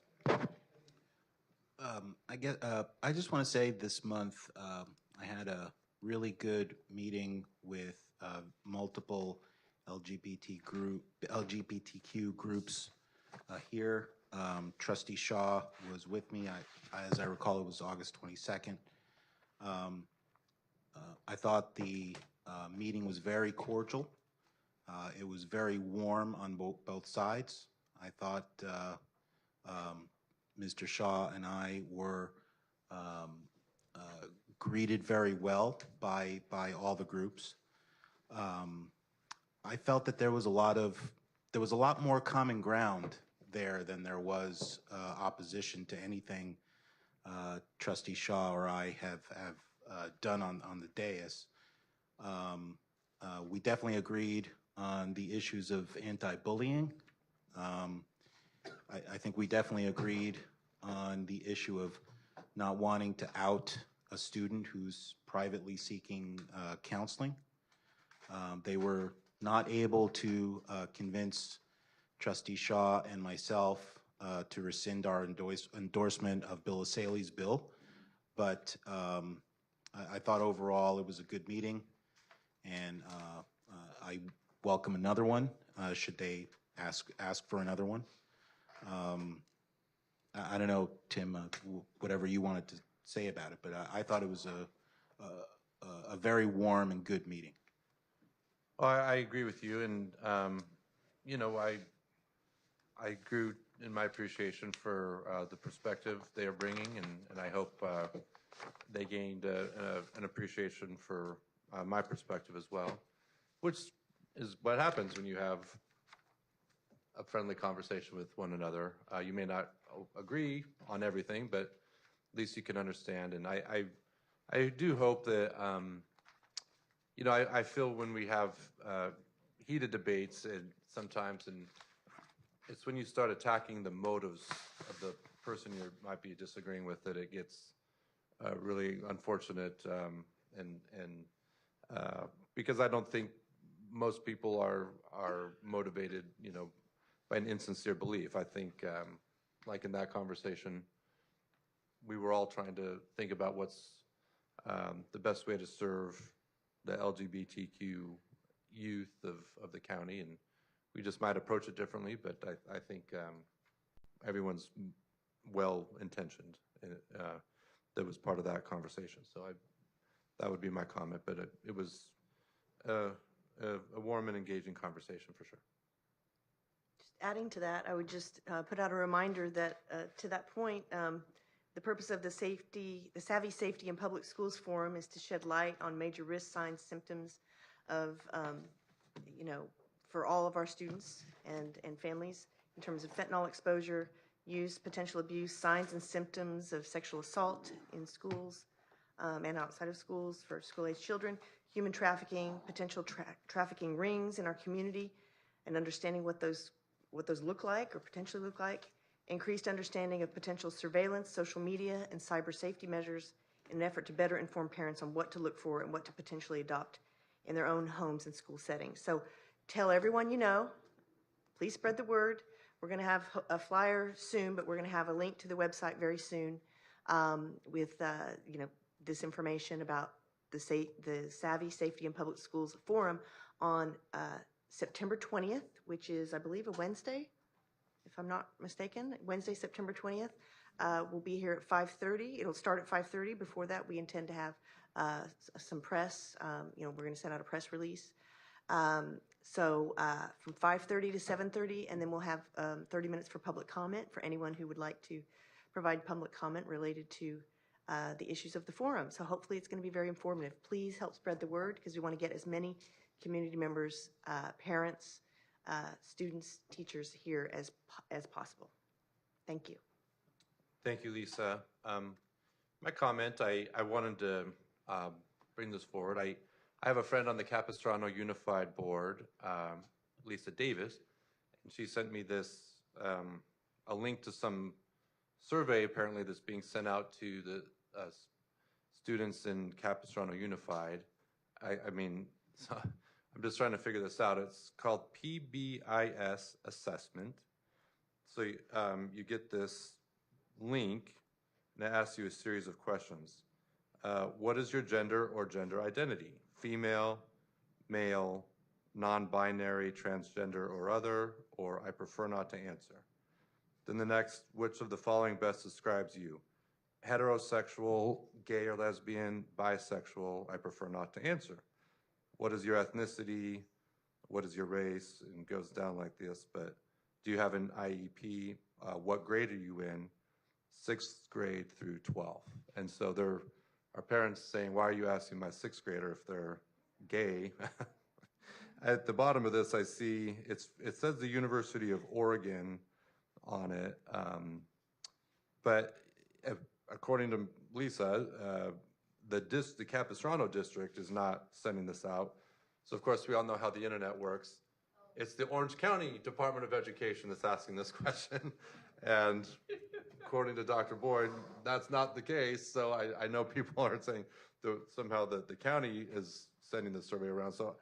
I guess I just want to say this month I had a really good meeting with multiple LGBTQ groups here. Trustee Shaw was with me. As I recall, it was August 22nd. I thought the meeting was very cordial. It was very warm on both sides. I thought Mr. Shaw and I were greeted very well by all the groups. I felt that there was a lot more common ground there than there was opposition to anything Trustee Shaw or I have done on the dais. We definitely agreed on the issues of anti-bullying. I think we definitely agreed on the issue of not wanting to out a student who's privately seeking counseling. They were not able to convince Trustee Shaw and myself to rescind our endorsement of Bill Assaley's bill, but I thought overall it was a good meeting, and I welcome another one should they ask for another one. I don't know, Tim, whatever you wanted to say about it, but I thought it was a very warm and good meeting. Well, I agree with you, and you know, I in my appreciation for the perspective they are bringing, and I hope they gained an appreciation for my perspective as well, which is what happens when you have a friendly conversation with one another. You may not agree on everything, but at least you can understand. And I do hope that, you know, I feel when we have heated debates and sometimes, and it's when you start attacking the motives of the person you might be disagreeing with that it gets really unfortunate, and because I don't think most people are motivated, you know, by an insincere belief. I think, like in that conversation, we were all trying to think about what's the best way to serve the LGBTQ youth of the county, and we just might approach it differently, but I think everyone's well-intentioned that was part of that conversation. So that would be my comment, but it was a warm and engaging conversation for sure. Just adding to that, I would just put out a reminder that to that point, the purpose of the Savvy Safety in Public Schools Forum is to shed light on major risk signs, symptoms of, you know, for all of our students and families in terms of fentanyl exposure, use, potential abuse, signs and symptoms of sexual assault in schools and outside of schools for school-age children, human trafficking, potential trafficking rings in our community, and understanding what those look like or potentially look like, increased understanding of potential surveillance, social media, and cyber safety measures in an effort to better inform parents on what to look for and what to potentially adopt in their own homes and school settings. So tell everyone you know, please spread the word. We're going to have a flyer soon, but we're going to have a link to the website very soon with you know, this information about the Savvy Safety in Public Schools Forum on September 20th, which is, I believe, a Wednesday, if I'm not mistaken. Wednesday, September 20th. We'll be here at 5:30. It'll start at 5:30. Before that, we intend to have some press. You know, we're going to send out a press release. So from 5:30 to 7:30, and then we'll have 30 minutes for public comment for anyone who would like to provide public comment related to the issues of the forum. So hopefully it's going to be very informative. Please help spread the word because we want to get as many community members, parents, students, teachers here as possible. Thank you. Thank you, Lisa. My comment, I wanted to bring this forward. I have a friend on the Capistrano Unified Board, Lisa Davis, and she sent me this, a link to some survey apparently that's being sent out to the students in Capistrano Unified. I mean, so I'm just trying to figure this out. It's called PBIS Assessment. So you get this link, and it asks you a series of questions. What is your gender or gender identity? Female, male, non-binary, transgender, or other, or I prefer not to answer. Then the next, which of the following best describes you? Heterosexual, gay or lesbian, bisexual, I prefer not to answer. What is your ethnicity? What is your race? And it goes down like this, but do you have an IEP? What grade are you in? 6th grade through 12th. And so our parents saying, why are you asking my 6th grader if they're gay? At the bottom of this, I see it says the University of Oregon on it, but according to Lisa, the Capistrano district is not sending this out. So of course we all know how the internet works. It's the Orange County Department of Education that's asking this question, and according to Dr. Boyd, that's not the case. So I know people are saying somehow that the county is sending the survey around. So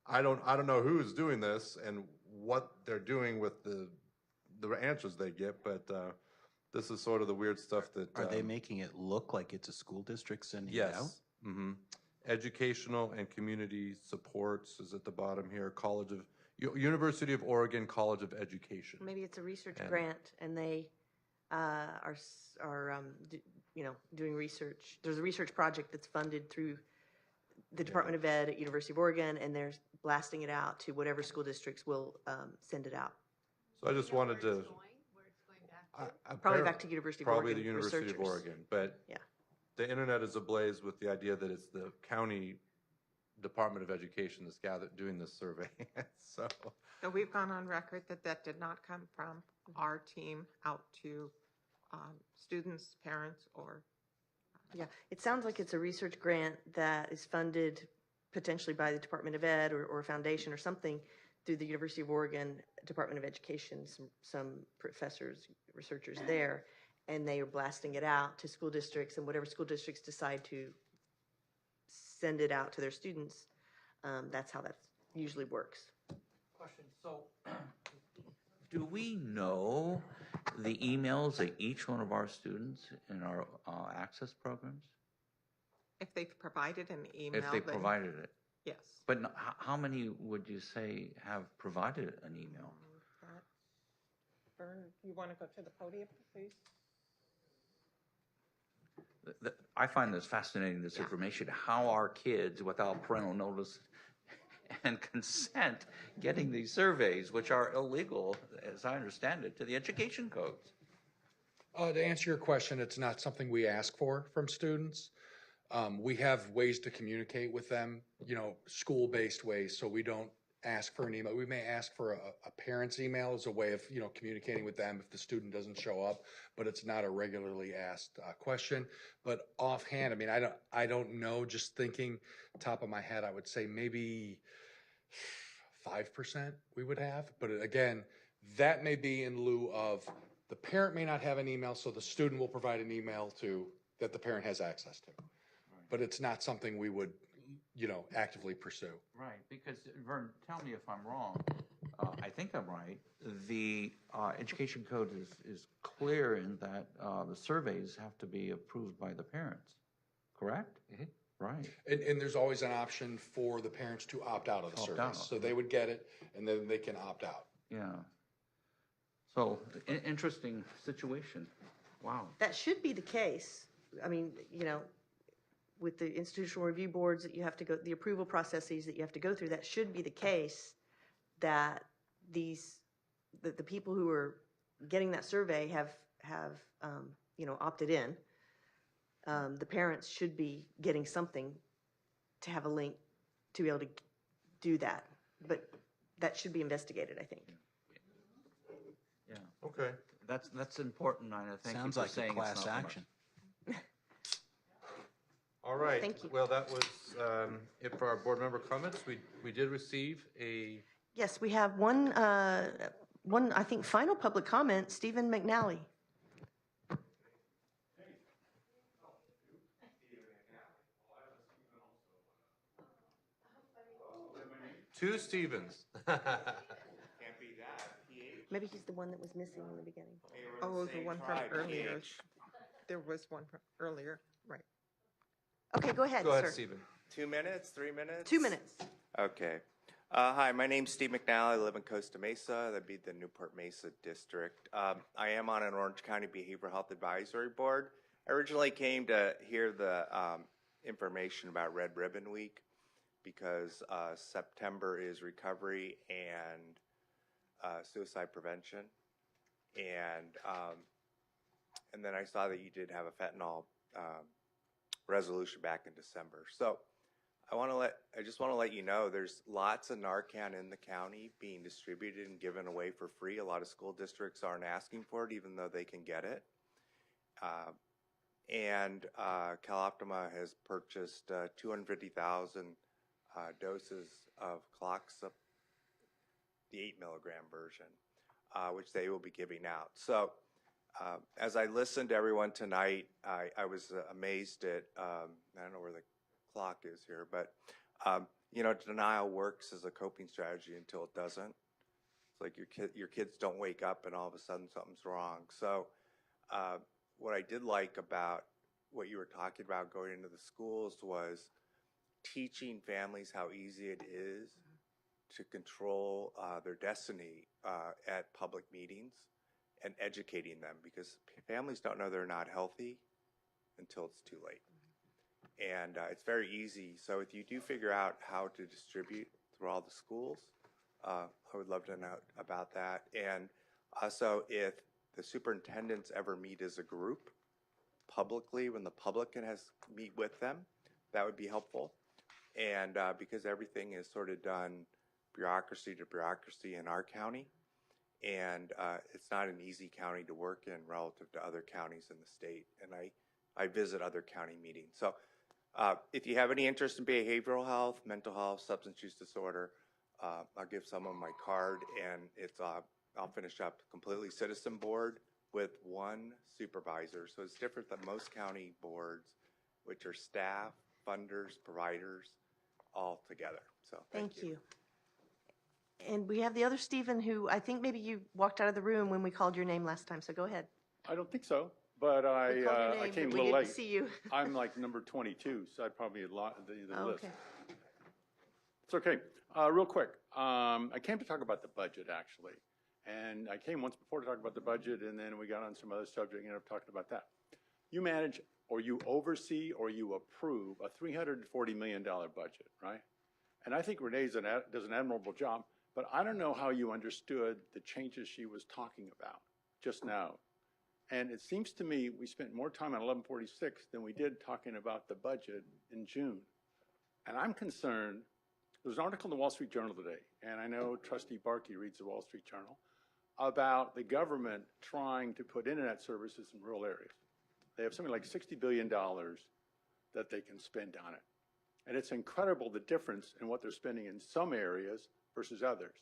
I don't know who's doing this and what they're doing with the answers they get, but this is sort of the weird stuff that... Are they making it look like it's a school district sending it out? Yes. Mm-hmm. Educational and community supports is at the bottom here. University of Oregon College of Education. Maybe it's a research grant, and they are you know, doing research. There's a research project that's funded through the Department of Ed at University of Oregon, and they're blasting it out to whatever school districts will send it out. So I just wanted to... Probably back to University of Probably Oregon the University of researchers. Oregon, but Yeah. the internet is ablaze with the idea that it's the county Department of Education that's doing this survey. So, So we've gone on record that that did not come from our team out to students, parents, or Yeah, it sounds like it's a research grant that is funded potentially by the Department of Ed or a foundation or something through the University of Oregon Department of Education, some professors, researchers there, and they are blasting it out to school districts, and whatever school districts decide to send it out to their students, that's how that usually works. Question, so do we know the emails that each one of our students in our access programs? if they've provided an email. If they then provided it? Yes. But how many would you say have provided an email? Vern, you want to go to the podium, please? I find this fascinating, this information, how our kids, without parental notice and consent, getting these surveys, which are illegal, as I understand it, to the education codes. To answer your question, it's not something we ask for from students. We have ways to communicate with them, school-based ways, so we don't ask for an email. We may ask for a parent's email as a way of, communicating with them if the student doesn't show up, but it's not a regularly asked question. But offhand, I don't know, just thinking top of my head, I would say maybe 5% we would have. But again, that may be in lieu of the parent may not have an email, so the student will provide an email that the parent has access to. But it's not something we would, actively pursue. Right, because Vern, tell me if I'm wrong. I think I'm right. The education code is clear in that the surveys have to be approved by the parents, correct? Mm-hmm. Right. And there's always an option for the parents to opt out of the Opt survey. out. So they would get it, and then they can opt out. Yeah. So, interesting situation. Wow. That should be the case. I mean, with the institutional review boards that you have to go, the approval processes that you have to go through, that should be the case that the people who are getting that survey have opted in. The parents should be getting something to have a link to be able to do that. But that should be investigated, I think. Yeah. Okay. That's important, Nina. Thank Sounds you for like a saying class it's not much. action. All right. Thank you. Well, that was it for our board member comments. We did receive a. Yes, we have one, I think, final public comment, Stephen McNally. Two Stevens. Maybe he's the one that was missing in the beginning. Oh, the one from earlier. There was one from earlier, right. Okay, go ahead, Go ahead, sir. Stephen. 2 minutes, 3 minutes? 2 minutes. Okay. Hi, my name's Steve McNally. I live in Costa Mesa. That'd be the Newport Mesa district. I am on an Orange County Behavioral Health Advisory Board. I originally came to hear the information about Red Ribbon Week because September is recovery and suicide prevention. And then I saw that you did have a fentanyl resolution back in December. So I just want to let you know there's lots of Narcan in the county being distributed and given away for free. A lot of school districts aren't asking for it even though they can get it. And CalOptima has purchased 250,000 doses of Cloxa, the 8 milligram version, which they will be giving out. So as I listened to everyone tonight, I was amazed at, I don't know where the clock is here, but, denial works as a coping strategy until it doesn't. It's like your kids don't wake up and all of a sudden something's wrong. So what I did like about what you were talking about going into the schools was teaching families how easy it is to control their destiny at public meetings and educating them, because families don't know they're not healthy until it's too late. And it's very easy. So if you do figure out how to distribute through all the schools, I would love to know about that. And also if the superintendents ever meet as a group publicly when the public can meet with them, that would be helpful. And because everything is sort of done bureaucracy to bureaucracy in our county, and it's not an easy county to work in relative to other counties in the state. And I visit other county meetings. So if you have any interest in behavioral health, mental health, substance use disorder, I'll give someone my card, and it's I'll finish up completely citizen board with one supervisor. So it's different than most county boards, which are staff, funders, providers, all together. So Thank you. And we have the other Stephen who I think maybe you walked out of the room when we called your name last time, so go ahead. I don't think so, but We I called your name, came a but we little didn't late. see you. I'm like number 22, so I probably a lot the Oh, list. okay. It's okay. Real quick, I came to talk about the budget actually, and I came once before to talk about the budget, and then we got on some other subject and ended up talking about that. You manage, or you oversee, or you approve a $340 million budget, right? And I think Renee does an admirable job, but I don't know how you understood the changes she was talking about just now. And it seems to me we spent more time on 1146 than we did talking about the budget in June. And I'm concerned, there was an article in the Wall Street Journal today, and I know Trustee Barkey reads the Wall Street Journal, about the government trying to put internet services in rural areas. They have something like $60 billion that they can spend on it. And it's incredible the difference in what they're spending in some areas versus others.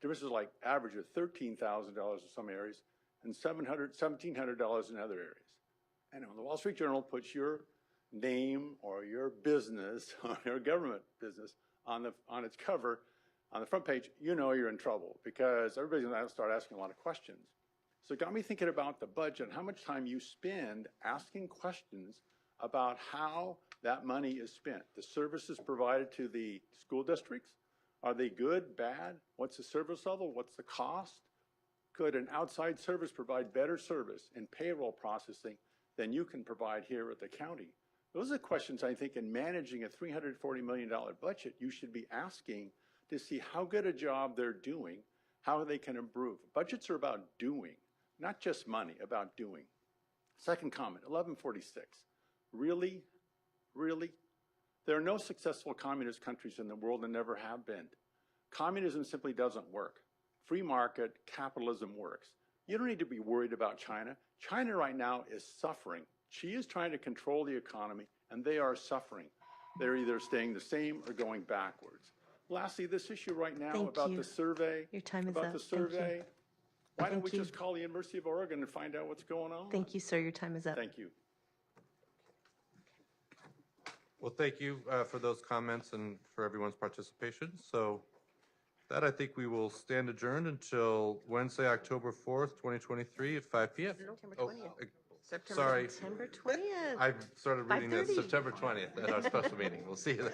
Difference is like average of $13,000 in some areas and $1,700 in other areas. And when the Wall Street Journal puts your name or your business or your government business on its cover, on the front page, you know you're in trouble because everybody's going to start asking a lot of questions. So it got me thinking about the budget and how much time you spend asking questions about how that money is spent. The services provided to the school districts, are they good, bad? What's the service level? What's the cost? Could an outside service provide better service in payroll processing than you can provide here at the county? Those are questions I think in managing a $340 million budget you should be asking to see how good a job they're doing, how they can improve. Budgets are about doing, not just money, about doing. Second comment, 1146. Really? Really? There are no successful communist countries in the world and never have been. Communism simply doesn't work. Free market capitalism works. You don't need to be worried about China. China right now is suffering. She is trying to control the economy, and they are suffering. They're either staying the same or going backwards. Lastly, this issue right now Thank about you. the survey. Your time is about up. the Thank you. survey. Why don't Thank we you. just call the University of Oregon and find out what's going on? Thank you, sir. Your time is up. Thank you. Well, thank you for those comments and for everyone's participation. So that I think we will stand adjourned until Wednesday, October 4th, 2023 at 5 p.m. September Oh, 20th. sorry. September 20th. I started reading this 5:30. September 20th at our special meeting. We'll see you then.